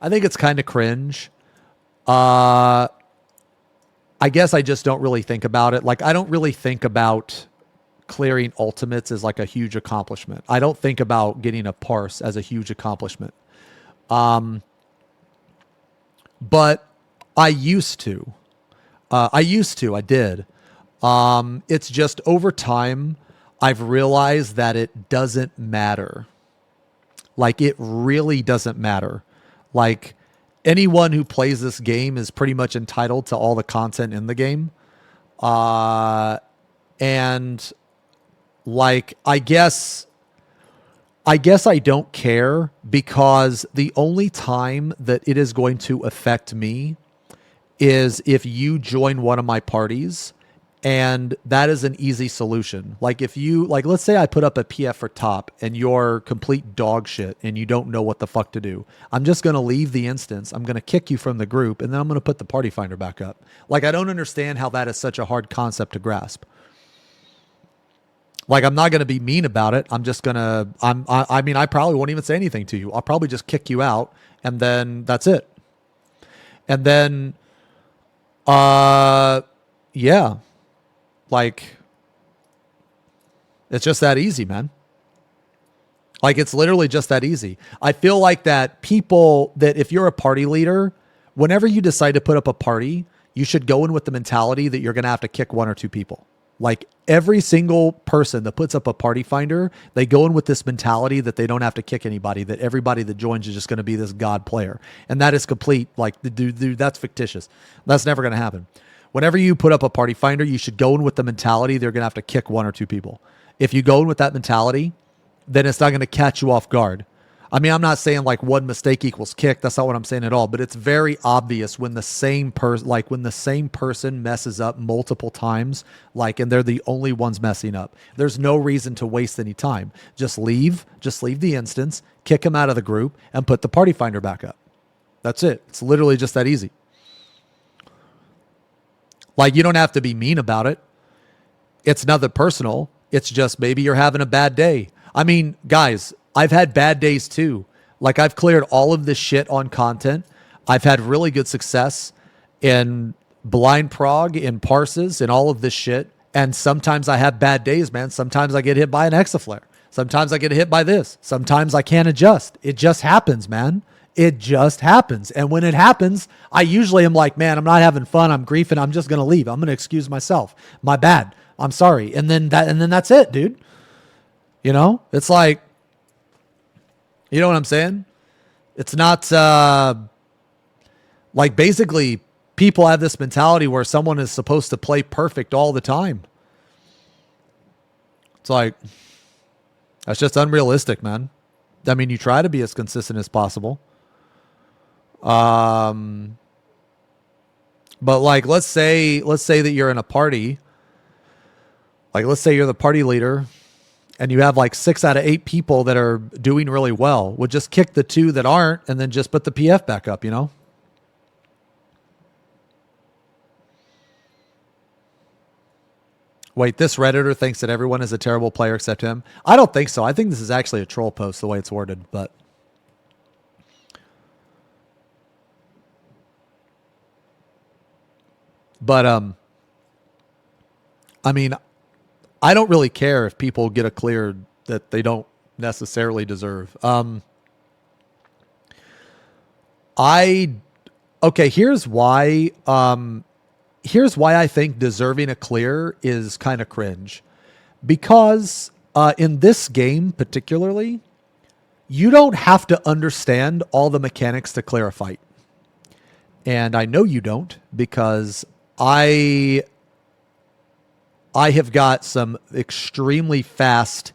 think it's kind of cringe. I guess I just don't really think about it. Like, I don't really think about clearing ultimates as like a huge accomplishment. I don't think about getting a parse as a huge accomplishment. But I used to. I did. It's just over time, I've realized that it doesn't matter. Like, it really doesn't matter. Like, anyone who plays this game is pretty much entitled to all the content in the game. And like, I guess I don't care, because the only time that it is going to affect me is if you join one of my parties, and that is an easy solution. Like, if you, like, let's say I put up a PF for top and you're complete dog shit and you don't know what the fuck to do. I'm just going to leave the instance. I'm going to kick you from the group, and then I'm going to put the party finder back up. Like, I don't understand how that is such a hard concept to grasp. Like, I'm not going to be mean about it. I'm just going to, I mean, I probably won't even say anything to you. I'll probably just kick you out, and then that's it. And then, yeah, like, it's just that easy, man. Like, it's literally just that easy. I feel like that people, that if you're a party leader, whenever you decide to put up a party, you should go in with the mentality that you're going to have to kick one or two people. Like, every single person that puts up a party finder, they go in with this mentality that they don't have to kick anybody, that everybody that joins is just going to be this god player. And that is complete, like, dude, that's fictitious. That's never going to happen. Whenever you put up a party finder, you should go in with the mentality they're going to have to kick one or two people. If you go in with that mentality, then it's not going to catch you off guard. I mean, I'm not saying like one mistake equals kick. That's not what I'm saying at all. But it's very obvious when the same person messes up multiple times, like, and they're the only ones messing up. There's no reason to waste any time. Just leave the instance, kick them out of the group, and put the party finder back up. That's it. It's literally just that easy. Like, you don't have to be mean about it. It's nothing personal. It's just maybe you're having a bad day. I mean, guys, I've had bad days too. Like, I've cleared all of this shit on content. I've had really good success in blind prog, in parses, and all of this shit. And sometimes I have bad days, man. Sometimes I get hit by an exaflare. Sometimes I get hit by this. Sometimes I can't adjust. It just happens, man. It just happens. And when it happens, I usually am like, man, I'm not having fun. I'm griefing. I'm just going to leave. I'm going to excuse myself. My bad. I'm sorry. And then that's it, dude. You know, it's like, you know what I'm saying? It's not like, basically people have this mentality where someone is supposed to play perfect all the time. It's like, that's just unrealistic, man. I mean, you try to be as consistent as possible. But like, let's say that you're in a party. Like, let's say you're the party leader and you have like 6 out of 8 people that are doing really well. We'll just kick the 2 that aren't and then just put the PF back up, you know? Wait, this Redditor thinks that everyone is a terrible player except him. I don't think so. I think this is actually a troll post the way it's worded, but I mean, I don't really care if people get a clear that they don't necessarily deserve. Here's why I think deserving a clear is kind of cringe. Because in this game particularly, you don't have to understand all the mechanics to clear a fight. And I know you don't, because I have got some extremely fast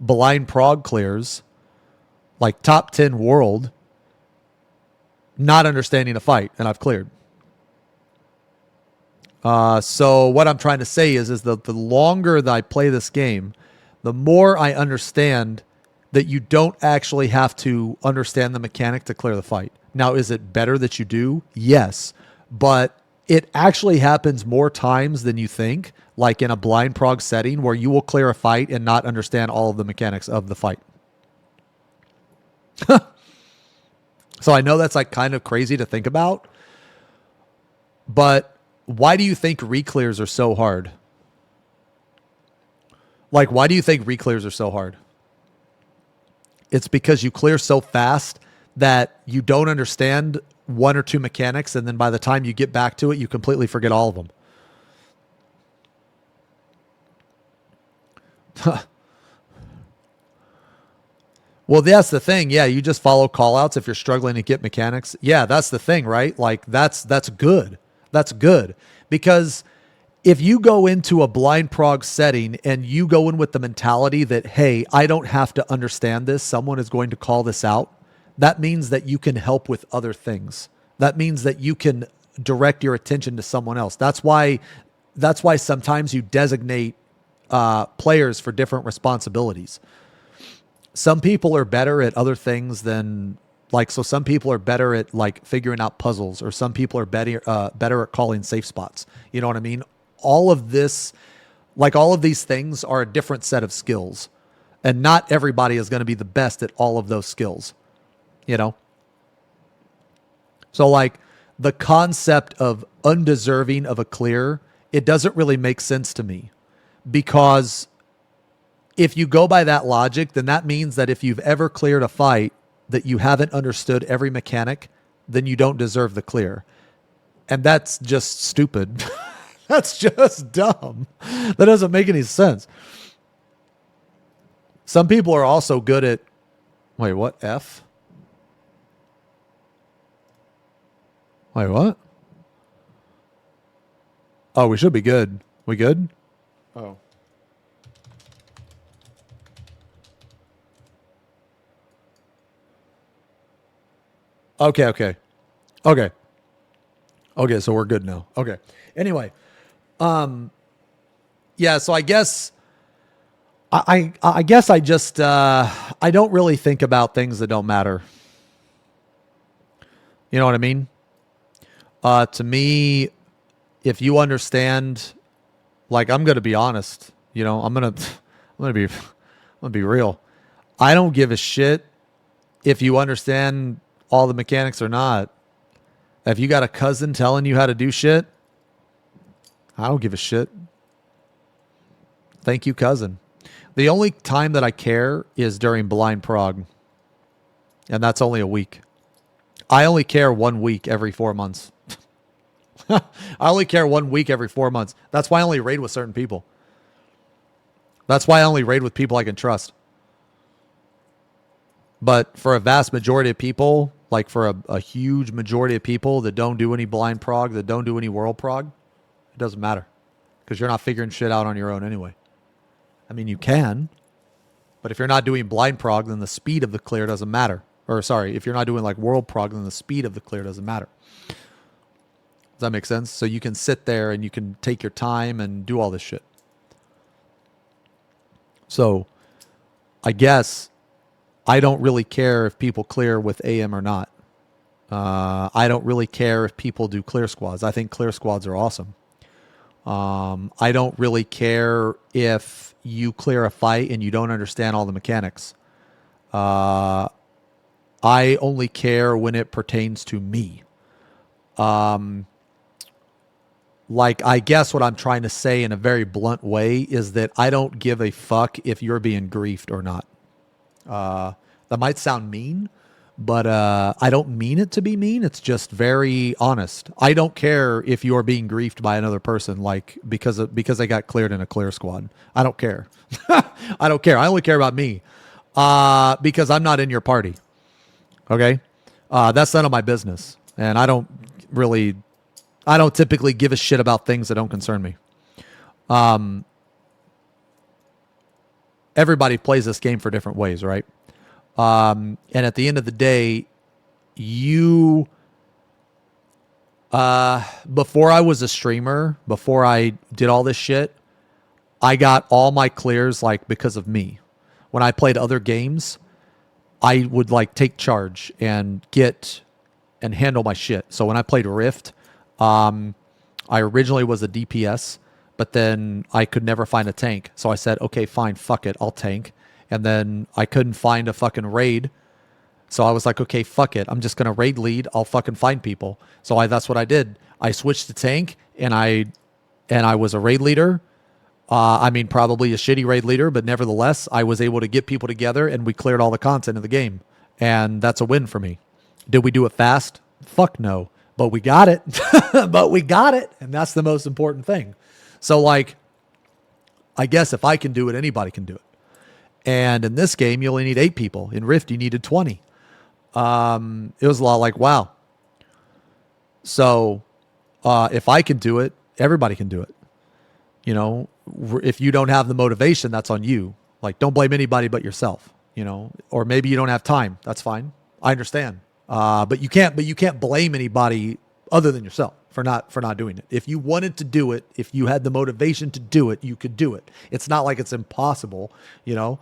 blind prog clears, like top 10 world, not understanding a fight, and I've cleared. So what I'm trying to say is that the longer that I play this game, the more I understand that you don't actually have to understand the mechanic to clear the fight. Now, is it better that you do? Yes. But it actually happens more times than you think, like in a blind prog setting where you will clear a fight and not understand all of the mechanics of the fight. So I know that's like kind of crazy to think about, but why do you think reclears are so hard? Like, why do you think reclears are so hard? It's because you clear so fast that you don't understand one or two mechanics, and then by the time you get back to it, you completely forget all of them. Well, that's the thing. Yeah, you just follow callouts if you're struggling to get mechanics. Yeah, that's the thing, right? Like, that's good. That's good. Because if you go into a blind prog setting and you go in with the mentality that, hey, I don't have to understand this, someone is going to call this out, that means that you can help with other things. That means that you can direct your attention to someone else. That's why sometimes you designate players for different responsibilities. Some people are better at other things than, like, so some people are better at like figuring out puzzles, or some people are better at calling safe spots. You know what I mean? All of this, like all of these things are a different set of skills, and not everybody is going to be the best at all of those skills, you know? So like the concept of undeserving of a clear, it doesn't really make sense to me, because if you go by that logic, then that means that if you've ever cleared a fight that you haven't understood every mechanic, then you don't deserve the clear. And that's just stupid. That's just dumb. That doesn't make any sense. Some people are also good at... Wait, what? F? Wait, what? Oh, we should be good. We good? Oh. Okay. Okay, so we're good now. Okay. Anyway, yeah, so I guess I guess I just I don't really think about things that don't matter. You know what I mean? To me, if you understand, like, I'm going to be honest, you know, I'm going to be real. I don't give a shit if you understand all the mechanics or not. If you got a cousin telling you how to do shit, I don't give a shit. Thank you, cousin. The only time that I care is during blind prog. And that's only a week. I only care 1 week every 4 months. I only care 1 week every 4 months. That's why I only raid with certain people. That's why I only raid with people I can trust. But for a vast majority of people, like for a huge majority of people that don't do any blind prog, that don't do any world prog, it doesn't matter. Because you're not figuring shit out on your own anyway. I mean, you can. But if you're not doing blind prog, then the speed of the clear doesn't matter. Or sorry, if you're not doing like world prog, then the speed of the clear doesn't matter. Does that make sense? So you can sit there and you can take your time and do all this shit. So I guess I don't really care if people clear with AM or not. I don't really care if people do clear squads. I think clear squads are awesome. I don't really care if you clear a fight and you don't understand all the mechanics. I only care when it pertains to me. Like, I guess what I'm trying to say in a very blunt way is that I don't give a fuck if you're being griefed or not. That might sound mean, but I don't mean it to be mean. It's just very honest. I don't care if you're being griefed by another person, like because they got cleared in a clear squad. I don't care. I don't care. I only care about me. Because I'm not in your party. Okay? That's none of my business. And I don't typically give a shit about things that don't concern me. Everybody plays this game for different ways, right? And at the end of the day, before I was a streamer, before I did all this shit, I got all my clears like because of me. When I played other games, I would like take charge and handle my shit. So when I played Rift, I originally was a DPS, but then I could never find a tank. So I said, okay, fine, fuck it, I'll tank. And then I couldn't find a fucking raid. So I was like, okay, fuck it. I'm just going to raid lead. I'll fucking find people. So that's what I did. I switched to tank and I was a raid leader. I mean, probably a shitty raid leader, but nevertheless, I was able to get people together and we cleared all the content of the game. And that's a win for me. Did we do it fast? Fuck no. But we got it. But we got it. And that's the most important thing. So like, I guess if I can do it, anybody can do it. And in this game, you only need 8 people. In Rift, you needed 20. It was a lot like, wow. So if I can do it, everybody can do it. You know, if you don't have the motivation, that's on you. Like, don't blame anybody but yourself, you know, or maybe you don't have time. That's fine. I understand. But you can't blame anybody other than yourself for not doing it. If you wanted to do it, if you had the motivation to do it, you could do it. It's not like it's impossible, you know?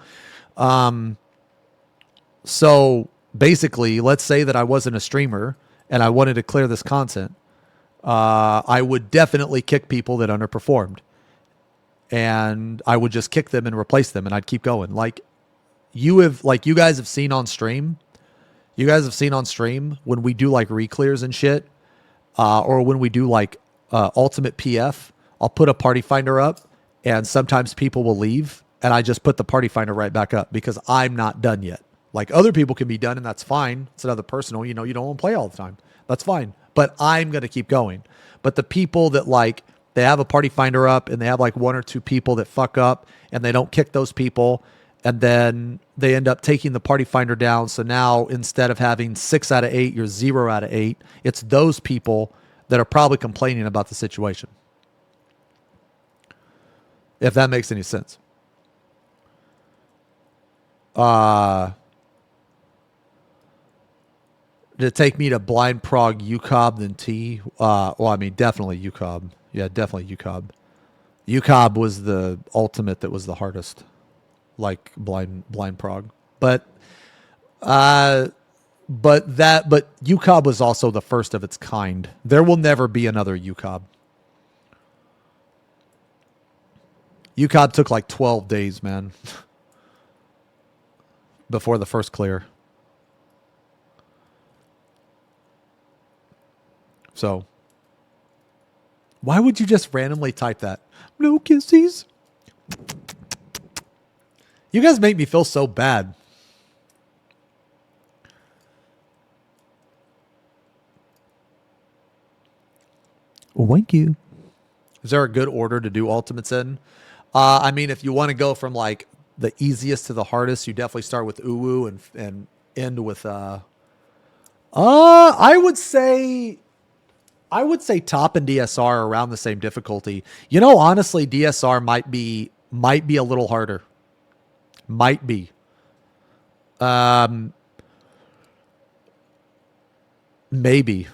So basically, let's say that I wasn't a streamer and I wanted to clear this content. I would definitely kick people that underperformed. And I would just kick them and replace them and I'd keep going. Like you guys have seen on stream. You guys have seen on stream when we do like re-clears and shit, or when we do like ultimate PF, I'll put a party finder up and sometimes people will leave and I just put the party finder right back up because I'm not done yet. Like other people can be done and that's fine. It's another personal, you know, you don't want to play all the time. That's fine. But I'm going to keep going. But the people that like, they have a party finder up and they have like 1 or 2 people that fuck up and they don't kick those people. And then they end up taking the party finder down. So now instead of having 6 out of 8, you're 0 out of 8. It's those people that are probably complaining about the situation. If that makes any sense. Did it take me to blind prog UCOB than T? Well, I mean, definitely UCOB. Yeah, definitely UCOB. UCOB was the ultimate that was the hardest. Like blind prog. But UCOB was also the first of its kind. There will never be another UCOB. UCOB took like 12 days, man. Before the first clear. So, why would you just randomly type that? No kissies. You guys make me feel so bad. Well, thank you. Is there a good order to do ultimates in? I mean, if you want to go from like the easiest to the hardest, you definitely start with Uwu and end with I would say top and DSR are around the same difficulty. You know, honestly, DSR might be a little harder. Might be. Maybe.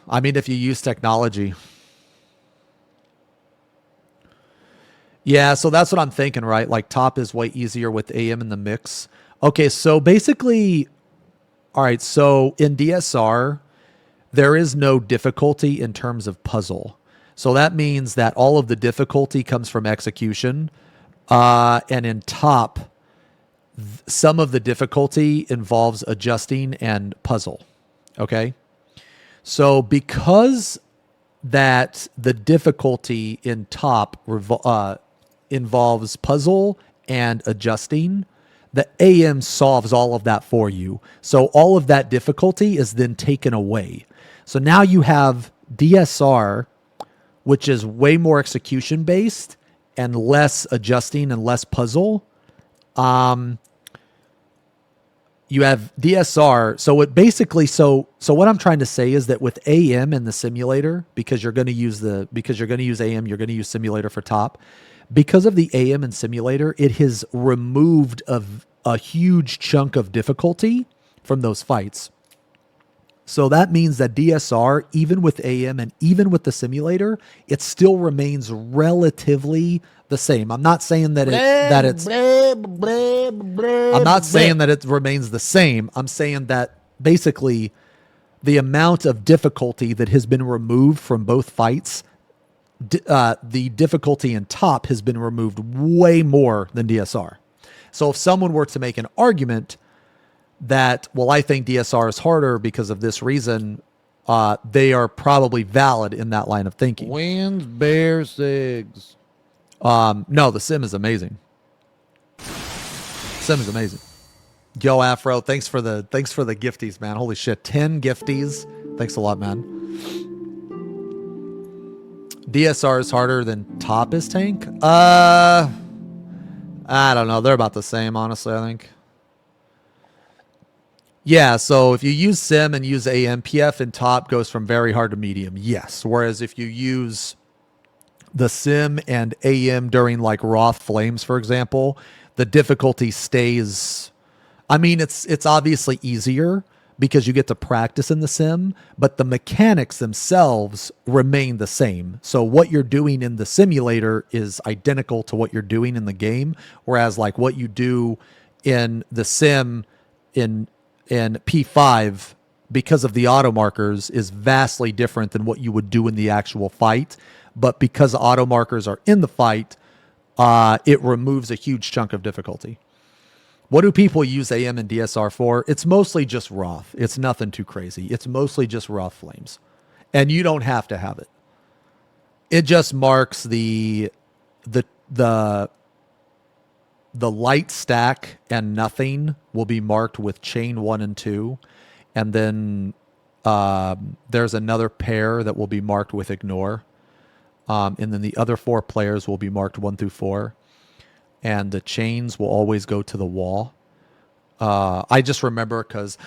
I mean, if you use technology. Yeah, so that's what I'm thinking, right? Like top is way easier with AM in the mix. Okay, so basically, all right, so in DSR, there is no difficulty in terms of puzzle. So that means that all of the difficulty comes from execution. And in top, some of the difficulty involves adjusting and puzzle. Okay? So because that the difficulty in top involves puzzle and adjusting, the AM solves all of that for you. So all of that difficulty is then taken away. So now you have DSR, which is way more execution based and less adjusting and less puzzle. you have DSR. So it basically, so what I'm trying to say is that with AM in the simulator, because you're going to use AM, you're going to use simulator for top. Because of the AM and simulator, it has removed a huge chunk of difficulty from those fights. So that means that DSR, even with AM and even with the simulator, it still remains relatively the same. I'm not saying that I'm not saying that it remains the same. I'm saying that basically the amount of difficulty that has been removed from both fights, the difficulty in top has been removed way more than DSR. So if someone were to make an argument that, well, I think DSR is harder because of this reason, they are probably valid in that line of thinking. Wins, bears, sigs. No, the sim is amazing. Sim is amazing. Yo, Afro, thanks for the gifties, man. Holy shit, 10 gifties. Thanks a lot, man. DSR is harder than top is tank? I don't know. They're about the same, honestly, I think. Yeah, so if you use sim and use AM, PF in top goes from very hard to medium. Yes. Whereas if you use the sim and AM during like Roth Flames, for example, the difficulty stays. I mean, it's obviously easier because you get to practice in the sim, but the mechanics themselves remain the same. So what you're doing in the simulator is identical to what you're doing in the game, whereas like what you do in the sim in P5 because of the auto markers is vastly different than what you would do in the actual fight. But because auto markers are in the fight, it removes a huge chunk of difficulty. What do people use AM and DSR for? It's mostly just Roth. It's nothing too crazy. It's mostly just Roth Flames. And you don't have to have it. It just marks the light stack and nothing will be marked with chain 1 and 2. And then there's another pair that will be marked with ignore. And then the other 4 players will be marked 1 through 4. And the chains will always go to the wall. I just remember because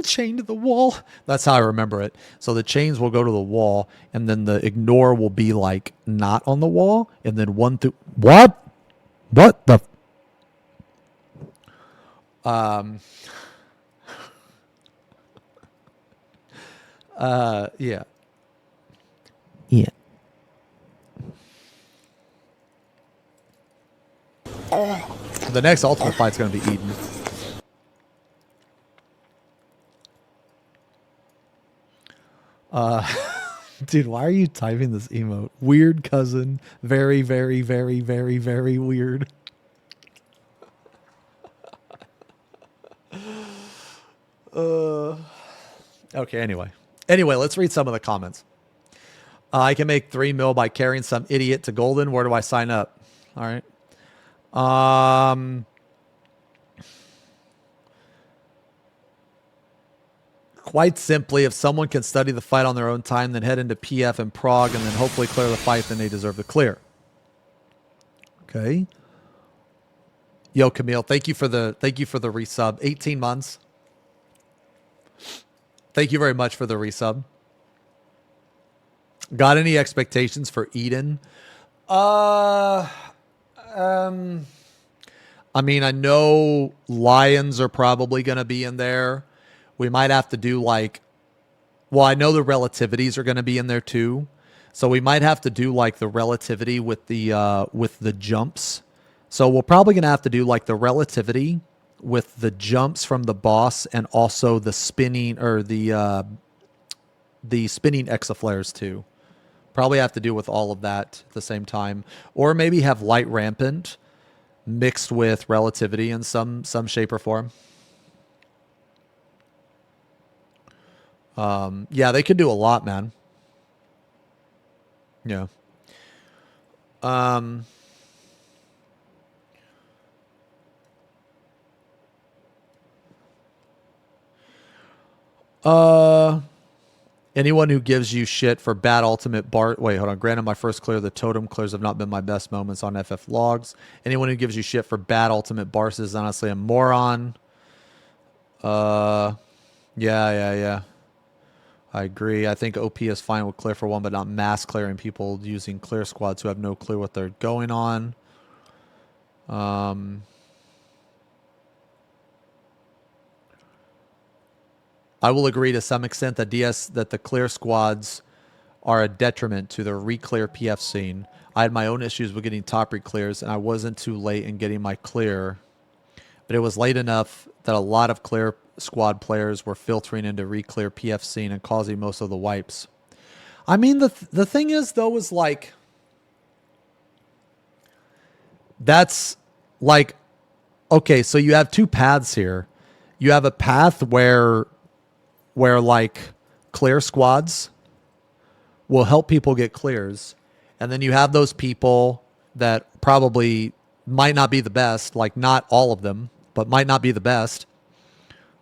chain to the wall. That's how I remember it. So the chains will go to the wall. And then the ignore will be like not on the wall. And then 1 through... What? What the... Yeah. Yeah. The next ultimate fight's going to be Eden. Dude, why are you typing this emote? Weird cousin. Very, very, very, very, very weird. Okay, anyway. Let's read some of the comments. I can make 3 mil by carrying some idiot to golden. Where do I sign up? All right. Quite simply, if someone can study the fight on their own time, then head into PF and Prague, and then hopefully clear the fight, then they deserve to clear. Okay. Yo, Camille, thank you for the resub. 18 months. Thank you very much for the resub. Got any expectations for Eden? I mean, I know Lions are probably going to be in there. We might have to do like, well, I know the relativities are going to be in there too. So we might have to do like the relativity with the jumps. So we're probably going to have to do like the relativity with the jumps from the boss and also the spinning or the spinning exaflares too. Probably have to do with all of that at the same time. Or maybe have light rampant mixed with relativity in some shape or form. Yeah, they could do a lot, man. Yeah. Anyone who gives you shit for bad ultimate bar... Wait, hold on. Granted, my first clear of the totem clears have not been my best moments on FF logs. Anyone who gives you shit for bad ultimate bars is honestly a moron. Yeah. I agree. I think OP is fine with clear for one, but not mass clearing people using clear squads who have no clue what they're going on. I will agree to some extent that that the clear squads are a detriment to the re-clear PF scene. I had my own issues with getting top re-clears, and I wasn't too late in getting my clear, but it was late enough that a lot of clear squad players were filtering into re-clear PF scene and causing most of the wipes. I mean, the thing is, though, is like, that's like, okay, so you have two paths here. You have a path where like clear squads will help people get clears. And then you have those people that probably might not be the best, like not all of them, but might not be the best.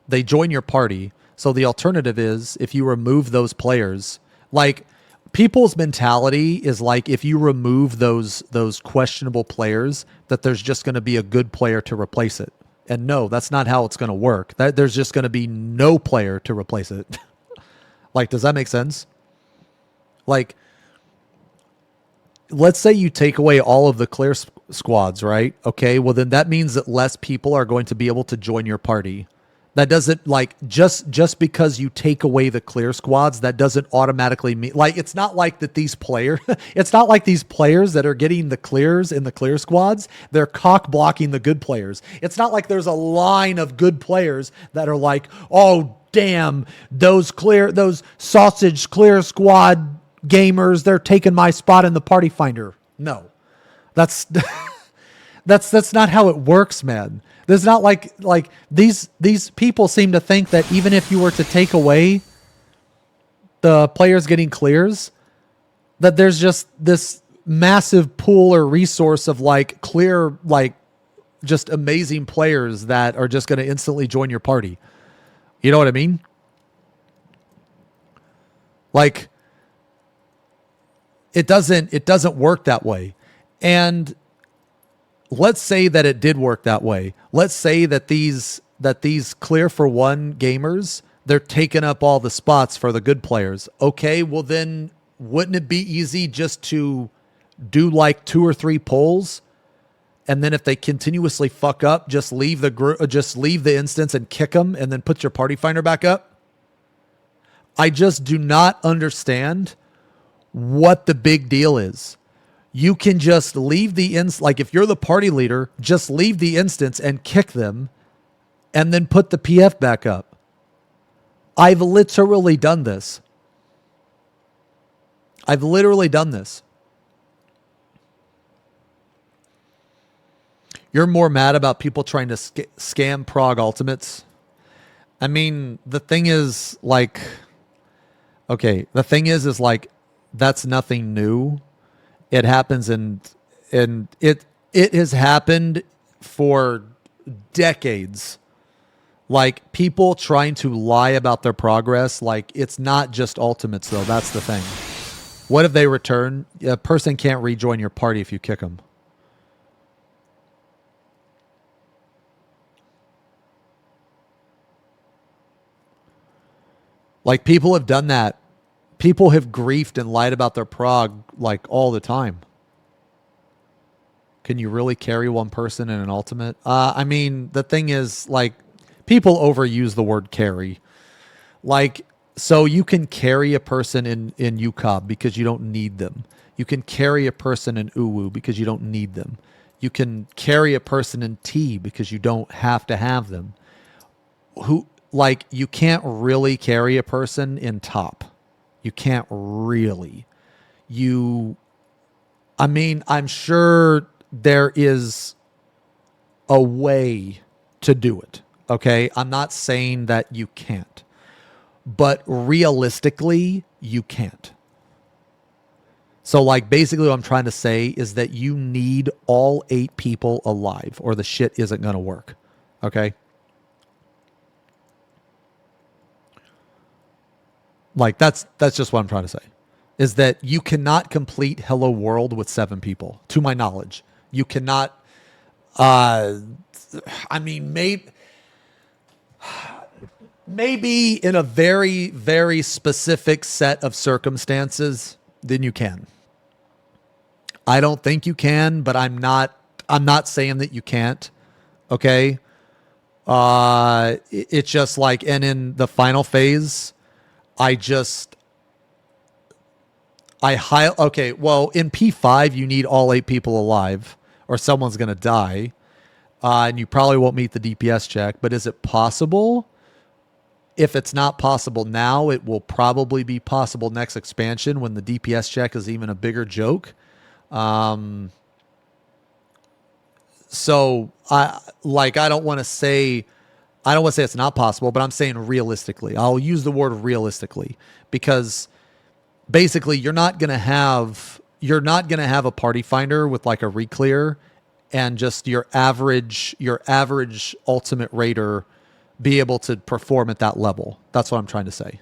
They join your party. So the alternative is if you remove those players, like people's mentality is like if you remove those questionable players, that there's just going to be a good player to replace it. And no, that's not how it's going to work. There's just going to be no player to replace it. Like, does that make sense? Like, let's say you take away all of the clear squads, right? Okay, well then that means that less people are going to be able to join your party. That doesn't, like, just because you take away the clear squads, that doesn't automatically mean, like, it's not like that these players, it's not like these players that are getting the clears in the clear squads, they're cock blocking the good players. It's not like there's a line of good players that are like, oh, damn, those sausage clear squad gamers, they're taking my spot in the party finder. No, that's not how it works, man. There's not like these people seem to think that even if you were to take away the players getting clears, that there's just this massive pool or resource of like clear, like just amazing players that are just going to instantly join your party. You know what I mean? Like, it doesn't work that way. And let's say that it did work that way. Let's say that these clear for one gamers, they're taking up all the spots for the good players. Okay, well then wouldn't it be easy just to do like 2 or 3 polls, and then if they continuously fuck up, just leave the instance and kick them, and then put your party finder back up? I just do not understand what the big deal is. You can just leave the like if you're the party leader, just leave the instance and kick them and then put the PF back up. I've literally done this. You're more mad about people trying to scam prog ultimates. I mean, the thing is like, okay, the thing is like, that's nothing new. It happens and it has happened for decades. Like people trying to lie about their progress. Like it's not just ultimates though. That's the thing. What if they return? A person can't rejoin your party if you kick them. Like people have done that. People have griefed and lied about their prog like all the time. Can you really carry one person in an ultimate? I mean, the thing is like people overuse the word carry. Like, so you can carry a person in UCOB because you don't need them. You can carry a person in UWU because you don't need them. You can carry a person in T because you don't have to have them. Like you can't really carry a person in top. You can't really. I mean, I'm sure there is a way to do it. Okay. I'm not saying that you can't, but realistically, you can't. So like basically what I'm trying to say is that you need all 8 people alive or the shit isn't going to work. Okay. Like that's just what I'm trying to say, is that you cannot complete Hello World with 7 people, to my knowledge. You cannot. I mean, Maybe in a very, very specific set of circumstances, then you can. I don't think you can, but I'm not saying that you can't. Okay. It's just like, and in the final phase, okay, well, in P5, you need all 8 people alive or someone's going to die. And you probably won't meet the DPS check, but is it possible? If it's not possible now, it will probably be possible next expansion when the DPS check is even a bigger joke. So I don't want to say it's not possible, but I'm saying realistically. I'll use the word realistically because basically you're not going to have a party finder with like a reclear and just your average ultimate raider be able to perform at that level. That's what I'm trying to say.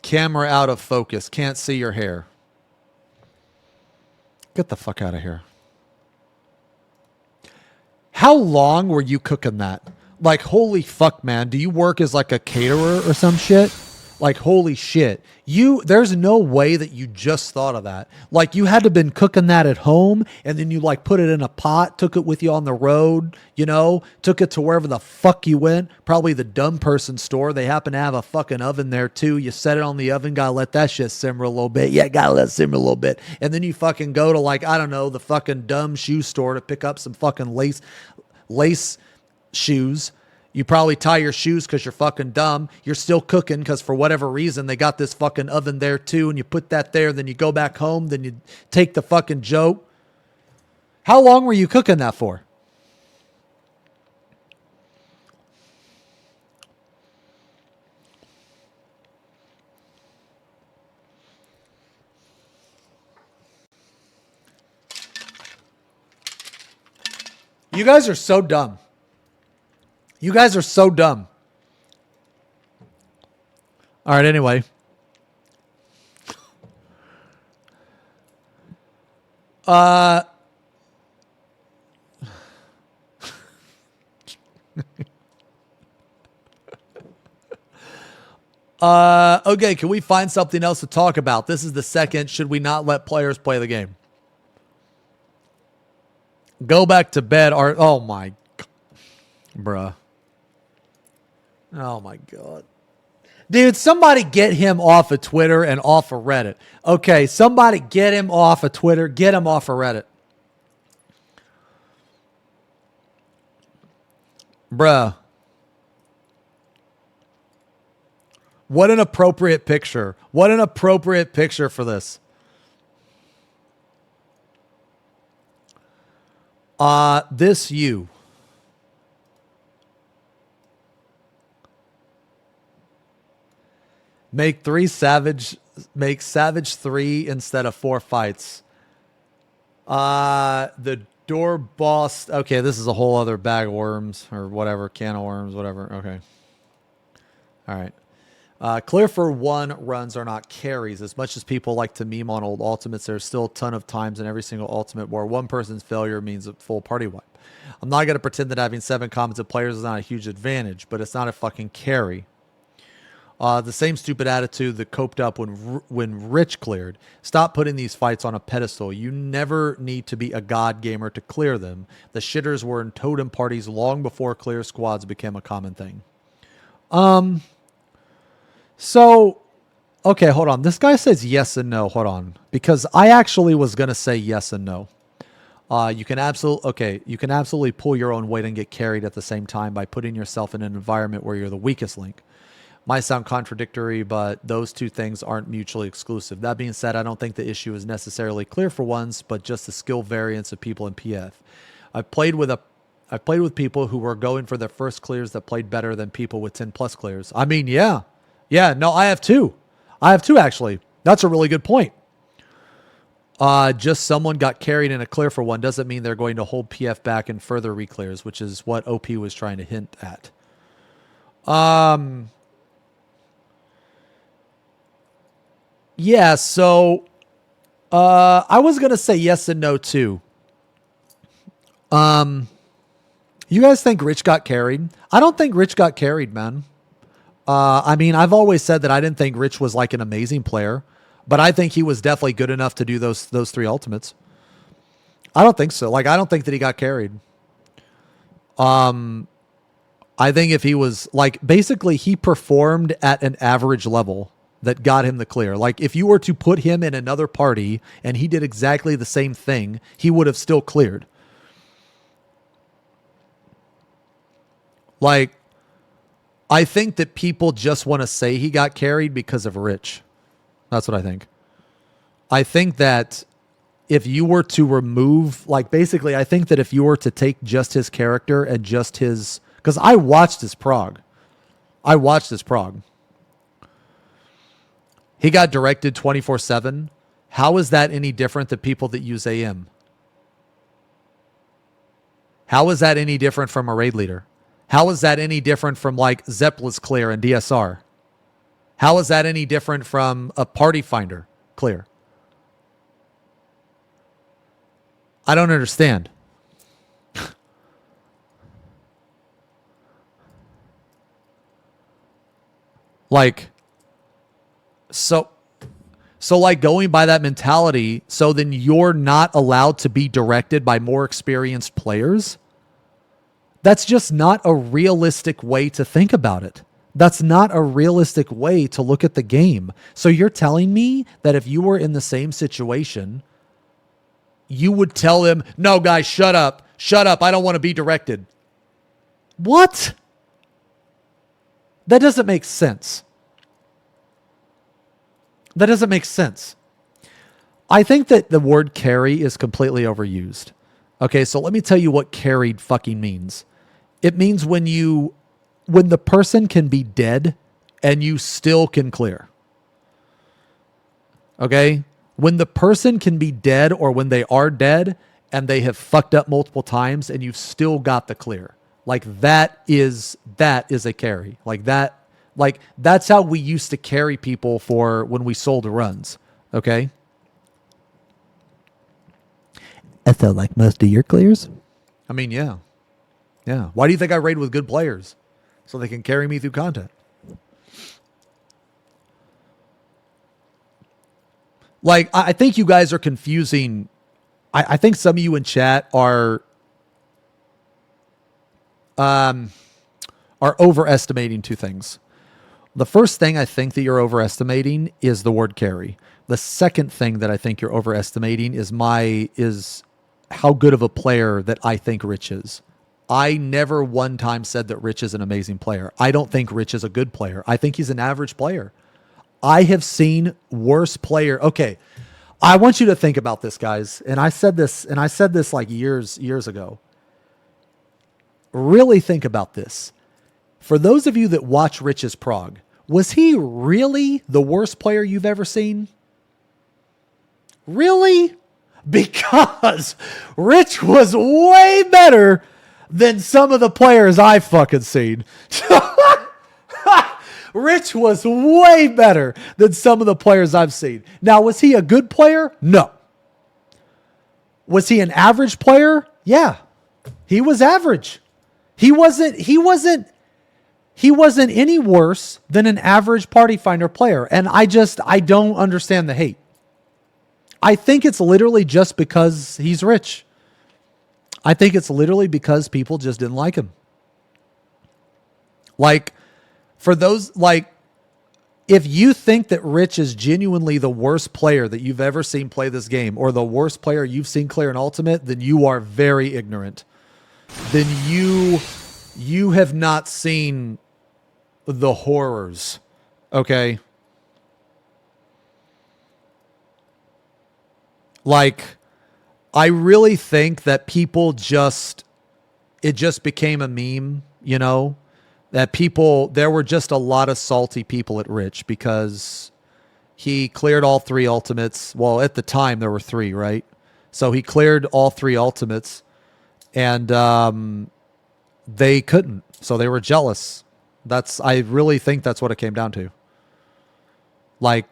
Camera out of focus. Can't see your hair. Get the fuck out of here. How long were you cooking that? Like, holy fuck, man. Do you work as like a caterer or some shit? Like, holy shit. There's no way that you just thought of that. Like, you had to have been cooking that at home and then you like put it in a pot, took it with you on the road, took it to wherever the fuck you went. Probably the dumb person store. They happen to have a fucking oven there too. You set it on the oven, gotta let that shit simmer a little bit. Yeah, gotta let it simmer a little bit. And then you fucking go to like, I don't know, the fucking dumb shoe store to pick up some fucking lace shoes. You probably tie your shoes because you're fucking dumb. You're still cooking because for whatever reason, they got this fucking oven there too. And you put that there. Then you go back home. Then you take the fucking joke. How long were you cooking that for? You guys are so dumb. You guys are so dumb. All right, anyway. Okay, can we find something else to talk about? This is the second. Should we not let players play the game? Go back to bed. Oh my, bruh. Oh my God. Dude, somebody get him off of Twitter and off of Reddit. Okay, somebody get him off of Twitter. Get him off of Reddit. Bruh. What an appropriate picture. What an appropriate picture for this. This you. Make Savage 3 instead of 4 fights. The door boss. Okay, this is a whole other bag of worms or whatever, can of worms, whatever. Okay. All right. Clear for 1 runs are not carries. As much as people like to meme on old ultimates, there's still a ton of times in every single ultimate where one person's failure means a full party wipe. I'm not going to pretend that having 7 competent players is not a huge advantage, but it's not a fucking carry. The same stupid attitude that coped up when Rich cleared. Stop putting these fights on a pedestal. You never need to be a god gamer to clear them. The shitters were in totem parties long before clear squads became a common thing. So, okay, hold on. This guy says yes and no. Hold on. Because I actually was going to say yes and no. You can absolutely pull your own weight and get carried at the same time by putting yourself in an environment where you're the weakest link. Might sound contradictory, but those two things aren't mutually exclusive. That being said, I don't think the issue is necessarily clear for ones, but just the skill variance of people in PF. I've played with people who were going for their first clears that played better than people with 10 plus clears. I mean, yeah. Yeah, no, I have 2. I have 2 actually. That's a really good point. Just someone got carried in a clear for 1 doesn't mean they're going to hold PF back in further reclears, which is what OP was trying to hint at. Yeah, so I was gonna say yes and no too. You guys think Rich got carried? I don't think Rich got carried, man. I mean, I've always said that I didn't think Rich was like an amazing player, but I think he was definitely good enough to do those 3 ultimates. I don't think so. Like, I don't think that he got carried. I think if he was like, basically he performed at an average level that got him the clear. Like, if you were to put him in another party and he did exactly the same thing, he would have still cleared. Like, I think that people just want to say he got carried because of Rich. That's what I think. I think that if you were to remove, like, basically, I think that if you were to take just his character and just his, because I watched his prog. He got directed 24/7. How is that any different than people that use AM? How is that any different from a raid leader? How is that any different from like Zeppelin's clear and DSR? How is that any different from a party finder clear? I don't understand. Like, so like going by that mentality, so then you're not allowed to be directed by more experienced players? That's just not a realistic way to think about it. That's not a realistic way to look at the game. So you're telling me that if you were in the same situation, you would tell them, no, guys, shut up. Shut up. I don't want to be directed. What? That doesn't make sense. That doesn't make sense. I think that the word carry is completely overused. Okay, so let me tell you what carried fucking means. It means when the person can be dead and you still can clear. Okay? When the person can be dead or when they are dead and they have fucked up multiple times and you've still got the clear. Like that is a carry. Like that's how we used to carry people for when we sold runs. Okay? I felt like most of your clears. I mean, yeah. Yeah. Why do you think I raid with good players? So they can carry me through content. Like, I think you guys are confusing. I think some of you in chat are overestimating 2 things. The first thing I think that you're overestimating is the word carry. The second thing that I think you're overestimating is how good of a player that I think Rich is. I never one time said that Rich is an amazing player. I don't think Rich is a good player. I think he's an average player. I have seen worse player. Okay, I want you to think about this, guys. And I said this like years ago. Really think about this. For those of you that watch Rich's prog, was he really the worst player you've ever seen? Really? Because Rich was way better than some of the players I've fucking seen. Rich was way better than some of the players I've seen. Now, was he a good player? No. Was he an average player? Yeah. He was average. He wasn't any worse than an average party finder player. And I don't understand the hate. I think it's literally just because he's Rich. I think it's literally because people just didn't like him. Like, for those, like, if you think that Rich is genuinely the worst player that you've ever seen play this game, or the worst player you've seen clear an ultimate, then you are very ignorant. Then you have not seen the horrors. Okay? Like, I really think that people it just became a meme, you know, that there were just a lot of salty people at Rich because he cleared all 3 ultimates. Well, at the time there were 3, right? So he cleared all 3 ultimates and they couldn't. So they were jealous. I really think that's what it came down to. Like,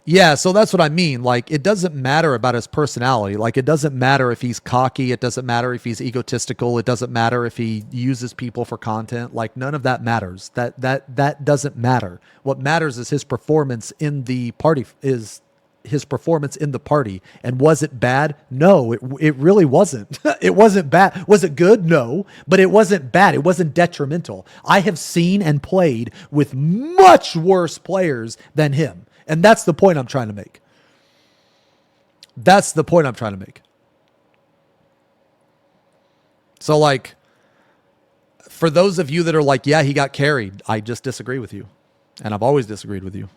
Yeah, so that's what I mean. Like, it doesn't matter about his personality. Like, it doesn't matter if he's cocky. It doesn't matter if he's egotistical. It doesn't matter if he uses people for content. Like, none of that matters. That doesn't matter. What matters is his performance in the party. And was it bad? No, it really wasn't. It wasn't bad. Was it good? No, but it wasn't bad. It wasn't detrimental. I have seen and played with much worse players than him. And that's the point I'm trying to make. That's the point I'm trying to make. So, like, for those of you that are like, yeah, he got carried, I just disagree with you. And I've always disagreed with you.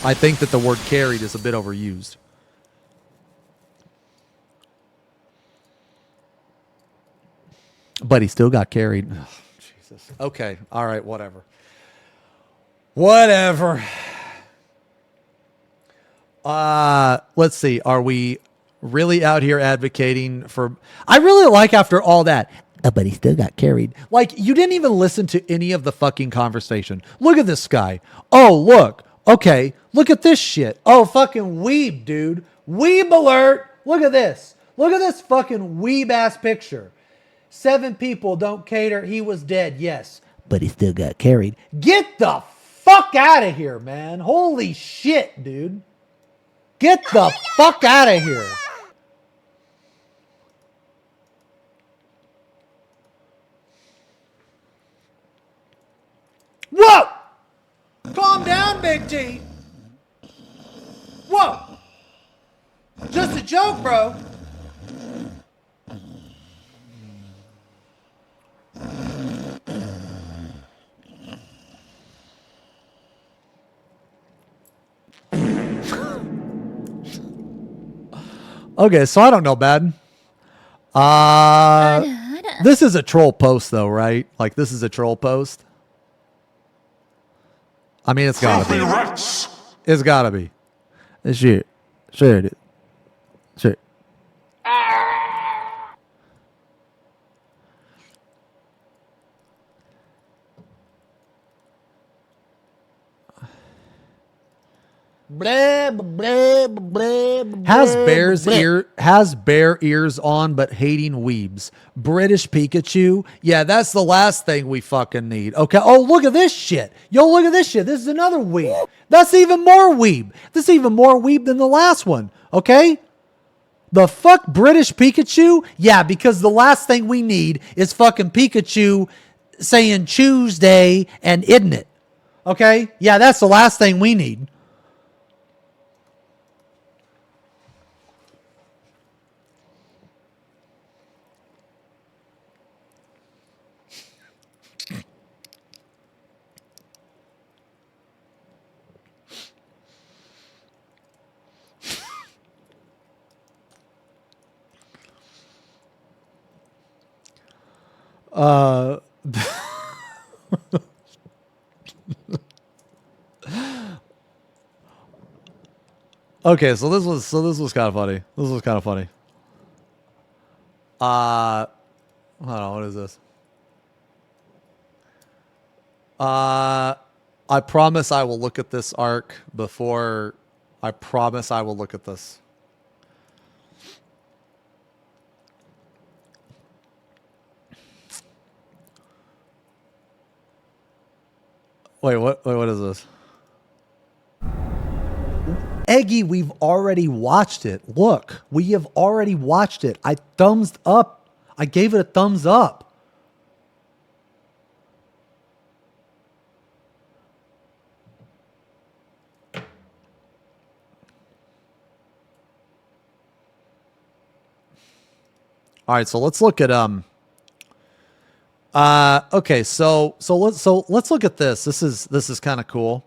I think that the word carried is a bit overused. But he still got carried. Oh, Jesus. Okay. All right. Whatever. Whatever. Let's see. Are we really out here advocating for... I really like after all that, but he still got carried. Like, you didn't even listen to any of the fucking conversation. Look at this guy. Oh, look. Okay. Look at this shit. Oh, fucking weeb, dude. Weeb alert. Look at this. Look at this fucking weeb ass picture. 7 people don't cater. He was dead. Yes. But he still got carried. Get the fuck out of here, man. Holy shit, dude. Get the fuck out of here. Whoa! Calm down, Big G. Whoa! Just a joke, bro. Okay, so I don't know, bad. This is a troll post, though, right? Like, this is a troll post. I mean, it's gotta be. It's gotta be. This shit. Sure it is. Sure. Blah, blah, blah, blah, has bear ears on but hating weebs. British Pikachu. Yeah, that's the last thing we fucking need. Okay. Oh, look at this shit. Yo, look at this shit. This is another weeb. That's even more weeb. This is even more weeb than the last one. Okay? The fuck British Pikachu? Yeah, because the last thing we need is fucking Pikachu saying Tuesday and isn't it? Okay? Yeah, that's the last thing we need. Okay, so this was kind of funny. This was kind of funny. Hold on, what is this? I promise I will look at this arc before. I promise I will look at this. Wait, what is this? Eggy, we've already watched it. Look, we have already watched it. I thumbs up. I gave it a thumbs up. All right, so let's look at okay, so let's look at this. This is kind of cool.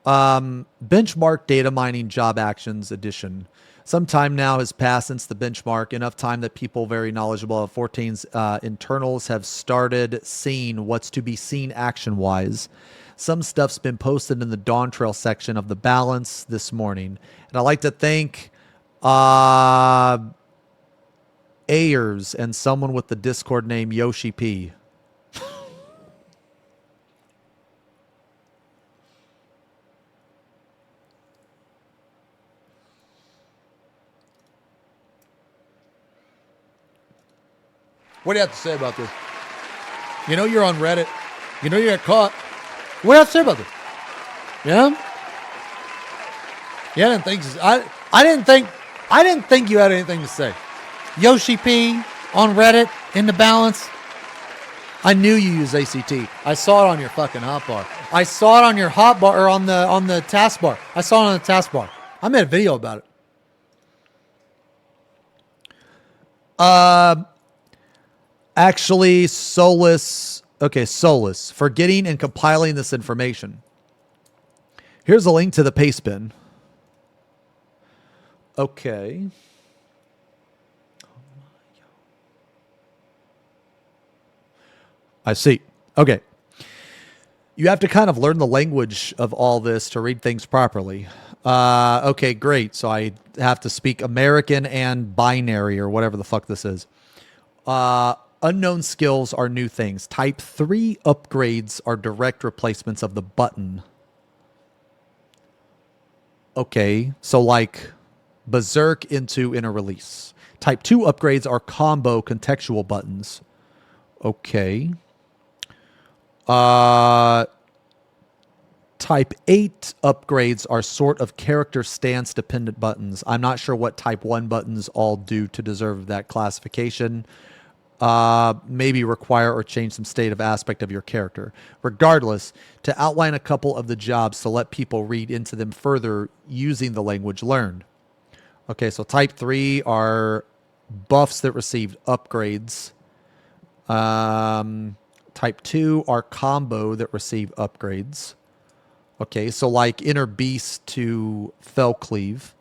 Benchmark data mining job actions edition. Some time now has passed since the benchmark, enough time that people very knowledgeable of 14's internals have started seeing what's to be seen action-wise. Some stuff's been posted in the Dawntrail section of the balance this morning. And I'd like to thank Ayers and someone with the Discord name Yoshi P. What do you have to say about this? You know you're on Reddit. You know you got caught. What do you have to say about this? Yeah? Yeah, I didn't think you had anything to say. Yoshi P on Reddit in the balance. I knew you use ACT. I saw it on your fucking hotbar. I saw it on your hotbar or on the taskbar. I saw it on the taskbar. I made a video about it. Actually, Solus. Okay, Solus. For getting and compiling this information. Here's a link to the paste bin. Okay. I see. Okay. You have to kind of learn the language of all this to read things properly. Okay, great. So I have to speak American and binary or whatever the fuck this is. Unknown skills are new things. Type 3 upgrades are direct replacements of the button. Okay, so like Berserk into inner release. Type 2 upgrades are combo contextual buttons. Okay. Type 8 upgrades are sort of character stance dependent buttons. I'm not sure what type 1 buttons all do to deserve that classification. Maybe require or change some state of aspect of your character. Regardless, to outline a couple of the jobs to let people read into them further using the language learned. Okay, so type 3 are buffs that received upgrades. Type 2 are combo that receive upgrades. Okay, so like Inner Beast to Fellcleave.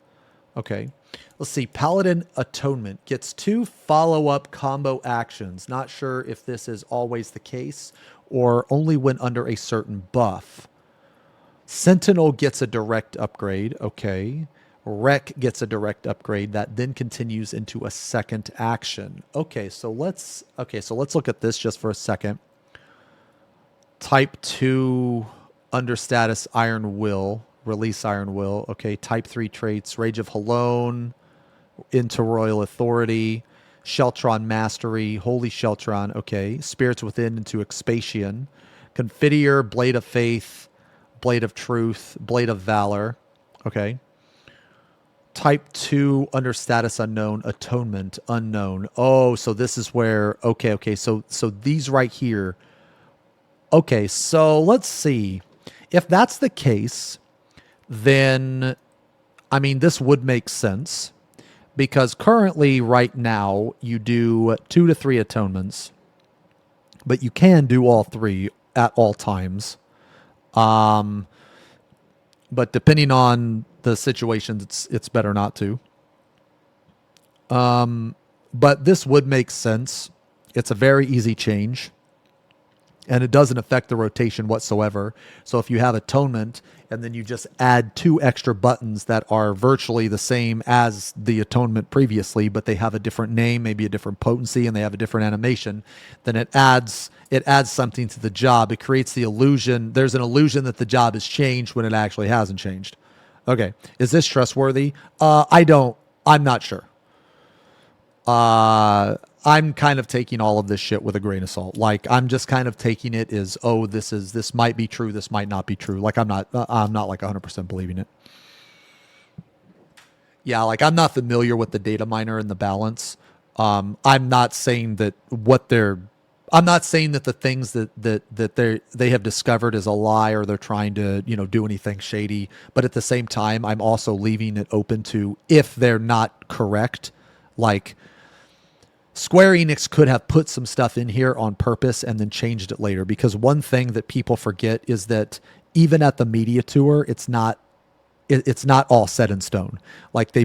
Okay. Let's see. Paladin Atonement gets 2 follow-up combo actions. Not sure if this is always the case or only when under a certain buff. Sentinel gets a direct upgrade. Okay. Wreck gets a direct upgrade that then continues into a second action. Okay, so let's look at this just for a second. Type 2 under status Iron Will. Release Iron Will. Okay, type 3 traits. Rage of Halone into Royal Authority. Sheltron Mastery. Holy Sheltron. Okay. Spirits Within into Expatian. Confidier. Blade of Faith. Blade of Truth. Blade of Valor. Okay. Type 2 under status unknown. Atonement unknown. Oh, so this is where... Okay. So these right here... Okay, so let's see. If that's the case, then, I mean, this would make sense. Because currently, right now, you do 2 to 3 atonements. But you can do all 3 at all times. But depending on the situations, it's better not to. But this would make sense. It's a very easy change. And it doesn't affect the rotation whatsoever. So if you have atonement and then you just add 2 extra buttons that are virtually the same as the atonement previously, but they have a different name, maybe a different potency, and they have a different animation, then it adds something to the job. It creates the illusion. There's an illusion that the job has changed when it actually hasn't changed. Okay. Is this trustworthy? I'm not sure. I'm kind of taking all of this shit with a grain of salt. Like, I'm just kind of taking it as, oh, this might be true, this might not be true. Like, I'm not like 100% believing it. Yeah, like, I'm not familiar with the data miner and the balance. I'm not saying that I'm not saying that the things that they have discovered is a lie or they're trying to, do anything shady. But at the same time, I'm also leaving it open to, if they're not correct, like, Square Enix could have put some stuff in here on purpose and then changed it later, because one thing that people forget is that even at the media tour, it's not all set in stone. Like, they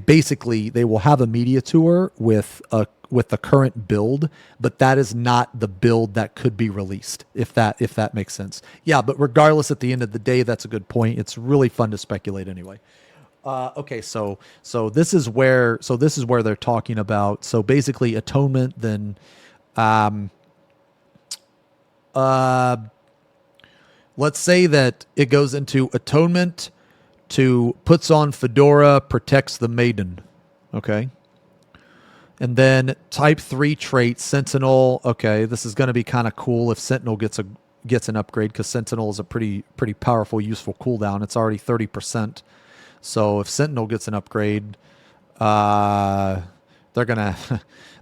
will have a media tour with the current build, but that is not the build that could be released, if that makes sense. Yeah, but regardless, at the end of the day, that's a good point. It's really fun to speculate anyway. Okay, so this is where they're talking about. So basically, atonement. Then, let's say that it goes into atonement to puts on fedora, protects the maiden. Okay, And then type 3 trait, Sentinel. Okay, this is going to be kind of cool if Sentinel gets an upgrade, because Sentinel is a pretty powerful, useful cooldown. It's already 30%. So if Sentinel gets an upgrade, they're gonna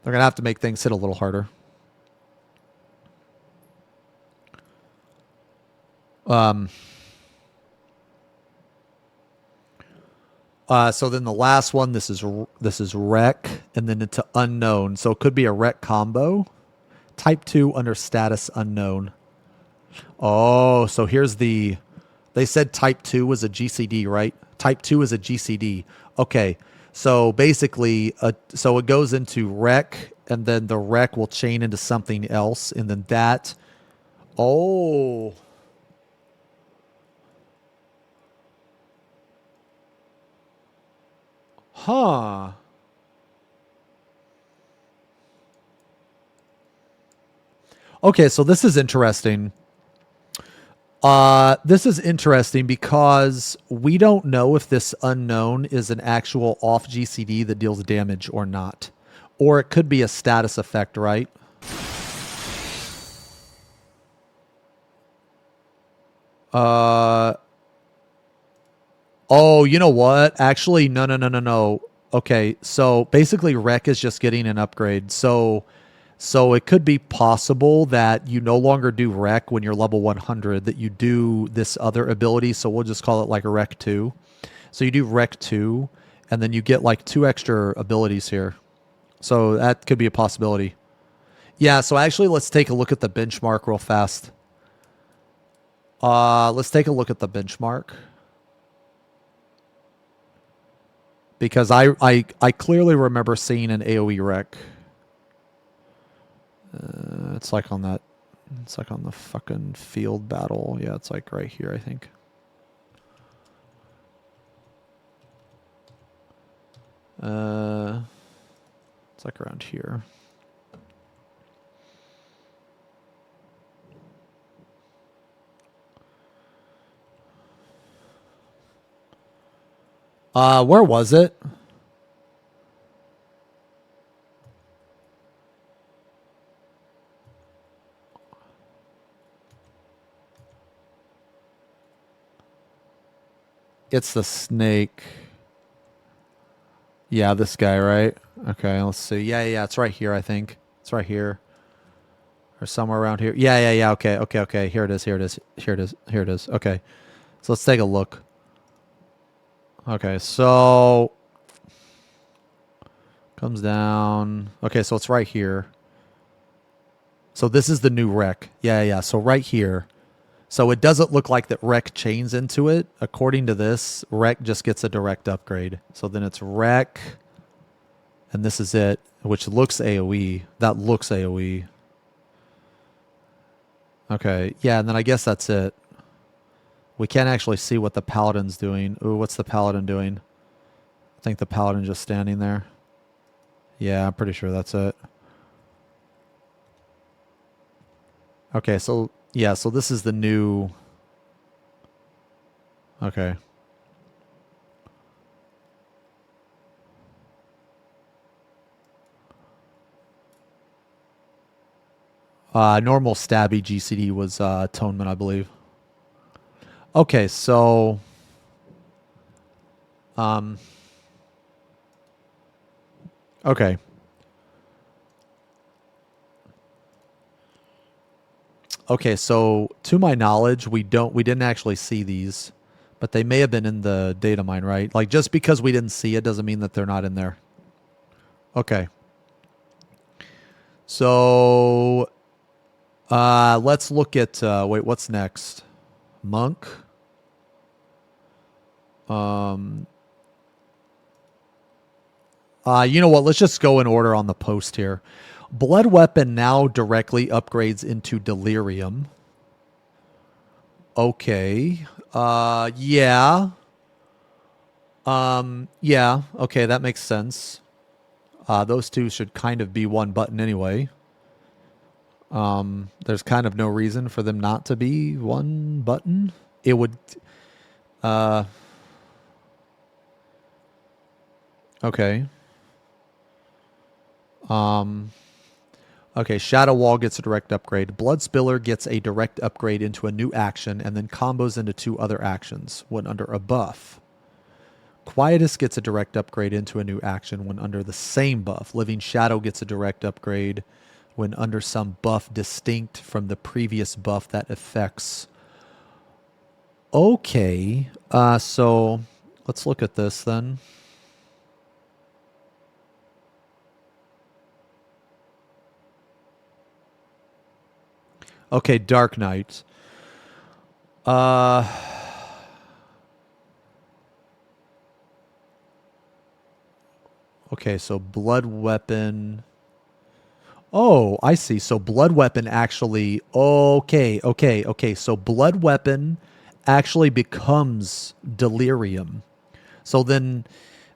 have to make things hit a little harder. So then the last one, this is Wreck, and then into Unknown. So it could be a Wreck combo. Type 2 under status unknown. Oh, so here's they said Type 2 was a GCD, right? Type 2 is a GCD. Okay, so basically, so it goes into Wreck, and then the Wreck will chain into something else, and then that... Oh... Huh. Okay, so this is interesting. This is interesting because we don't know if this unknown is an actual off GCD that deals damage or not. Or it could be a status effect, right? Oh, you know what? Actually, no. Okay, so basically Wreck is just getting an upgrade. So it could be possible that you no longer do Wreck when you're level 100, that you do this other ability. So we'll just call it like a Wreck 2. So you do Wreck 2, and then you get like 2 extra abilities here. So that could be a possibility. Yeah, so actually let's take a look at the benchmark real fast. Let's take a look at the benchmark. Because I clearly remember seeing an AoE Wreck. It's like on that. It's like on the fucking field battle. Yeah, it's like right here, I think. It's like around here. Where was it? It's the snake. Yeah, this guy, right? Okay, let's see. Yeah, it's right here, I think. It's right here. Or somewhere around here. Yeah. Okay. Here it is. Okay. So let's take a look. Okay, so comes down. Okay, so it's right here. So this is the new Wreck. Yeah. So right here. So it doesn't look like that Wreck chains into it. According to this, Wreck just gets a direct upgrade. So then it's Wreck, and this is it, which looks AoE. That looks AoE. Okay, yeah, and then I guess that's it. We can't actually see what the Paladin's doing. Ooh, what's the Paladin doing? I think the Paladin's just standing there. Yeah, I'm pretty sure that's it. Okay, so... yeah, so this is the new... Okay. Normal stabby GCD was Atonement, I believe. Okay, so... okay. Okay, so to my knowledge, we didn't actually see these, but they may have been in the data mine, right? Like, just because we didn't see it doesn't mean that they're not in there. Okay. So, let's look at, wait, what's next? Monk. You know what? Let's just go in order on the post here. Blood Weapon now directly upgrades into Delirium. Okay. Yeah. Yeah. Okay, that makes sense. Those two should kind of be one button anyway. There's kind of no reason for them not to be one button. It would... okay. Okay, Shadow Wall gets a direct upgrade. Blood Spiller gets a direct upgrade into a new action and then combos into 2 other actions when under a buff. Quietus gets a direct upgrade into a new action when under the same buff. Living Shadow gets a direct upgrade when under some buff distinct from the previous buff that affects. Okay, so let's look at this then. Okay, Dark Knight. Okay, so Blood Weapon. Oh, I see. So Blood Weapon actually... Okay. So Blood Weapon actually becomes Delirium. So then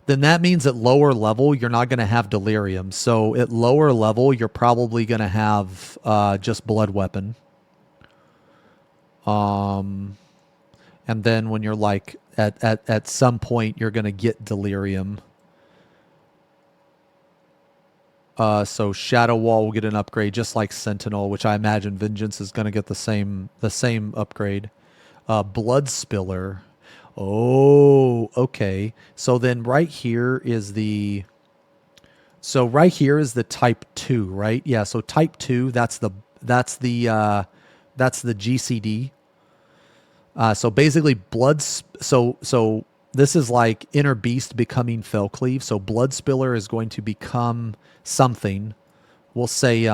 that means at lower level, you're not going to have Delirium. So at lower level, you're probably going to have just Blood Weapon. And then when you're like at some point you're gonna get Delirium. So Shadow Wall will get an upgrade just like Sentinel, which I imagine Vengeance is gonna get the same upgrade. Blood Spiller. Oh, okay. So then right here is the type 2, right? Yeah, so type 2, that's the GCD. So basically so this is like Inner Beast becoming Fellcleave. So Blood Spiller is going to become something. We'll say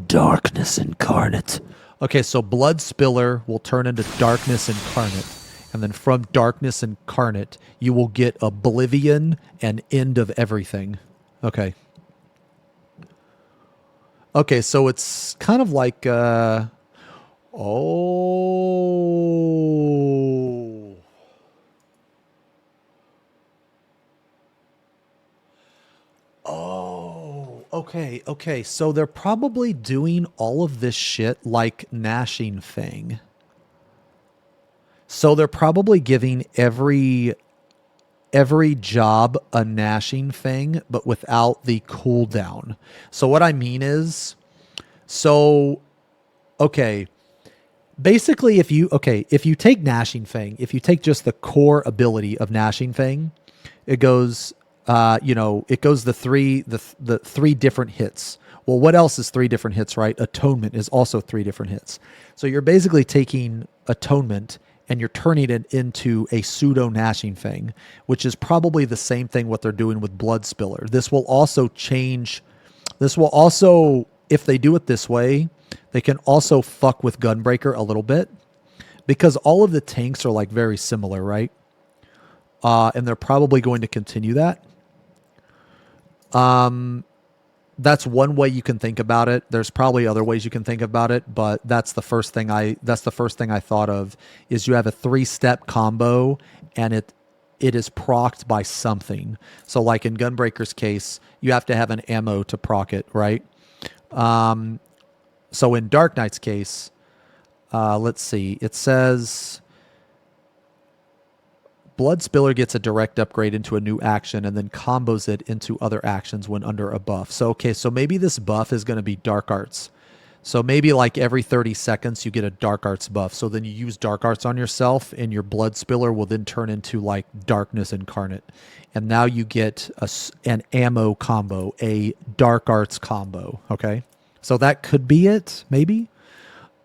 Darkness Incarnate. Okay, so Blood Spiller will turn into Darkness Incarnate. And then from Darkness Incarnate, you will get Oblivion and End of Everything. Okay. Okay, so it's kind of like Oh. Oh, okay. So they're probably doing all of this shit like Gnashing Fang. So they're probably giving every job a Gnashing Fang, but without the cooldown. So what I mean is, okay. Basically, if you take Gnashing Fang, if you take just the core ability of Gnashing Fang, it goes, the three different hits. Well, what else is 3 different hits, right? Atonement is also 3 different hits. So you're basically taking Atonement and you're turning it into a pseudo Gnashing Fang, which is probably the same thing what they're doing with Blood Spiller. This will also, if they do it this way, they can also fuck with Gunbreaker a little bit because all of the tanks are like very similar, right? And they're probably going to continue that. That's one way you can think about it. There's probably other ways you can think about it, but that's the first thing I thought of is you have a 3-step combo and it is procced by something. So like in Gunbreaker's case, you have to have an ammo to proc it, right? So in Dark Knight's case, let's see. It says Blood Spiller gets a direct upgrade into a new action and then combos it into other actions when under a buff. So, okay, so maybe this buff is going to be Dark Arts. So maybe like every 30 seconds you get a Dark Arts buff. So then you use Dark Arts on yourself and your Blood Spiller will then turn into like Darkness Incarnate. And now you get an ammo combo, a Dark Arts combo, okay? So that could be it, maybe.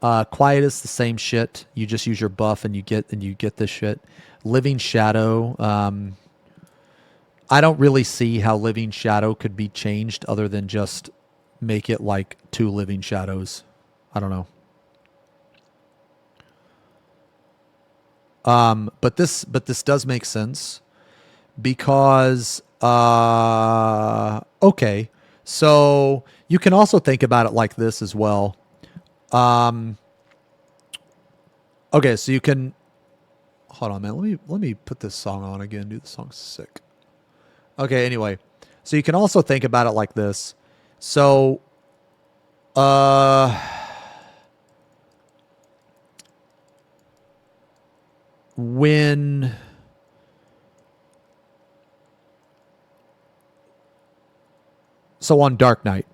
Quietus, the same shit. You just use your buff and you get this shit. Living Shadow. I don't really see how Living Shadow could be changed other than just make it like 2 Living Shadows. I don't know. But this does make sense because okay. So you can also think about it like this as well. Okay, so you can hold on, man. Let me put this song on again. Dude, this song's sick. Okay, anyway. So you can also think about it like this. So when So on Dark Knight,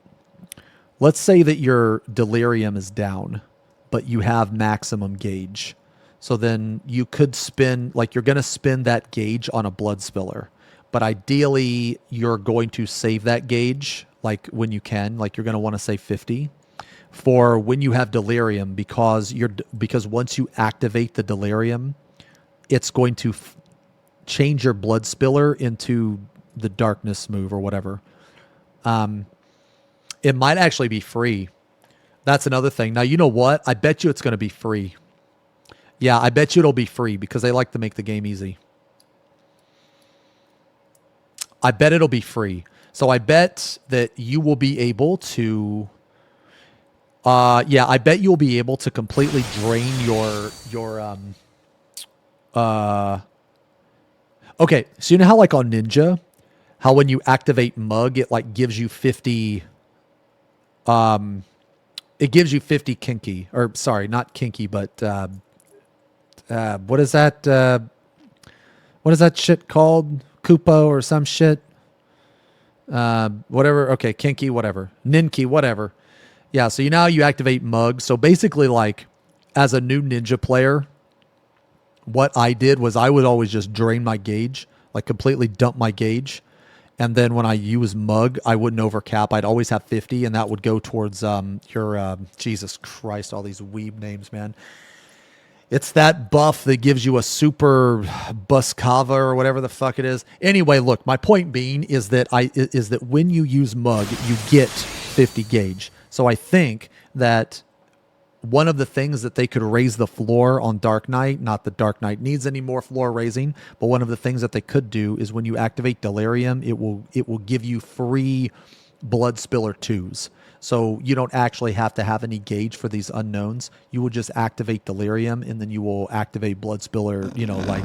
let's say that your delirium is down, but you have maximum gauge. So then you could spin, like you're going to spin that gauge on a blood spiller. But ideally, you're going to save that gauge, like when you can, like you're going to want to save 50 for when you have delirium, because once you activate the delirium, it's going to change your blood spiller into the darkness move or whatever. It might actually be free. That's another thing. Now, you know what? I bet you it's going to be free. Yeah, I bet you it'll be free because they like to make the game easy. I bet it'll be free. So I bet that you will be able to... yeah, I bet you'll be able to completely drain your okay, so you know how like on Ninja, how when you activate Mug, it like gives you 50... it gives you 50 kinky. Or, sorry, not kinky, but... what is that shit called? Kupo or some shit? Whatever. Okay, kinky, whatever. Ninki, whatever. Yeah, so you activate Mug. So basically, like, as a new Ninja player, what I did was I would always just drain my gauge, like completely dump my gauge. And then when I use Mug, I wouldn't overcap. I'd always have 50, and that would go towards your... Jesus Christ, all these weeb names, man. It's that buff that gives you a super Buscava or whatever the fuck it is. Anyway, look, my point being is that when you use Mug, you get 50 gauge. So I think that one of the things that they could raise the floor on Dark Knight, not that Dark Knight needs any more floor raising, but one of the things that they could do is when you activate Delirium, it will give you free Blood Spiller 2s. So you don't actually have to have any gauge for these unknowns. You will just activate Delirium, and then you will activate Blood Spiller, like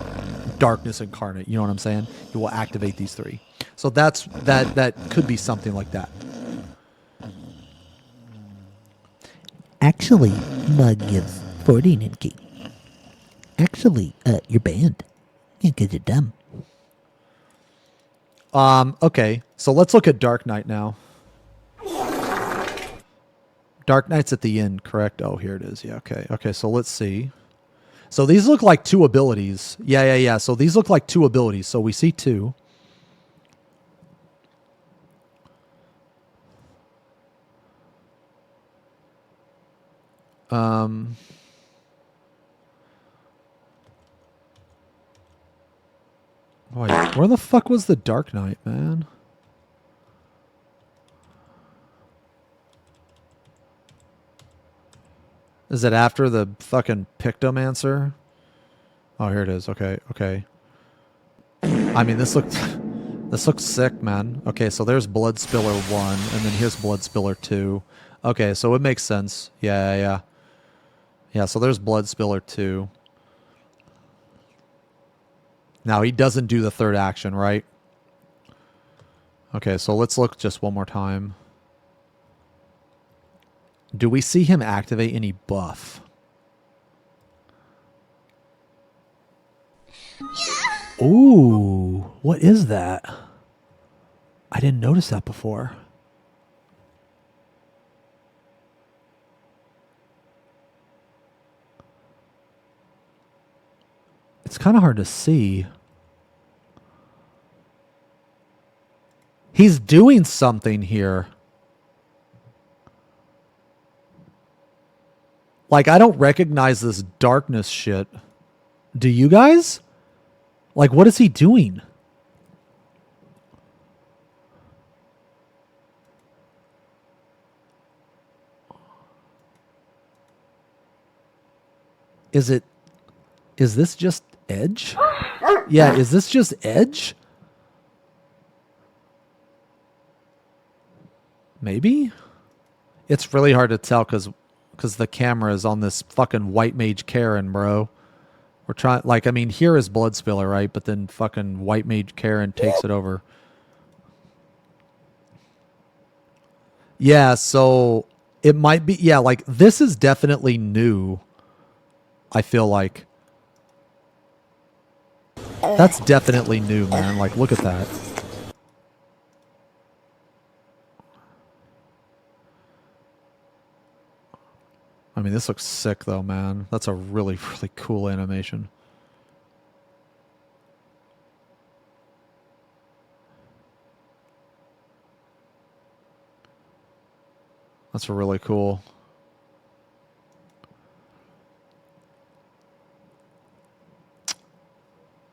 Darkness Incarnate. You know what I'm saying? You will activate these 3. So that could be something like that. Actually, Mug gives 40 Ninki. Actually, you're banned. Yeah, 'cause you're dumb. Okay, so let's look at Dark Knight now. Dark Knight's at the end, correct? Oh, here it is. Yeah, okay. Okay, so let's see. So these look like 2 abilities. Yeah. So these look like 2 abilities. So we see 2. Wait, where the fuck was the Dark Knight, man? Is it after the fucking Pictomancer? Oh, here it is. Okay. I mean, this looks sick, man. Okay, so there's Blood Spiller 1, and then here's Blood Spiller 2. Okay, so it makes sense. Yeah. Yeah, so there's Blood Spiller 2. Now, he doesn't do the 3rd action, right? Okay, so let's look just one more time. Do we see him activate any buff? Ooh, what is that? I didn't notice that before. It's kind of hard to see. He's doing something here. Like, I don't recognize this darkness shit. Do you guys? Like, what is he doing? Is this just Edge? Yeah, is this just Edge? Maybe? It's really hard to tell because the camera is on this fucking white mage Karen, bro. We're trying, like, I mean, here is Blood Spiller, right? But then fucking white mage Karen takes it over. Yeah, so it might be, yeah, like, this is definitely new, I feel like. That's definitely new, man. Like, look at that. I mean, this looks sick though, man. That's a really, really cool animation. That's really cool.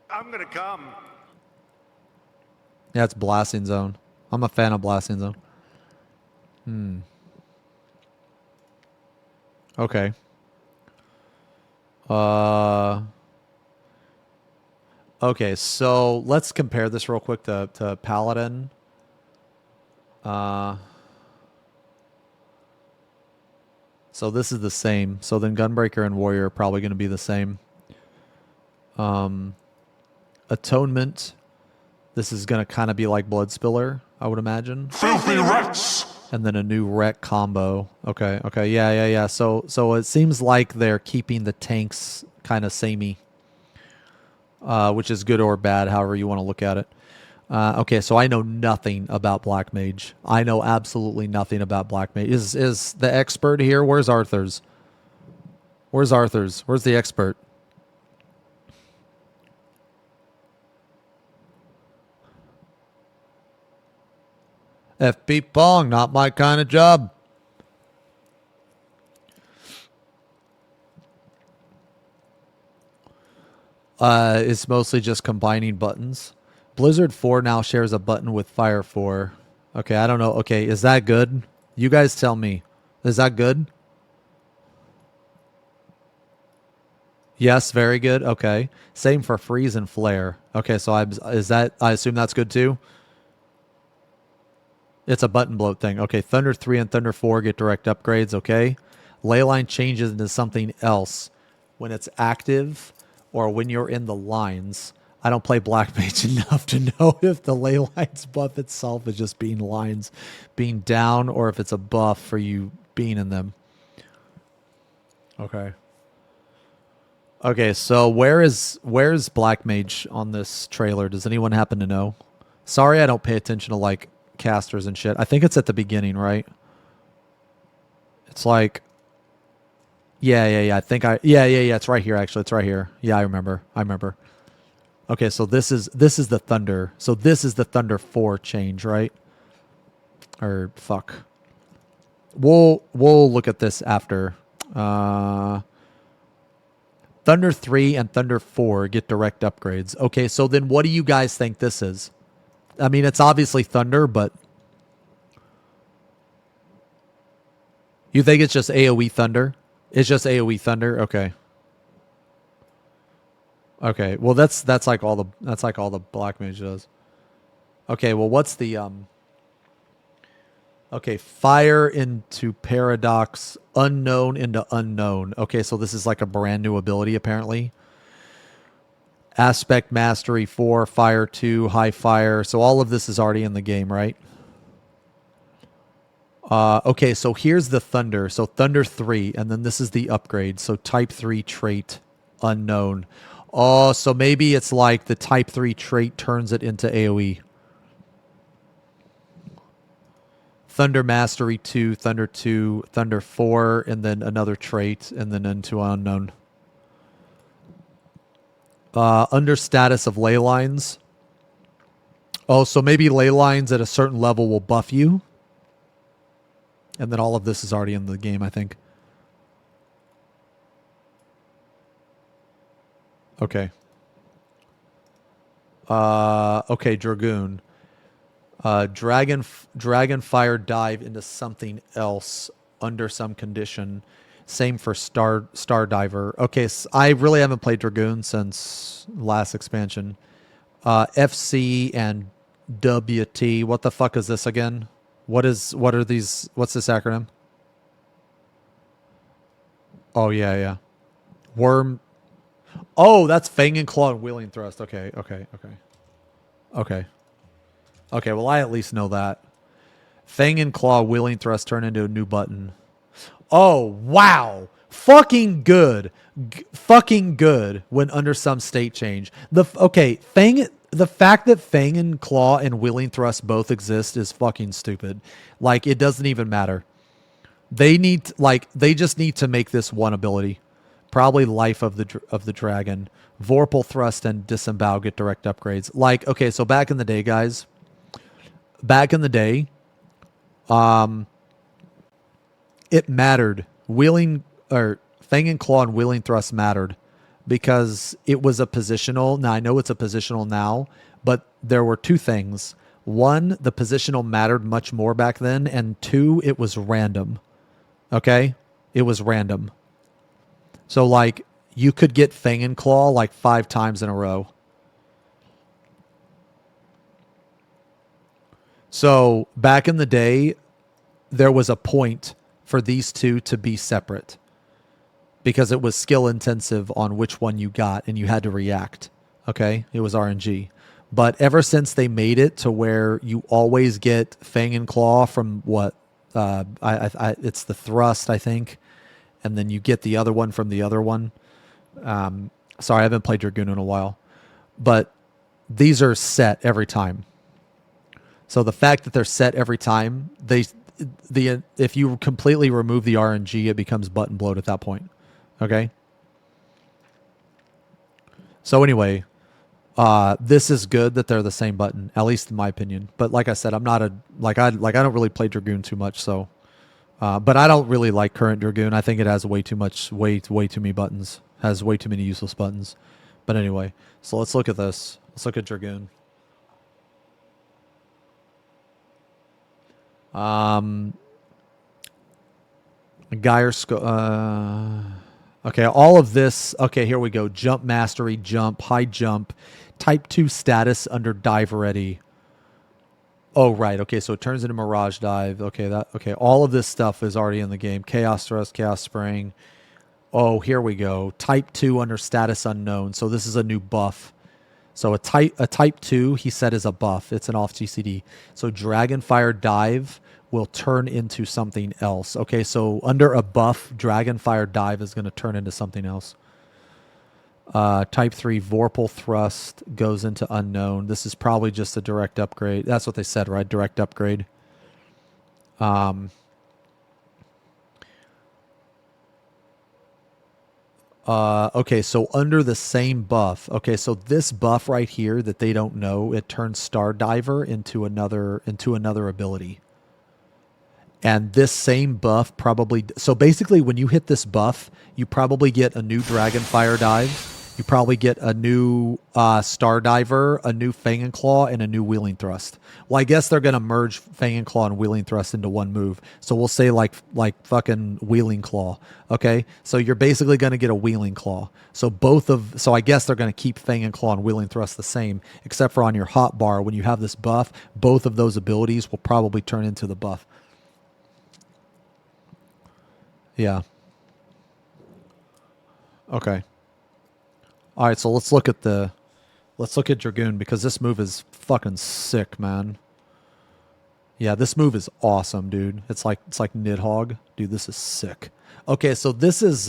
I'm gonna come. Yeah, it's Blasting Zone. I'm a fan of Blasting Zone. Okay. Okay, so let's compare this real quick to Paladin. So this is the same. So then Gunbreaker and Warrior are probably going to be the same. Atonement. This is going to kind of be like Bloodspiller, I would imagine. Filthy rats! And then a new wreck combo. Okay, okay, yeah. So it seems like they're keeping the tanks kind of samey. Which is good or bad, however you want to look at it. Okay, so I know nothing about Black Mage. I know absolutely nothing about Black Mage. Is the expert here? Where's Arthur's? Where's Arthur's? Where's the expert? FP Pong, not my kind of job. It's mostly just combining buttons. Blizzard 4 now shares a button with Fire 4. Okay, I don't know. Okay, is that good? You guys tell me. Is that good? Yes, very good. Okay. Same for Freeze and Flare. Okay, so I assume that's good too? It's a button bloat thing. Okay, Thunder 3 and Thunder 4 get direct upgrades, okay? Leyline changes into something else when it's active or when you're in the lines. I don't play Black Mage enough to know if the ley lines buff itself is just being lines being down or if it's a buff for you being in them. Okay. Okay, so where's Black Mage on this trailer? Does anyone happen to know? Sorry, I don't pay attention to like casters and shit. I think it's at the beginning, right? It's like yeah. I think yeah. It's right here actually. It's right here. Yeah, I remember. Okay, so this is the Thunder. So this is the Thunder 4 change, right? Or fuck. We'll look at this after. Thunder 3 and Thunder 4 get direct upgrades. Okay, so then what do you guys think this is? I mean, it's obviously Thunder, but you think it's just AoE Thunder? It's just AoE Thunder? Okay. Okay, well that's like all the Black Mage does. Okay, well what's the okay, Fire into Paradox, Unknown into Unknown. Okay, so this is like a brand new ability apparently. Aspect Mastery 4, Fire 2, High Fire. So all of this is already in the game, right? Okay, so here's the Thunder. So Thunder 3, and then this is the upgrade. So Type 3 trait, Unknown. Oh, so maybe it's like the Type 3 trait turns it into AoE. Thunder Mastery 2, Thunder 2, Thunder 4, and then another trait, and then into Unknown. Under status of ley lines. Oh, so maybe ley lines at a certain level will buff you. And then all of this is already in the game, I think. Okay. Okay, Dragoon. Dragon Fire dive into something else under some condition. Same for Star Diver. Okay, so I really haven't played Dragoon since last expansion. FC and WT. What the fuck is this again? What are these? What's this acronym? Oh yeah. Worm. Oh, that's Fang and Claw and Wheeling Thrust. Okay. Well, I at least know that. Fang and Claw, Wheeling Thrust turn into a new button. Oh, wow. Fucking good. Fucking good when under some state change. The fact that Fang and Claw and Wheeling Thrust both exist is fucking stupid. Like, it doesn't even matter. They need they just need to make this one ability. Probably Life of the Dragon. Vorpal Thrust and Disembowel get direct upgrades. Like, okay, so back in the day, guys. Back in the day, it mattered. Wheeling or Fang and Claw and Wheeling Thrust mattered because it was a positional. Now I know it's a positional now, but there were two things. One, the positional mattered much more back then, and two, it was random. Okay? It was random. So like you could get Fang and Claw like 5 times in a row. So back in the day, there was a point for these two to be separate because it was skill intensive on which one you got and you had to react. Okay? It was RNG. But ever since they made it to where you always get Fang and Claw from what? It's the Thrust, I think. And then you get the other one from the other one. Sorry, I haven't played Dragoon in a while. But these are set every time. So the fact that they're set every time, if you completely remove the RNG, it becomes button bloat at that point. Okay? So anyway, this is good that they're the same button, at least in my opinion. But like I said, I'm not I don't really play Dragoon too much, so but I don't really like current Dragoon. I think it has way too many buttons. Has way too many useless buttons. But anyway, so let's look at this. Let's look at Dragoon. Okay, all of this. Okay, here we go. Jump mastery, jump, high jump, type 2 status under dive ready. Oh, right. Okay, so it turns into Mirage Dive. Okay, all of this stuff is already in the game. Chaos Thrust, Chaos Spring. Oh, here we go. Type 2 under status unknown. So this is a new buff. So a type 2, he said, is a buff. It's an off GCD. So Dragonfire Dive will turn into something else. Okay, so under a buff, Dragonfire Dive is going to turn into something else. Type 3 Vorpal Thrust goes into unknown. This is probably just a direct upgrade. That's what they said, right? Direct upgrade. Okay, so under the same buff. Okay, so this buff right here that they don't know, it turns Star Diver into another ability. And this same buff probably... So basically, when you hit this buff, you probably get a new Dragonfire Dive. You probably get a new Star Diver, a new Fang and Claw, and a new Wheeling Thrust. Well, I guess they're going to merge Fang and Claw and Wheeling Thrust into one move. So we'll say like fucking Wheeling Claw. Okay? So you're basically going to get a Wheeling Claw. So I guess they're going to keep Fang and Claw and Wheeling Thrust the same, except for on your hotbar, when you have this buff, both of those abilities will probably turn into the buff. Yeah. Okay. All right, so let's look at Dragoon, because this move is fucking sick, man. Yeah, this move is awesome, dude. It's like Nidhogg. Dude, this is sick. Okay, so this is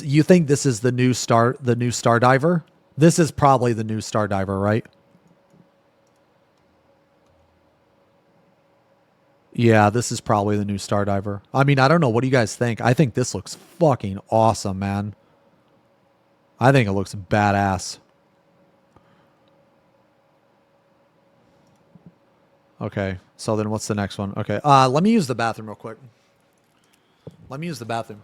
you think this is the new Star Diver? This is probably the new Star Diver, right? Yeah, this is probably the new Star Diver. I mean, I don't know. What do you guys think? I think this looks fucking awesome, man. I think it looks badass. Okay, so then what's the next one? Okay, let me use the bathroom real quick. Let me use the bathroom.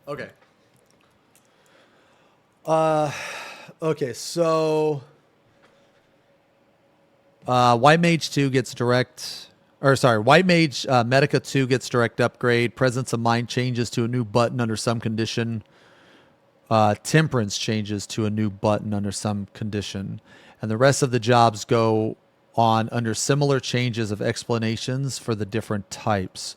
Okay. Okay, so White Mage 2 gets direct, or sorry, White Mage Medica 2 gets direct upgrade. Presence of Mind changes to a new button under some condition. Temperance changes to a new button under some condition. And the rest of the jobs go on under similar changes of explanations for the different types.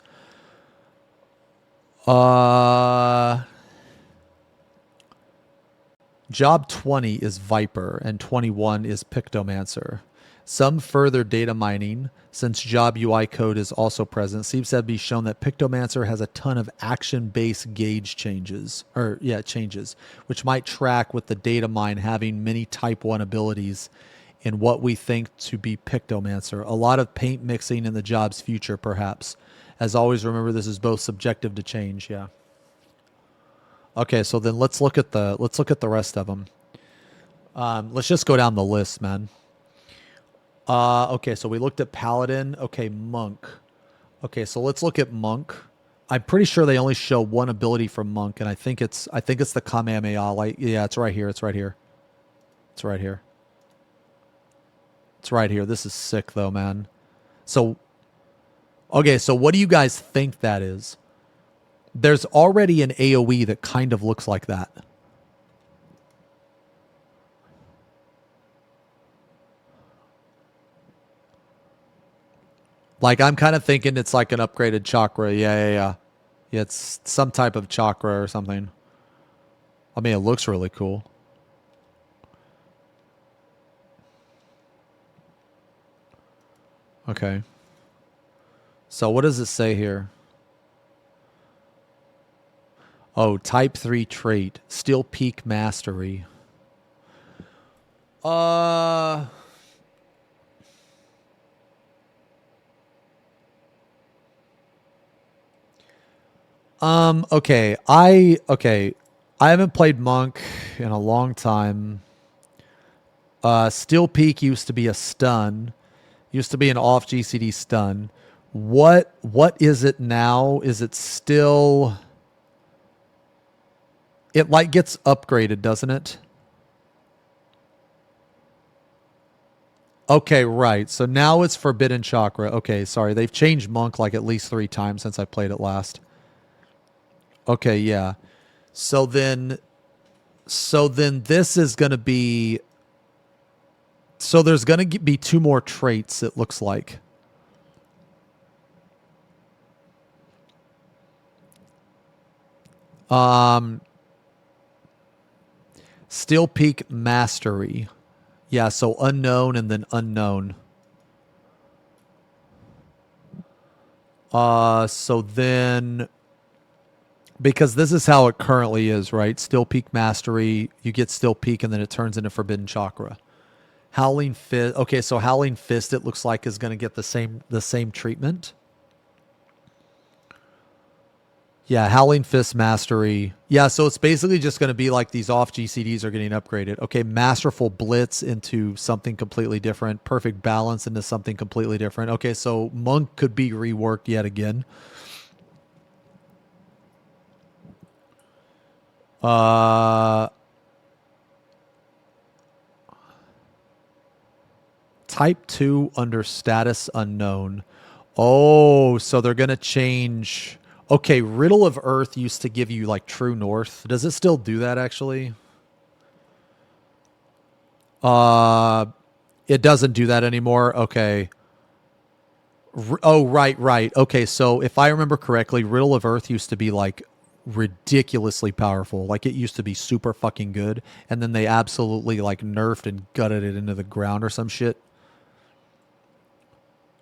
Job 20 is Viper, and 21 is Pictomancer. Some further data mining, since job UI code is also present, seems to be shown that Pictomancer has a ton of action-based gauge changes, which might track with the data mine having many Type 1 abilities in what we think to be Pictomancer. A lot of paint mixing in the job's future, perhaps. As always, remember this is both subjective to change, yeah. Okay, so then let's look at the rest of them. Let's just go down the list, man. Okay, so we looked at Paladin. Okay, Monk. Okay, so let's look at Monk. I'm pretty sure they only show one ability from Monk, and I think it's the Kamehameha. Like, yeah, it's right here. It's right here. It's right here. It's right here. This is sick, though, man. So, okay, so what do you guys think that is? There's already an AoE that kind of looks like that. Like, I'm kind of thinking it's like an upgraded chakra. Yeah. It's some type of chakra or something. I mean, it looks really cool. Okay. So what does it say here? Oh, type 3 trait. Steel Peak Mastery. Okay. I haven't played Monk in a long time. Steel Peak used to be a stun. Used to be an off GCD stun. What is it now? Is it still... It like gets upgraded, doesn't it? Okay, right. So now it's Forbidden Chakra. Okay, sorry. They've changed Monk like at least 3 times since I played it last. Okay, yeah. So then this is going to be... So there's going to be 2 more traits, it looks like. Steel Peak Mastery. Yeah, so unknown and then unknown. So then... Because this is how it currently is, right? Steel Peak Mastery, you get Steel Peak and then it turns into Forbidden Chakra. Howling Fist. Okay, so Howling Fist, it looks like, is going to get the same treatment. Yeah, Howling Fist Mastery. Yeah, so it's basically just going to be like these off GCDs are getting upgraded. Okay, Masterful Blitz into something completely different. Perfect Balance into something completely different. Okay, so Monk could be reworked yet again. Type 2 under status unknown. Oh, so they're going to change... Okay, Riddle of Earth used to give you, like, True North. Does it still do that, actually? It doesn't do that anymore? Okay. Oh, right. Okay, so if I remember correctly, Riddle of Earth used to be, like, ridiculously powerful. Like, it used to be super fucking good. And then they absolutely, like, nerfed and gutted it into the ground or some shit.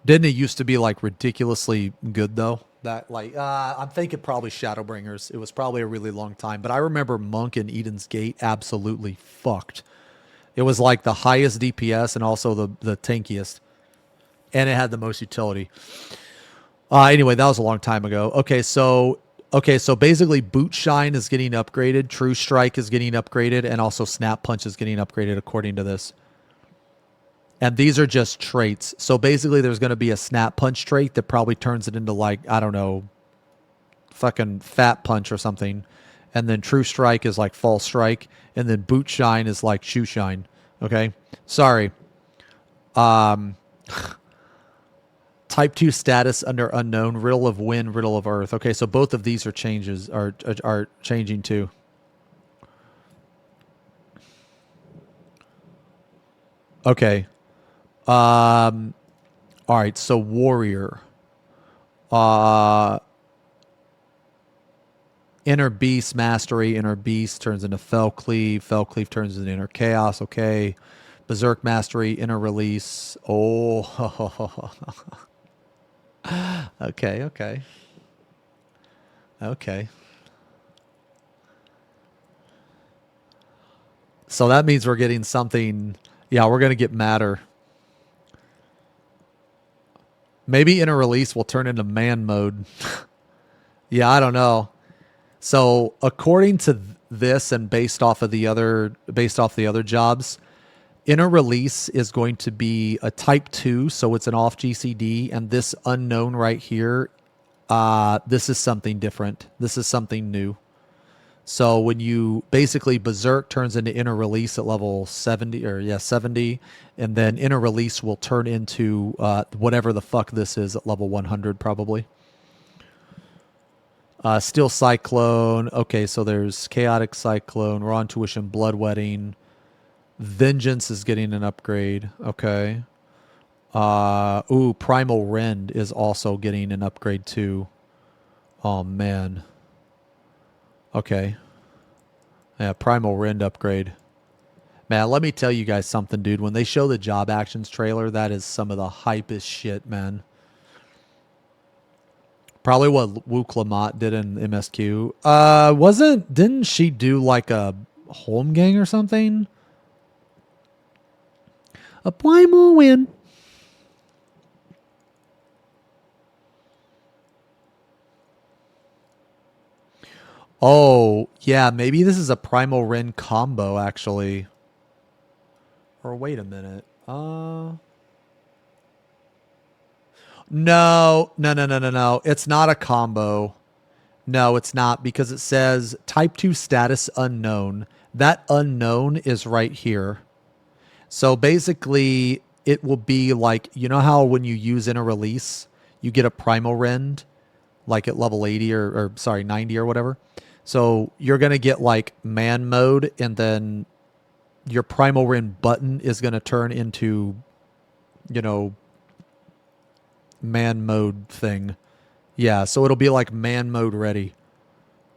Didn't it used to be, like, ridiculously good, though? That, like, I'm thinking probably Shadowbringers. It was probably a really long time. But I remember Monk and Eden's Gate absolutely fucked. It was, like, the highest DPS and also the tankiest. And it had the most utility. Anyway, that was a long time ago. Okay, so basically Boot Shine is getting upgraded. True Strike is getting upgraded. And also Snap Punch is getting upgraded according to this. And these are just traits. So basically there's going to be a Snap Punch trait that probably turns it into, like, I don't know, fucking Fat Punch or something. And then true strike is like false strike. And then boot shine is like shoe shine. Okay. Sorry. Type 2 status under unknown, riddle of wind, riddle of earth. Okay, so both of these are are changing too. Okay. All right, so warrior. Inner beast mastery, inner beast turns into fell cleave turns into inner chaos. Okay. Berserk mastery, inner release. Oh. Okay. So that means we're getting something. Yeah, we're going to get matter. Maybe inner release will turn into man mode. Yeah, I don't know. So according to this and based off the other jobs, inner release is going to be a type 2, so it's an off GCD, and this unknown right here, this is something different. This is something new. So when you basically Berserk turns into inner release at level 70, and then inner release will turn into whatever the fuck this is at level 100 probably. Steel Cyclone. Okay, so there's Chaotic Cyclone, Raw Intuition, Bloodwetting. Vengeance is getting an upgrade. Okay. Primal Rend is also getting an upgrade too. Oh, man. Okay. Yeah, Primal Rend upgrade. Man, let me tell you guys something, dude. When they show the job actions trailer, that is some of the hypest shit, man. Probably what Wu Clamont did in MSQ. Didn't she do like a home gang or something? A primal win. Oh, yeah, maybe this is a Primal Ren combo, actually. Or wait a minute. No. It's not a combo. No, it's not, because it says type 2 status unknown. That unknown is right here. So basically, it will be like, you know how when you use inner release, you get a primal rend, like at level 80 or 90 or whatever. So you're going to get like man mode, and then your primal rend button is going to turn into, man mode thing. Yeah, so it'll be like man mode ready.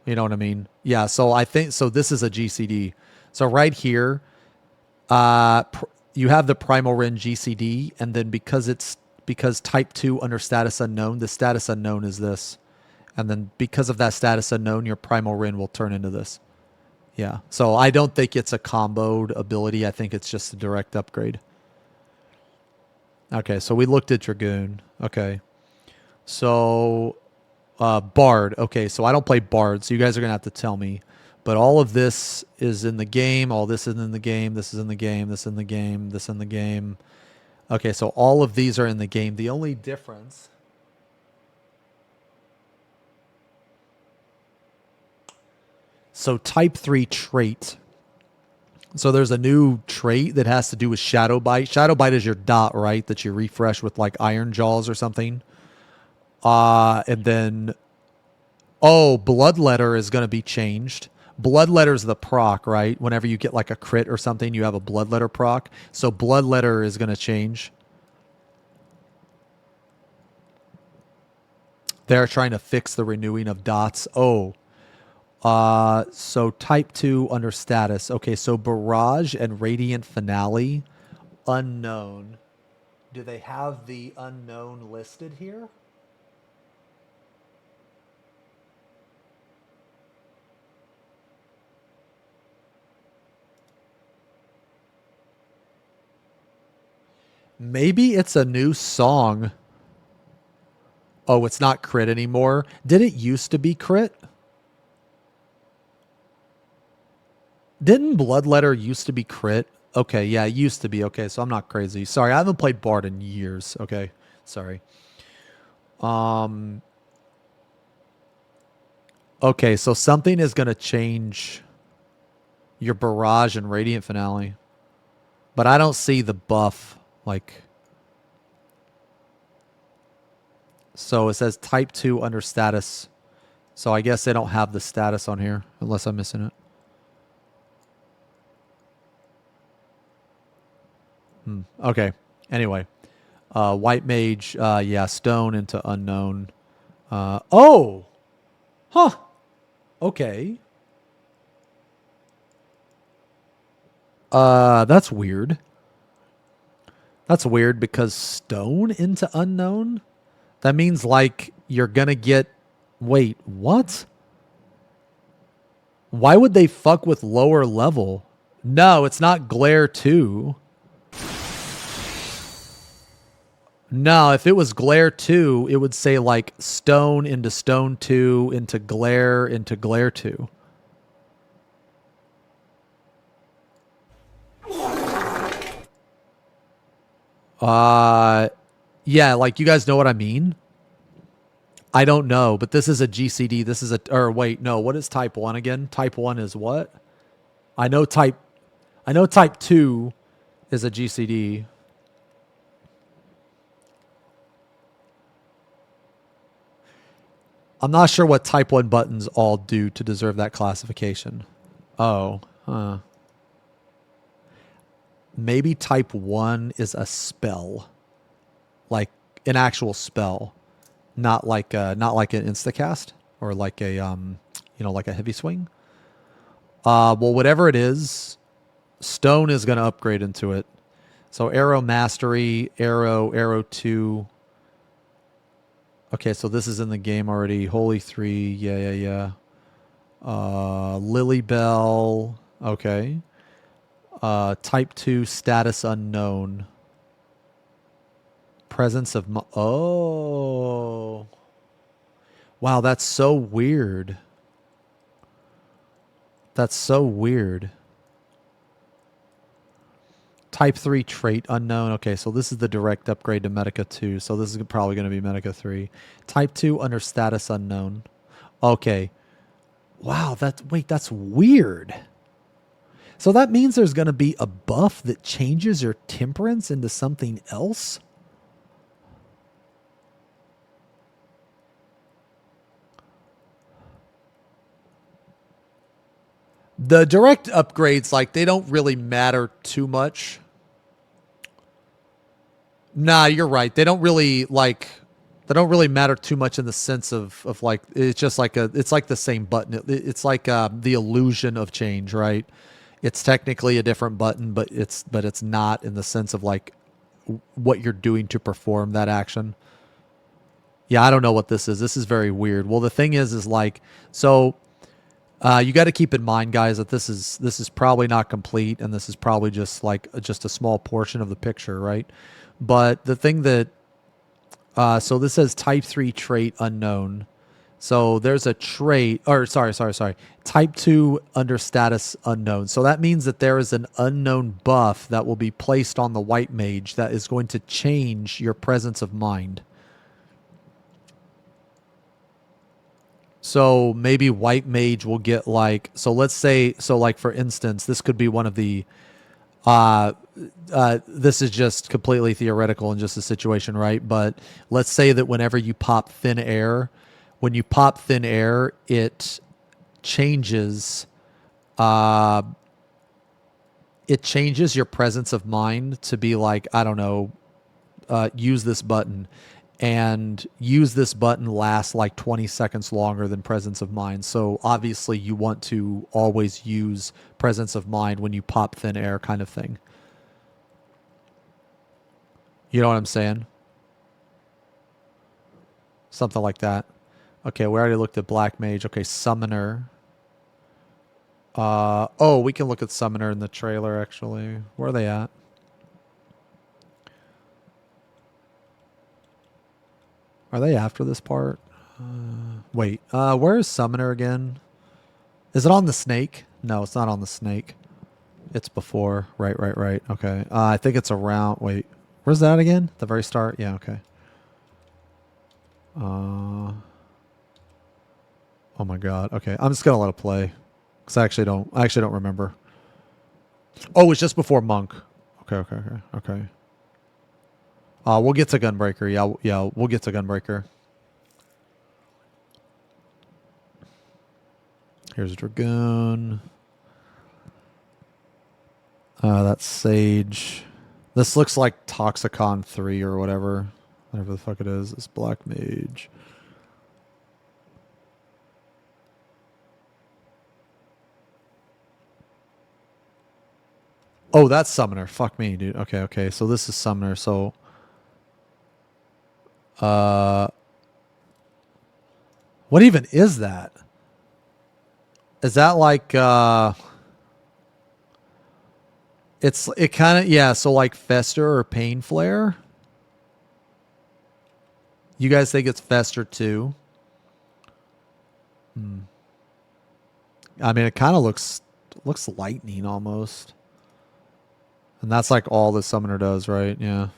You know what I mean? Yeah, so I think, so this is a GCD. So right here, you have the primal rend GCD, and then because type 2 under status unknown, the status unknown is this. And then because of that status unknown, your primal rend will turn into this. Yeah, so I don't think it's a comboed ability. I think it's just a direct upgrade. Okay, so we looked at Dragoon. Okay. So, Bard. Okay, so I don't play Bard, so you guys are going to have to tell me. But all of this is in the game. All this is in the game. This is in the game. This is in the game. This is in the game. Okay, so all of these are in the game. The only difference... So type 3 trait. So there's a new trait that has to do with Shadow Bite. Shadow Bite is your dot, right? That you refresh with like Iron Jaws or something. And then, Bloodletter is going to be changed. Bloodletter is the proc, right? Whenever you get like a crit or something, you have a Bloodletter proc. So Bloodletter is going to change. They're trying to fix the renewing of dots. So type 2 under status. Okay, so Barrage and Radiant Finale, unknown. Do they have the unknown listed here? Maybe it's a new song. Oh, it's not crit anymore. Did it used to be crit? Didn't Bloodletter used to be crit? Okay, yeah, it used to be. Okay, so I'm not crazy. Sorry, I haven't played Bard in years. Okay, sorry. Okay, so something is going to change your barrage and radiant finale. But I don't see the buff, like... So it says type 2 under status. So I guess they don't have the status on here, unless I'm missing it. Okay. Anyway. White mage, yeah, stone into unknown. Oh! Huh. Okay. That's weird. That's weird because stone into unknown? That means like you're gonna get... Wait, what? Why would they fuck with lower level? No, it's not glare 2. No, if it was glare 2, it would say like stone into stone 2 into glare 2. Yeah, like you guys know what I mean? I don't know, but this is a GCD. This is a, or wait, no, what is type 1 again? Type 1 is what? I know type 2 is a GCD. I'm not sure what type 1 buttons all do to deserve that classification. Oh, huh. Maybe type 1 is a spell. Like an actual spell. Not like an instacast or like a like a heavy swing. Well, whatever it is, stone is going to upgrade into it. So arrow mastery, arrow 2. Okay, so this is in the game already. Holy 3, yeah. Lily Bell, okay. Type 2 status unknown. Presence of... Oh. Wow, that's so weird. That's so weird. Type 3 trait unknown. Okay, so this is the direct upgrade to Medica 2. So this is probably going to be Medica 3. Type 2 under status unknown. Okay. Wow, that's weird. So that means there's going to be a buff that changes your temperance into something else? The direct upgrades, like, they don't really matter too much. Nah, you're right. They don't really matter too much in the sense of like, it's just like it's like the same button. It's like the illusion of change, right? It's technically a different button, but it's not in the sense of like what you're doing to perform that action. Yeah, I don't know what this is. This is very weird. Well, the thing is like, so you got to keep in mind, guys, that this is probably not complete, and this is probably just a small portion of the picture, right? But the thing that so this says type 3 trait unknown. So there's a trait, or sorry. Type 2 under status unknown. So that means that there is an unknown buff that will be placed on the white mage that is going to change your presence of mind. So maybe white mage will get like, so let's say, so like for instance, this could be one of the, this is just completely theoretical and just a situation, right? But let's say that whenever you pop thin air, when you pop thin air, it changes your presence of mind to be like, I don't know, use this button. And use this button lasts like 20 seconds longer than presence of mind. So obviously you want to always use presence of mind when you pop thin air kind of thing. You know what I'm saying? Something like that. Okay, we already looked at Black Mage. Okay, Summoner. Oh, we can look at Summoner in the trailer, actually. Where are they at? Are they after this part? Wait, where is Summoner again? Is it on the snake? No, it's not on the snake. It's before. Right. Okay. I think it's around... Wait, where's that again? The very start? Yeah, okay. Oh my god. Okay, I'm just gonna let it play because I actually don't remember. Oh, it's just before Monk. Okay. We'll get to Gunbreaker. Yeah, we'll get to Gunbreaker. Here's Dragoon. That's Sage. This looks like Toxicon 3 or whatever the fuck it is. It's Black Mage. Oh, that's Summoner. Fuck me, dude. Okay. So this is Summoner. So, what even is that? Is that like, it kind of, yeah, so like Fester or Pain Flare? You guys think it's Fester too? I mean, it kind of looks lightning almost. And that's like all the Summoner does, right? Yeah.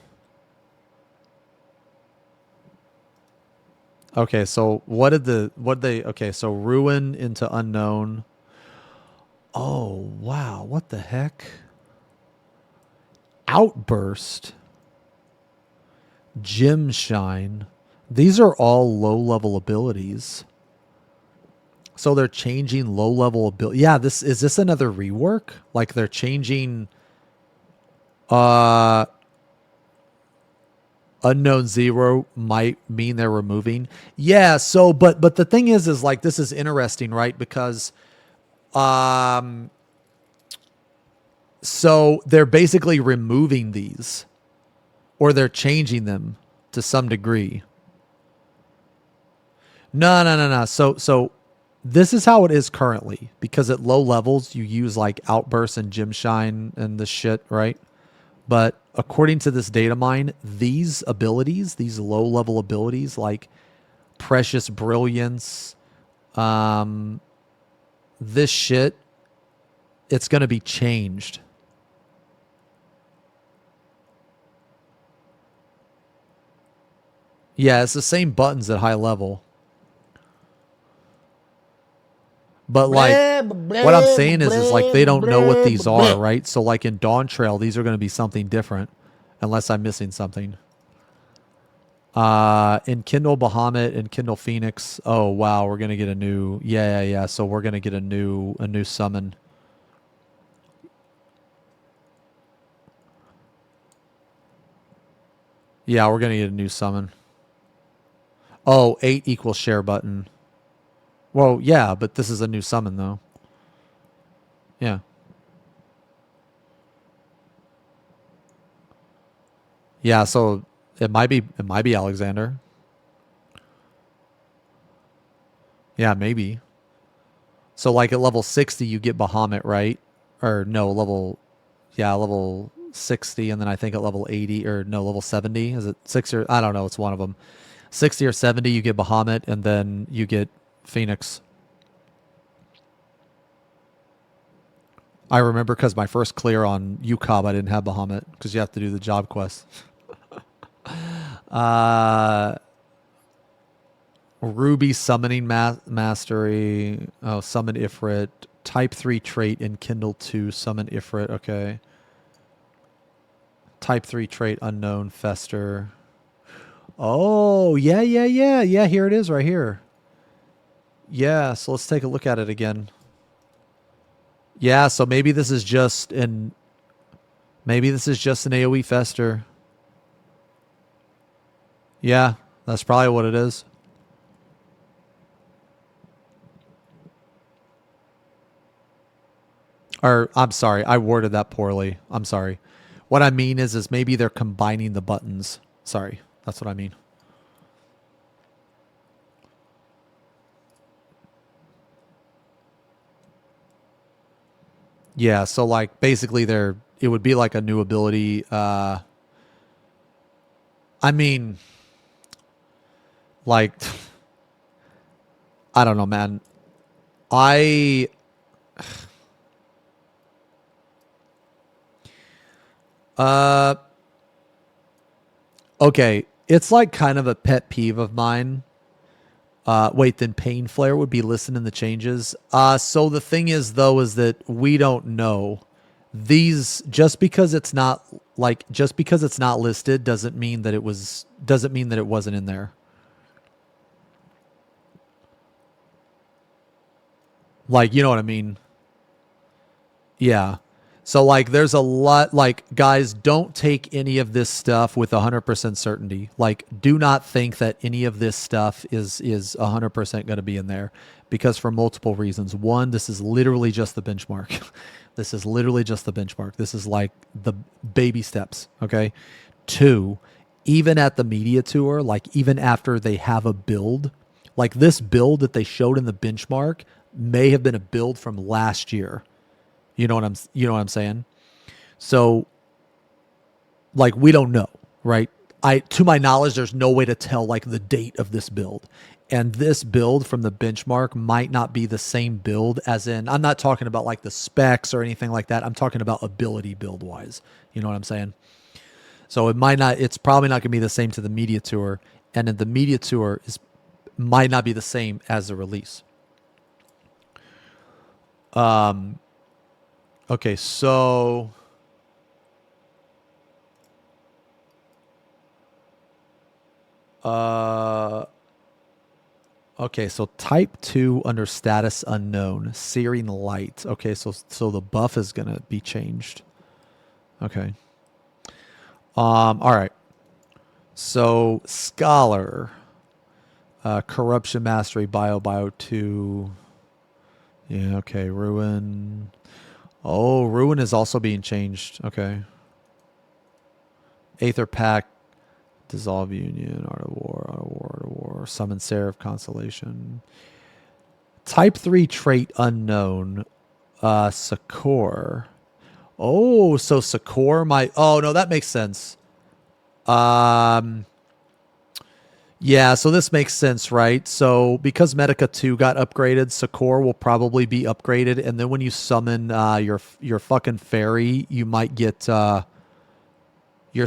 Okay, so okay, so Ruin into Unknown. Oh, wow. What the heck? Outburst. Gem Shine. These are all low-level abilities. So they're changing low-level ability. Yeah, is this another rework? Like they're changing Unknown Zero might mean they're removing. Yeah, so but the thing is like this is interesting, right? Because so they're basically removing these or they're changing them to some degree. No. So this is how it is currently because at low levels you use like Outburst and Gem Shine and the shit, right? But according to this data mine, these abilities, these low-level abilities like Precious Brilliance, this shit, it's going to be changed. Yeah, it's the same buttons at high level. But like, what I'm saying is like they don't know what these are, right? So like in Dawntrail, these are going to be something different, unless I'm missing something. In Kindle Bahamut and Kindle Phoenix, oh wow, we're gonna get a new, yeah. So we're gonna get a new summon. Yeah, we're gonna get a new summon. Oh, 8 equals share button. Well, yeah, but this is a new summon, though. Yeah. Yeah, so it might be Alexander. Yeah, maybe. So like at level 60 you get Bahamut, right? Or no, level 60, and then I think at level 80 or no, level 70. Is it 60 or I don't know, it's one of them. 60 or 70 you get Bahamut, and then you get Phoenix. I remember because my first clear on UCOB I didn't have Bahamut because you have to do the job quest. Ruby Summoning Mastery. Oh, Summon Ifrit. Type 3 trait in Kindle 2. Summon Ifrit. Okay. Type 3 trait Unknown Fester. Oh, yeah. Here it is right here. Yeah, so let's take a look at it again. Yeah, so maybe this is just an AoE Fester. Yeah, that's probably what it is. Or, I'm sorry, I worded that poorly. I'm sorry. What I mean is maybe they're combining the buttons. Sorry, that's what I mean. Yeah, so like basically it would be like a new ability. I mean, like, I don't know, man. Okay, it's like kind of a pet peeve of mine Wait, then Pain Flare would be listed in the changes. So the thing is, though, is that we don't know. These, just because it's not listed doesn't mean that it wasn't in there. Like, you know what I mean? Yeah. So, like, there's a lot, like, guys, don't take any of this stuff with 100% certainty. Like, do not think that any of this stuff is 100% going to be in there, because for multiple reasons. One, this is literally just the benchmark. This is literally just the benchmark. This is like the baby steps, okay? Two, even at the media tour, like, even after they have a build, like this build that they showed in the benchmark may have been a build from last year. You know what I'm saying? So, like, we don't know, right? To my knowledge, there's no way to tell, like, the date of this build. And this build from the benchmark might not be the same build, as in, I'm not talking about, like, the specs or anything like that. I'm talking about ability build-wise. You know what I'm saying? So it's probably not going to be the same to the media tour. And then the media tour might not be the same as the release. Okay, so okay, so type 2 under status unknown, searing light. Okay, so the buff is gonna be changed. Okay. All right. So scholar, corruption mastery, bio 2. Yeah, okay, ruin. Oh, ruin is also being changed. Okay. Aether Pack, dissolve union, art of war, summon seraph, consolation. Type 3 trait unknown, Sakor. Oh, so Sakor might. Oh no, that makes sense. Yeah, so this makes sense, right? So because Medica 2 got upgraded, Sakor will probably be upgraded, and then when you summon your fucking fairy, you might get your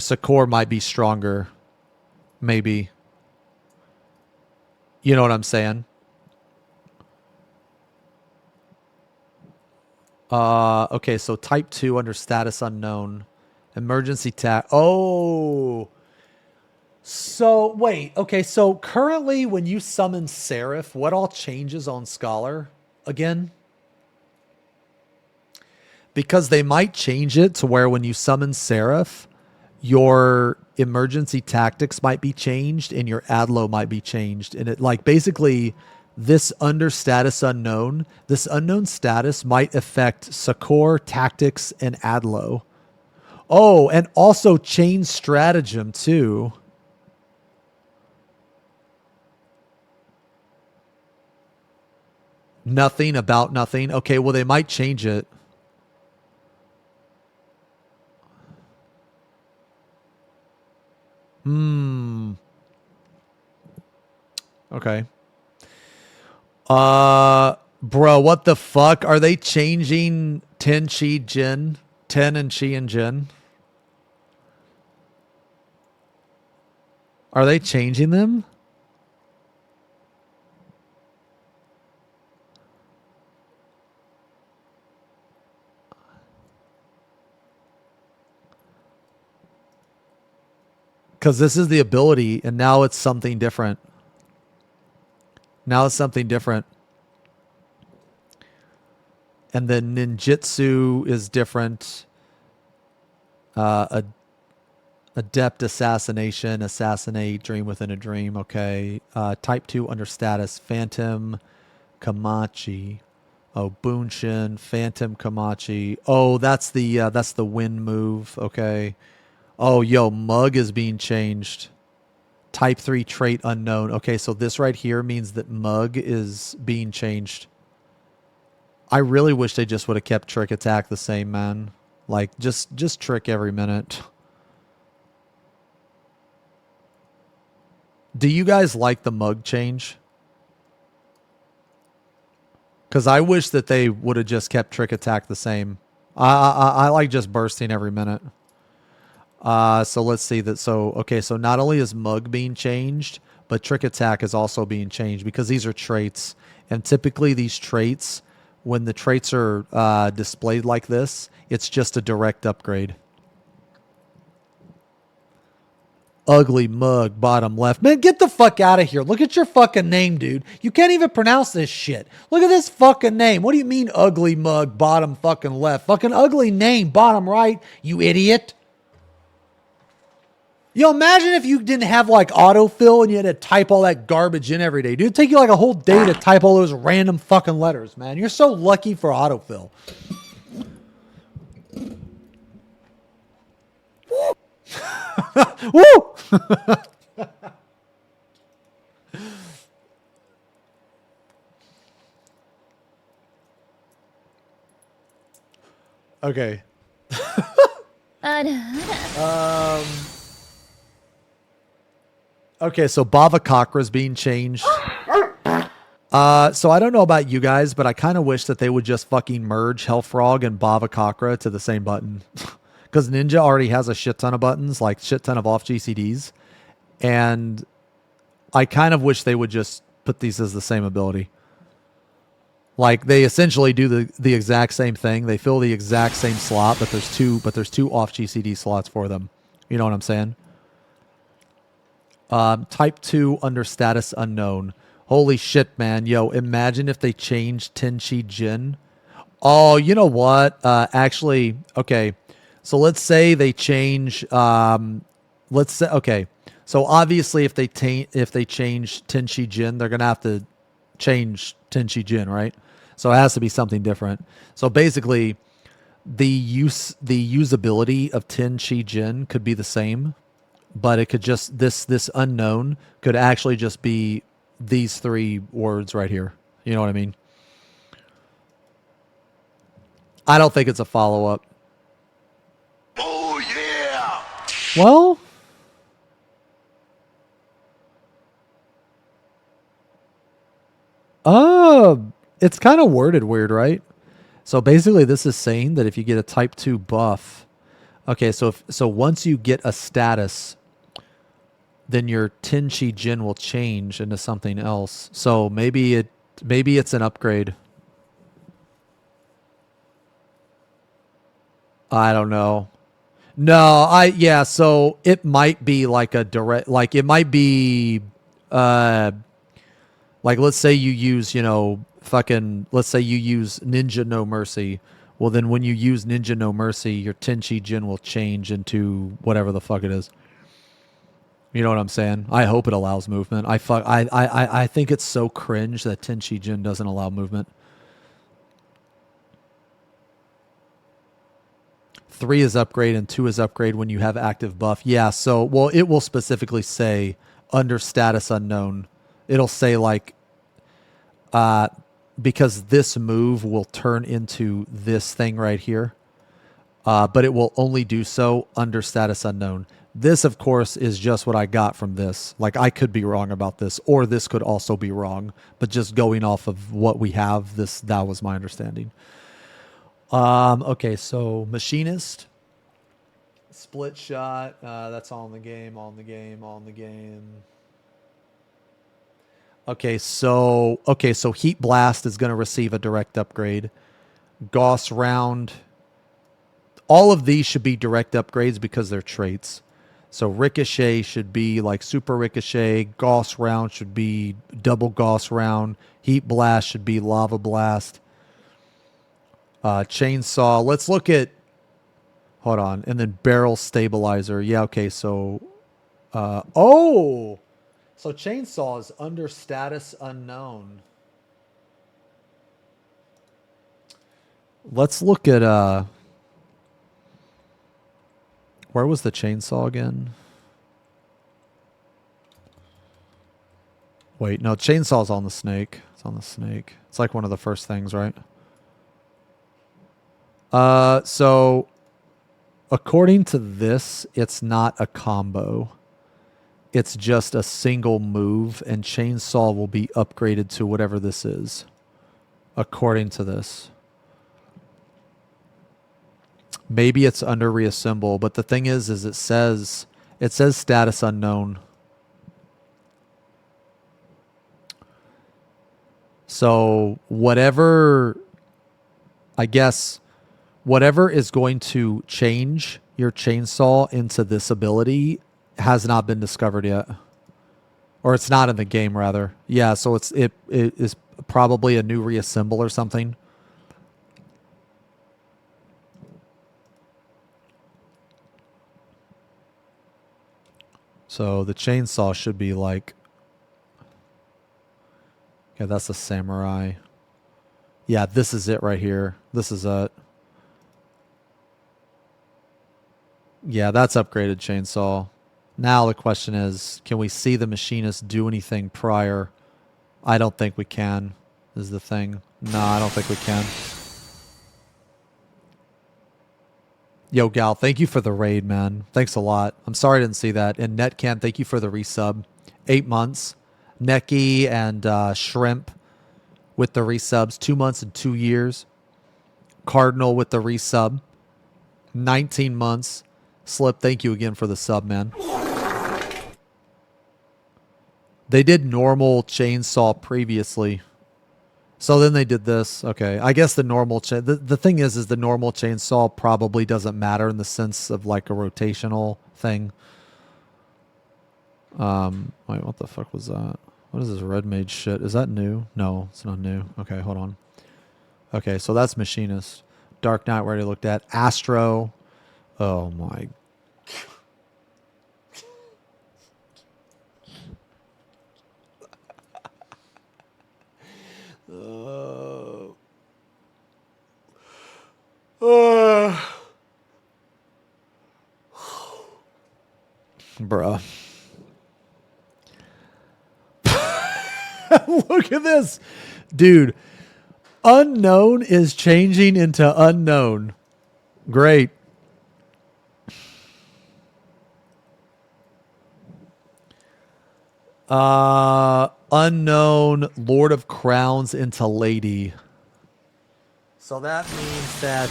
Sakor might be stronger. Maybe. You know what I'm saying? Okay, so type 2 under status unknown. Emergency Oh. So, wait. Okay, so currently when you summon Seraph, what all changes on Scholar again? Because they might change it to where when you summon Seraph, your emergency tactics might be changed and your Adlo might be changed. And it, like, basically, this under status unknown, this unknown status might affect Sakor, tactics, and Adlo. Oh, and also chain stratagem too. Nothing about nothing. Okay, well, they might change it. Okay. Bro, what the fuck? Are they changing Ten Chi Jin? Ten and Chi and Jin? Are they changing them? Because this is the ability, and now it's something different. Now it's something different. And then ninjutsu is different. Adept assassination, assassinate, dream within a dream. Okay. Type 2 under status, phantom, Kamachi. Oh, Bunshin, phantom, Kamachi. Oh, that's the wind move. Okay. Oh, yo, Mug is being changed. Type 3 trait unknown. Okay, so this right here means that Mug is being changed. I really wish they just would have kept Trick Attack the same, man. Like, just Trick every minute. Do you guys like the Mug change? Because I wish that they would have just kept Trick Attack the same. I like just bursting every minute. So let's see that. So, okay, so not only is Mug being changed, but trick attack is also being changed because these are traits. And typically these traits, when the traits are displayed like this, it's just a direct upgrade. Ugly mug, bottom left. Man, get the fuck out of here. Look at your fucking name, dude. You can't even pronounce this shit. Look at this fucking name. What do you mean ugly mug, bottom fucking left? Fucking ugly name, bottom right, you idiot. Yo, imagine if you didn't have like autofill and you had to type all that garbage in every day. Dude, it'd take you like a whole day to type all those random fucking letters, man. You're so lucky for autofill. Woo! Okay. Okay, so Bavakakra is being changed. So I don't know about you guys, but I kind of wish that they would just fucking merge Hellfrog and Bavakakra to the same button. Because Ninja already has a shit ton of buttons, like shit ton of off GCDs. And I kind of wish they would just put these as the same ability. Like they essentially do the exact same thing. They fill the exact same slot, but there's two off GCD slots for them. You know what I'm saying? Type 2 under status unknown. Holy shit, man. Yo, imagine if they changed Tenchi Jin. Oh, you know what? Actually, okay. So let's say they change. Let's say okay. So obviously, if they change Tenchi Jin, they're gonna have to change Tenchi Jin, right? So it has to be something different. So basically, the usability of Tenchi Jin could be the same, but it could just this unknown could actually just be these three words right here. You know what I mean? I don't think it's a follow-up. Oh, yeah! Well, it's kind of worded weird, right? So basically this is saying that if you get a type 2 buff, okay, so once you get a status, then your Tenchi Jin will change into something else. So maybe it's an upgrade. I don't know. No, so it might be like a direct, like it might be, like let's say you use, let's say you use Ninja No Mercy. Well, then when you use Ninja No Mercy, your Tenchi Jin will change into whatever the fuck it is. You know what I'm saying? I hope it allows movement. I think it's so cringe that Tenchi Jin doesn't allow movement. 3 is upgrade and 2 is upgrade when you have active buff. Yeah, so, well, it will specifically say under status unknown. It'll say like, because this move will turn into this thing right here, but it will only do so under status unknown. This, of course, is just what I got from this. Like, I could be wrong about this, or this could also be wrong, but just going off of what we have, that was my understanding. Okay, so Machinist, Split Shot, that's all in the game, all in the game, all in the game. Okay, so Heat Blast is going to receive a direct upgrade. Gauss Round, all of these should be direct upgrades because they're traits. So Ricochet should be like Super Ricochet, Gauss Round should be double Gauss Round, Heat Blast should be Lava Blast. Chainsaw, let's look at, hold on, and then Barrel Stabilizer. Yeah, okay, so, so Chainsaw is under status unknown. Let's look at, where was the Chainsaw again? Wait, no, Chainsaw's on the Snake. It's on the Snake. It's like one of the first things, right? So according to this, it's not a combo. It's just a single move, and Chainsaw will be upgraded to whatever this is, according to this. Maybe it's under reassemble, but the thing is it says status unknown. So whatever, I guess, whatever is going to change your chainsaw into this ability has not been discovered yet. Or it's not in the game, rather. Yeah, so it is probably a new reassemble or something. So the chainsaw should be like... Okay, that's a samurai. Yeah, this is it right here. This is it. Yeah, that's upgraded chainsaw. Now the question is, can we see the machinist do anything prior? I don't think we can, is the thing. No, I don't think we can. Yo, Gal, thank you for the raid, man. Thanks a lot. I'm sorry I didn't see that. And Netcan, thank you for the resub. 8 months. Neki and Shrimp with the resubs. 2 months and 2 years. Cardinal with the resub. 19 months. Slip, thank you again for the sub, man. They did normal chainsaw previously. So then they did this. Okay, I guess the normal... The thing is the normal chainsaw probably doesn't matter in the sense of like a rotational thing. Wait, what the fuck was that? What is this red mage shit? Is that new? No, it's not new. Okay, hold on. Okay, so that's Machinist. Dark Knight, we already looked at. Astro. Oh my... Bruh. Look at this. Dude. Unknown is changing into unknown. Great. Unknown Lord of Crowns into Lady. So that means that,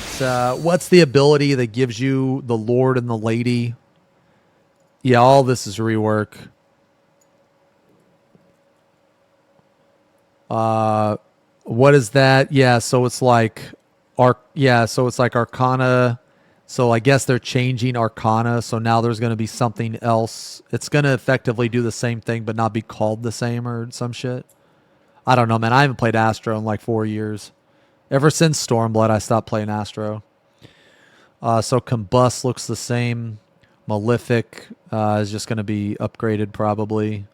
what's the ability that gives you the Lord and the Lady? Yeah, all this is rework. What is that? Yeah, so it's like Arcana. So I guess they're changing Arcana, so now there's going to be something else. It's going to effectively do the same thing, but not be called the same or some shit. I don't know, man. I haven't played Astro in like 4 years. Ever since Stormblood, I stopped playing Astro. So Combust looks the same. Malefic is just going to be upgraded probably.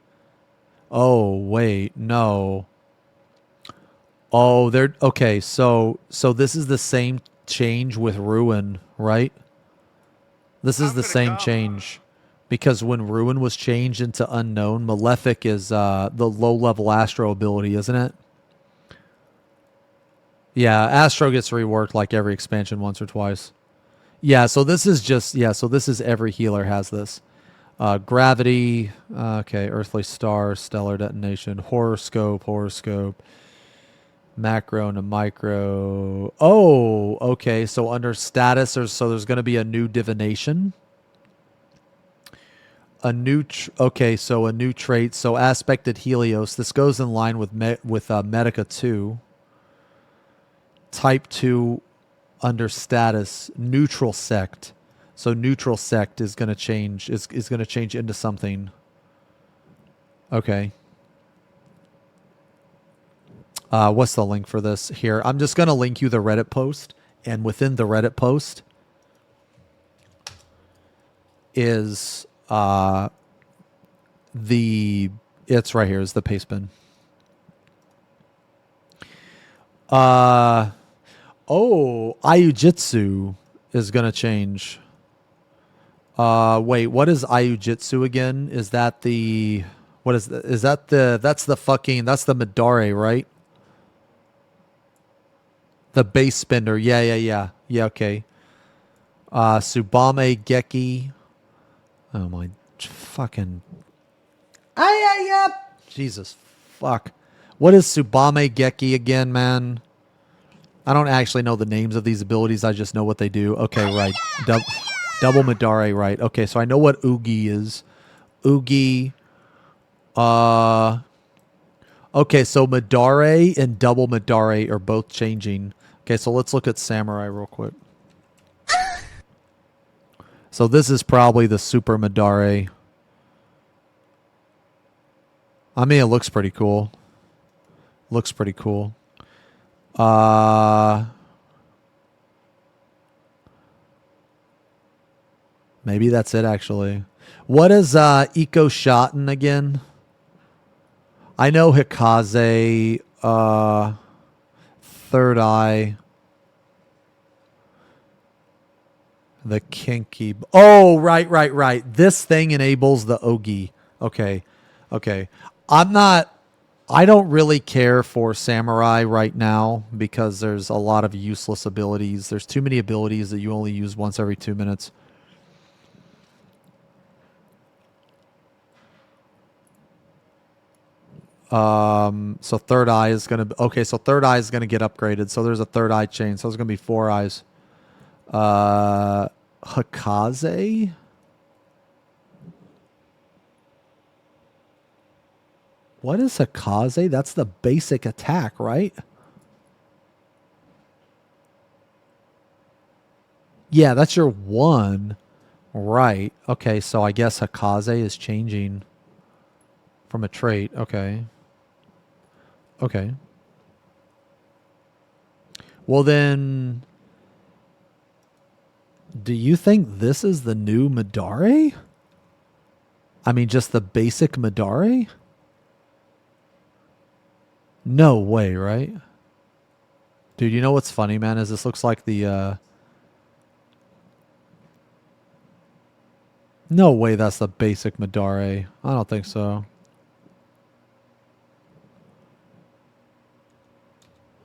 Oh, wait. No. Oh, they're... Okay, so this is the same change with Ruin, right? This is the same change. Because when Ruin was changed into Unknown, Malefic is the low-level Astro ability, isn't it? Yeah, Astro gets reworked like every expansion once or twice. Yeah, so this is just... Yeah, so this is every healer has this. Gravity. Okay, Earthly Star, Stellar Detonation, Horoscope. Macro and a micro. Oh, okay. So under status, there's going to be a new divination. A new trait. So aspected Helios. This goes in line with Medica 2. Type 2 under status, neutral sect. So neutral sect is going to change. Is going to change into something. Okay. What's the link for this? Here, I'm just going to link you the Reddit post. And within the Reddit post is it's right here, is the paste bin. Oh, Ayujitsu is going to change. Wait, what is Ayujitsu again? Is that the... What is that? Is that the... That's the fucking... That's the Midare, right? The base spender. Yeah, okay. Tsubame Geki. Oh my fucking... Jesus fuck. What is Tsubame Geki again, man? I don't actually know the names of these abilities. I just know what they do. Okay, right. Double Midare, right. Okay, so I know what Oogie is. Oogie. Okay, so Madare and double Madare are both changing. Okay, so let's look at Samurai real quick. So this is probably the Super Madare. I mean, it looks pretty cool. Looks pretty cool. Maybe that's it, actually. What is Eco Shotten again? I know Hikaze, Third Eye, the Kinky. Oh, right. This thing enables the Ogi. Okay. I don't really care for Samurai right now because there's a lot of useless abilities. There's too many abilities that you only use once every 2 minutes. So Third Eye is gonna so Third Eye is gonna get upgraded. So there's a Third Eye chain. So it's gonna be 4 eyes. Hikaze. What is Hikaze? That's the basic attack, right? Yeah, that's your 1. Right. Okay, so I guess Hikaze is changing from a trait. Okay. Well then, do you think this is the new Madare? I mean, just the basic Madare? No way, right? Dude, you know what's funny, man, is this looks like the, no way that's the basic Madare. I don't think so.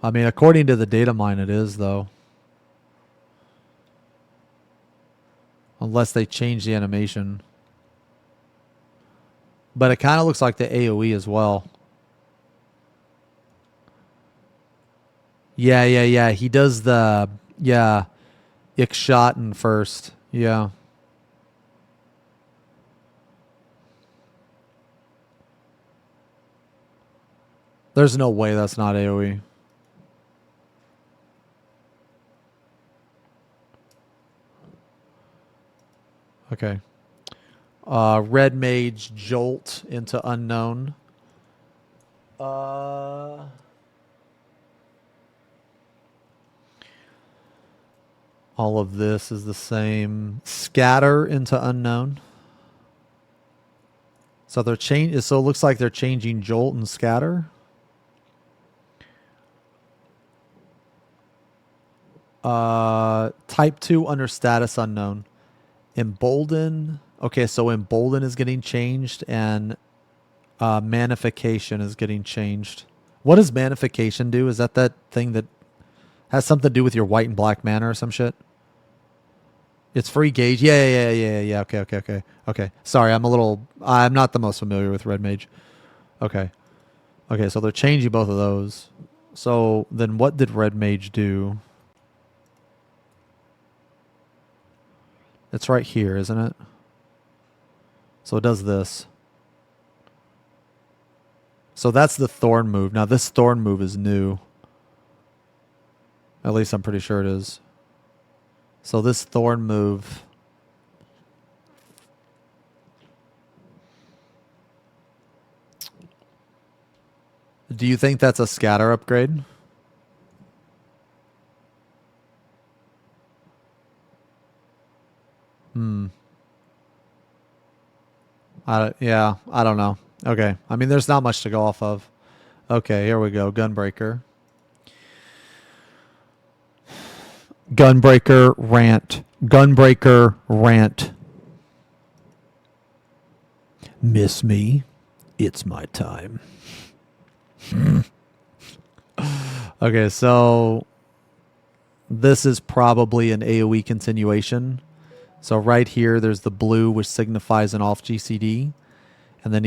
I mean, according to the data mine, it is, though. Unless they change the animation. But it kind of looks like the AoE as well. Yeah. He does the, Ixshotten first. Yeah. There's no way that's not AoE. Okay. Red Mage Jolt into Unknown. All of this is the same. Scatter into Unknown. So they're so it looks like they're changing Jolt and Scatter. Type 2 under status unknown. Embolden. Okay, so Embolden is getting changed and Manification is getting changed. What does Manification do? Is that thing that has something to do with your white and black mana or some shit? It's free gauge. Yeah. Okay. Sorry, I'm not the most familiar with Red Mage. Okay, so they're changing both of those. So then what did Red Mage do? It's right here, isn't it? So it does this. So that's the Thorn move. Now this Thorn move is new. At least I'm pretty sure it is. So this Thorn move... Do you think that's a scatter upgrade? I don't know. Okay. I mean, there's not much to go off of. Okay, here we go. Gunbreaker. Gunbreaker rant. Gunbreaker rant. Miss me? It's my time. Okay, so this is probably an AoE continuation. So right here, there's the blue, which signifies an off GCD. And then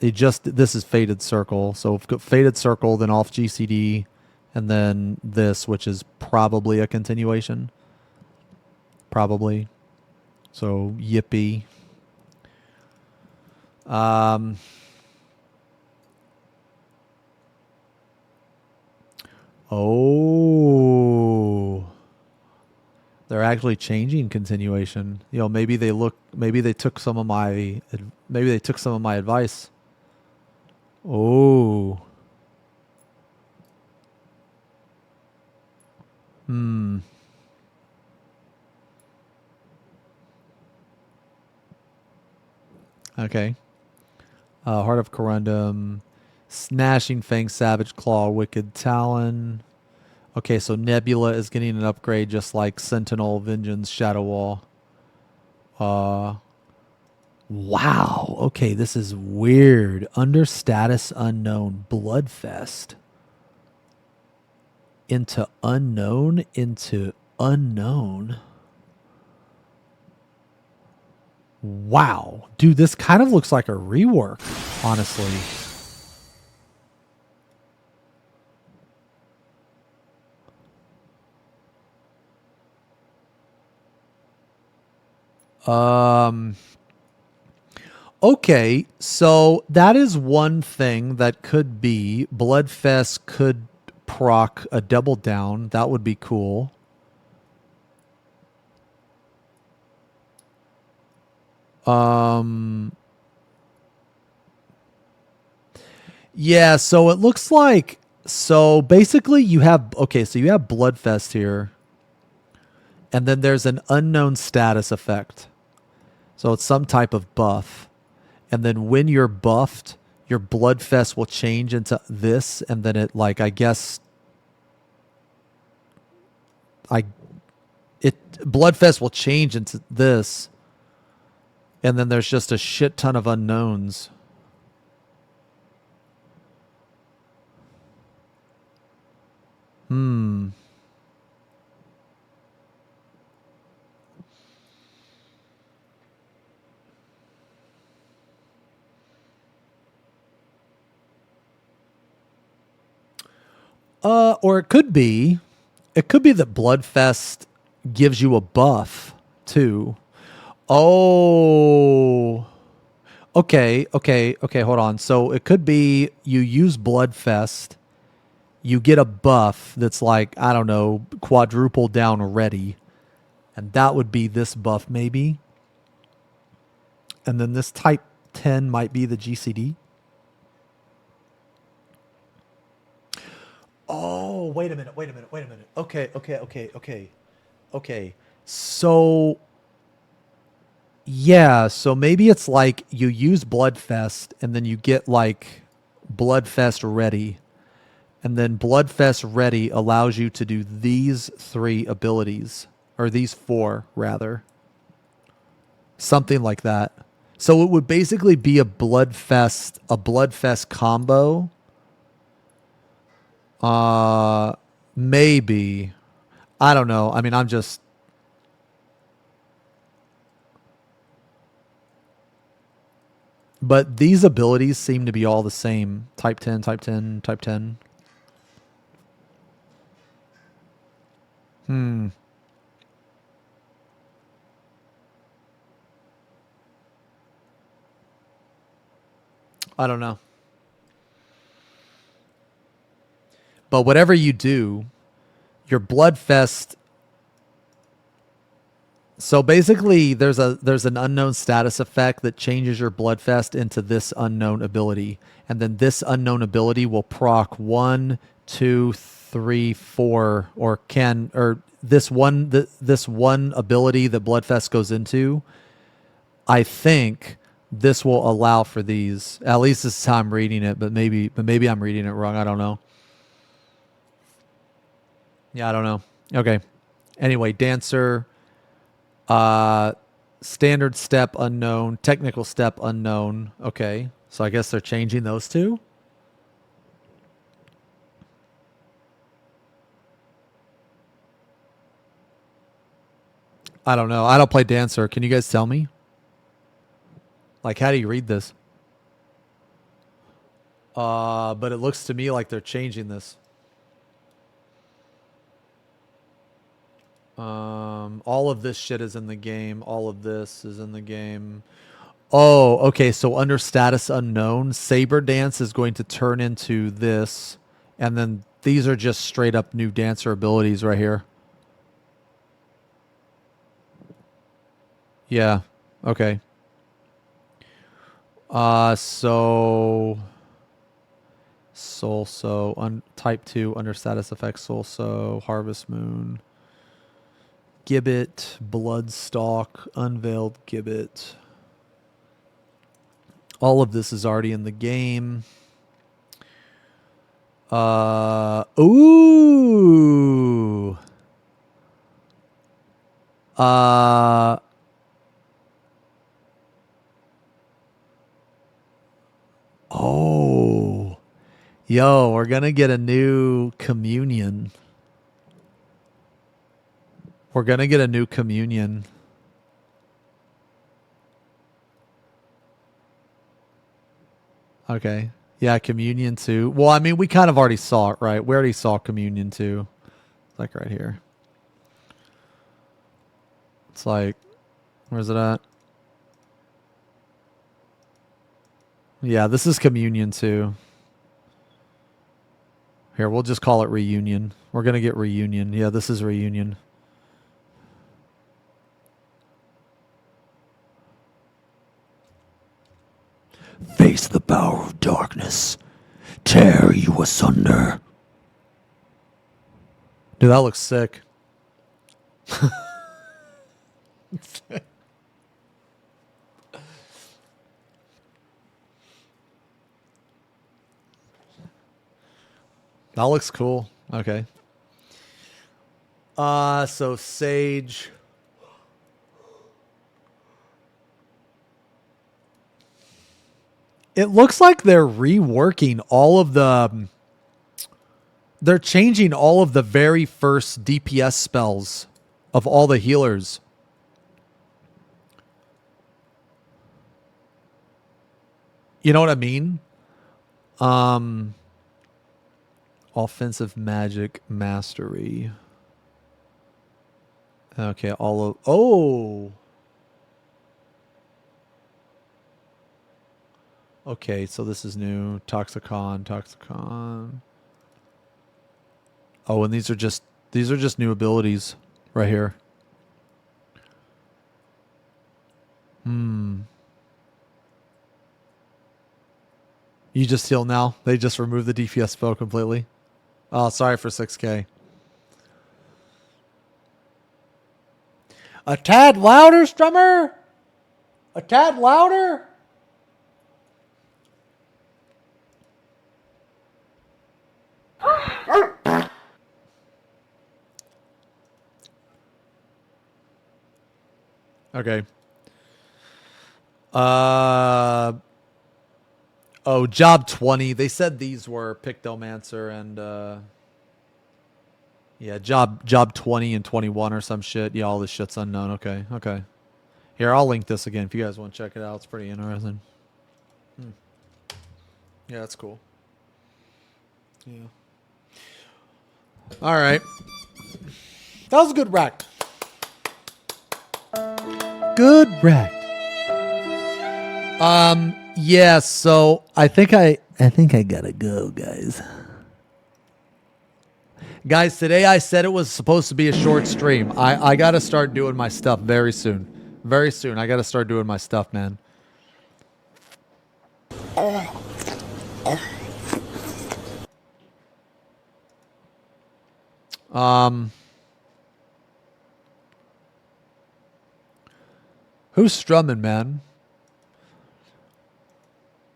this is Faded Circle. So Faded Circle, then off GCD, and then this, which is probably a continuation. Probably. So, yippee. Oh. They're actually changing continuation. You know, maybe they took some of my advice. Oh. Hmm. Okay. Heart of Corundum, Snashing Fang, Savage Claw, Wicked Talon. Okay, so Nebula is getting an upgrade just like Sentinel, Vengeance, Shadow Wall. Wow. Okay, this is weird. Under status unknown, Bloodfest. Into unknown, into unknown. Wow. Dude, this kind of looks like a rework, honestly. Okay, so that is one thing that could be. Bloodfest could proc a double down. That would be cool. Yeah, so it looks like, so basically you have, okay, so you have Bloodfest here, and then there's an unknown status effect. So it's some type of buff. And then when you're buffed, your Bloodfest will change into this, and then it, like, I guess, Bloodfest will change into this, and then there's just a shit ton of unknowns. Or it could be that Bloodfest gives you a buff too. Oh. Okay, hold on. So it could be you use Bloodfest, you get a buff that's like, I don't know, quadruple down ready. And that would be this buff maybe. And then this type 10 might be the GCD. Oh, wait a minute. Okay. So, yeah, so maybe it's like you use Bloodfest and then you get like Bloodfest ready. And then Bloodfest ready allows you to do these 3 abilities, or these 4 rather. Something like that. So it would basically be a Bloodfest combo. Maybe. I don't know. I mean, I'm just... But these abilities seem to be all the same. Type 10, type 10, type 10. I don't know. But whatever you do, your Bloodfest... So basically, there's an unknown status effect that changes your Bloodfest into this unknown ability. And then this unknown ability will proc 1, 2, 3, 4, or this one ability that Bloodfest goes into, I think this will allow for these. At least this is how I'm reading it, but maybe I'm reading it wrong. I don't know. Yeah, I don't know. Okay. Anyway, Dancer, standard step unknown, technical step unknown. Okay. So I guess they're changing those 2. I don't know. I don't play Dancer. Can you guys tell me? Like, how do you read this? But it looks to me like they're changing this. All of this shit is in the game. All of this is in the game. Oh, okay. So under status unknown, Saber Dance is going to turn into this, And then these are just straight up new dancer abilities right here. Yeah. Okay. So type 2 under status effects Solso, Harvest Moon, Gibbet, Bloodstalk, Unveiled Gibbet. All of this is already in the game. Ooh. Oh. Yo, we're going to get a new communion. We're going to get a new communion. Okay. Yeah, communion 2. Well, I mean, we kind of already saw it, right? We already saw communion 2. Like right here. It's like, where's it at? Yeah, this is communion 2. Here, we'll just call it reunion. We're going to get reunion. Yeah, this is reunion. Face the power of darkness. Tear you asunder. Dude, that looks sick. That looks cool. Okay. So Sage. It looks like they're reworking all of the... They're changing all of the very first DPS spells of all the healers. You know what I mean? Offensive magic mastery. Okay, all of... Oh! Okay, so this is new. Toxicon. Oh, and these are just new abilities right here. You just heal now? They just removed the DPS spell completely? Oh, sorry for 6K. A tad louder, Strummer? A tad louder? Okay. Oh, job 20. They said these were Pictomancer and yeah, job 20 and 21 or some shit. Yeah, all this shit's unknown. Okay. Here, I'll link this again if you guys want to check it out. It's pretty interesting. Yeah, that's cool. Yeah. All right. That was a good rack. Good rack. Yeah, so I think I gotta go, guys. Guys, today I said it was supposed to be a short stream. I gotta start doing my stuff very soon. Very soon. I gotta start doing my stuff, man. Who's strumming, man?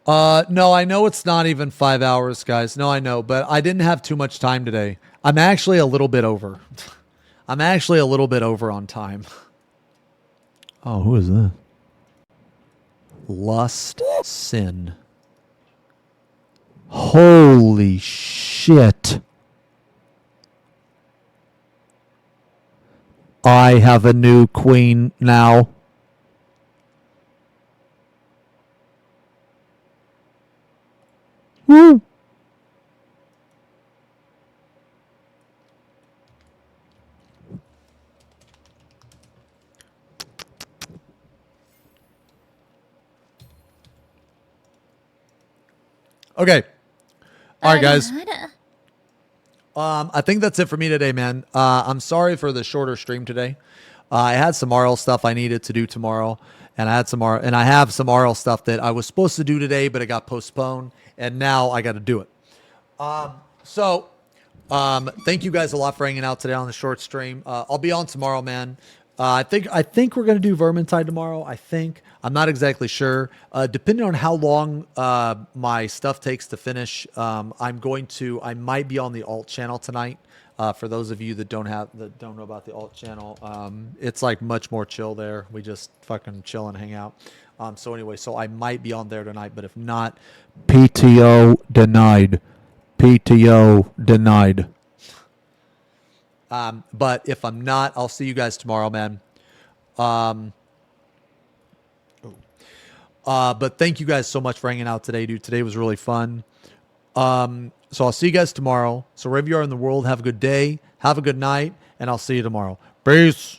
No, I know it's not even 5 hours, guys. No, I know, but I didn't have too much time today. I'm actually a little bit over. I'm actually a little bit over on time. Oh, who is that? Lust Sin. Holy shit. I have a new queen now. Woo. Okay. All right, guys. I think that's it for me today, man. I'm sorry for the shorter stream today. I had some RL stuff I needed to do tomorrow, and I have some RL stuff that I was supposed to do today, but it got postponed, and now I got to do it. Thank you guys a lot for hanging out today on the short stream. I'll be on tomorrow, man. I think we're gonna do Vermintide tomorrow. I'm not exactly sure. Depending on how long my stuff takes to finish, I might be on the alt channel tonight. For those of you that don't know about the alt channel, it's like much more chill there. We just fucking chill and hang out. So I might be on there tonight, but if not, PTO denied. PTO denied. But if I'm not, I'll see you guys tomorrow, man. But thank you guys so much for hanging out today, dude. Today was really fun. So I'll see you guys tomorrow. So wherever you are in the world, have a good day, have a good night, and I'll see you tomorrow. Peace.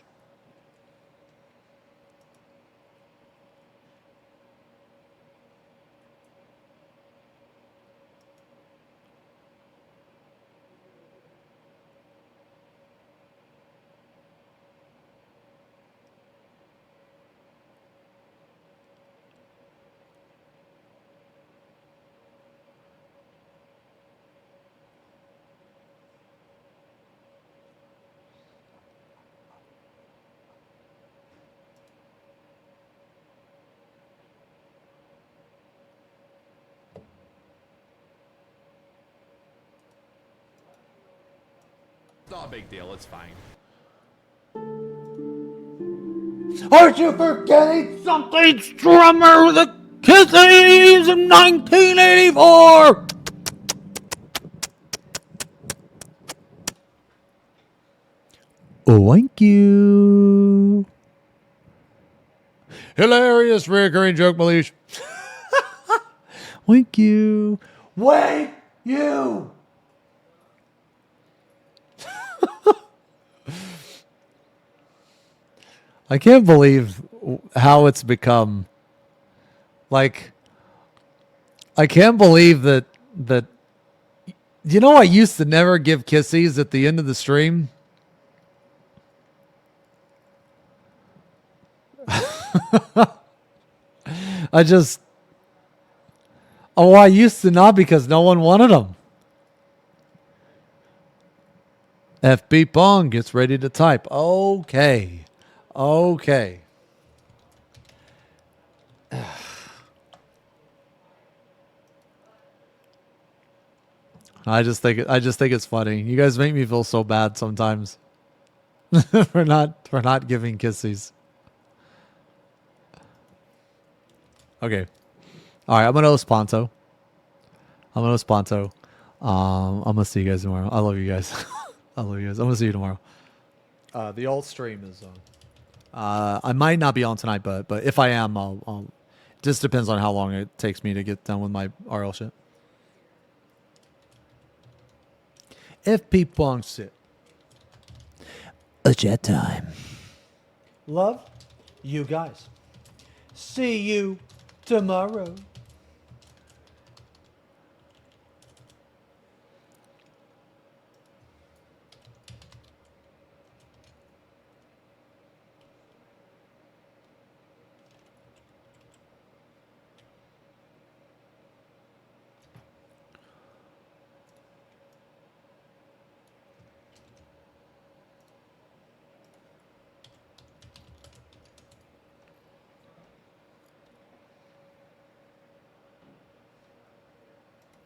Not a big deal, it's fine. Aren't you forgetting something, Strummer? The Kisses in 1984! Thank you. Hilarious recurring joke, Malish. Thank you. Wait, you! I can't believe how it's become. Like, I can't believe that. You know, I used to never give kissies at the end of the stream. I used to not because no one wanted them. FB Pong gets ready to type. Okay. I just think it's funny. You guys make me feel so bad sometimes for not giving kissies. Okay. All right, I'm gonna host Ponto. I'm gonna see you guys tomorrow. I love you guys. I love you guys. I'm gonna see you tomorrow. The alt stream is on. I might not be on tonight, but if I am, I'll just depends on how long it takes me to get done with my RL shit. FP Pong sit. A jet time. Love you guys. See you tomorrow.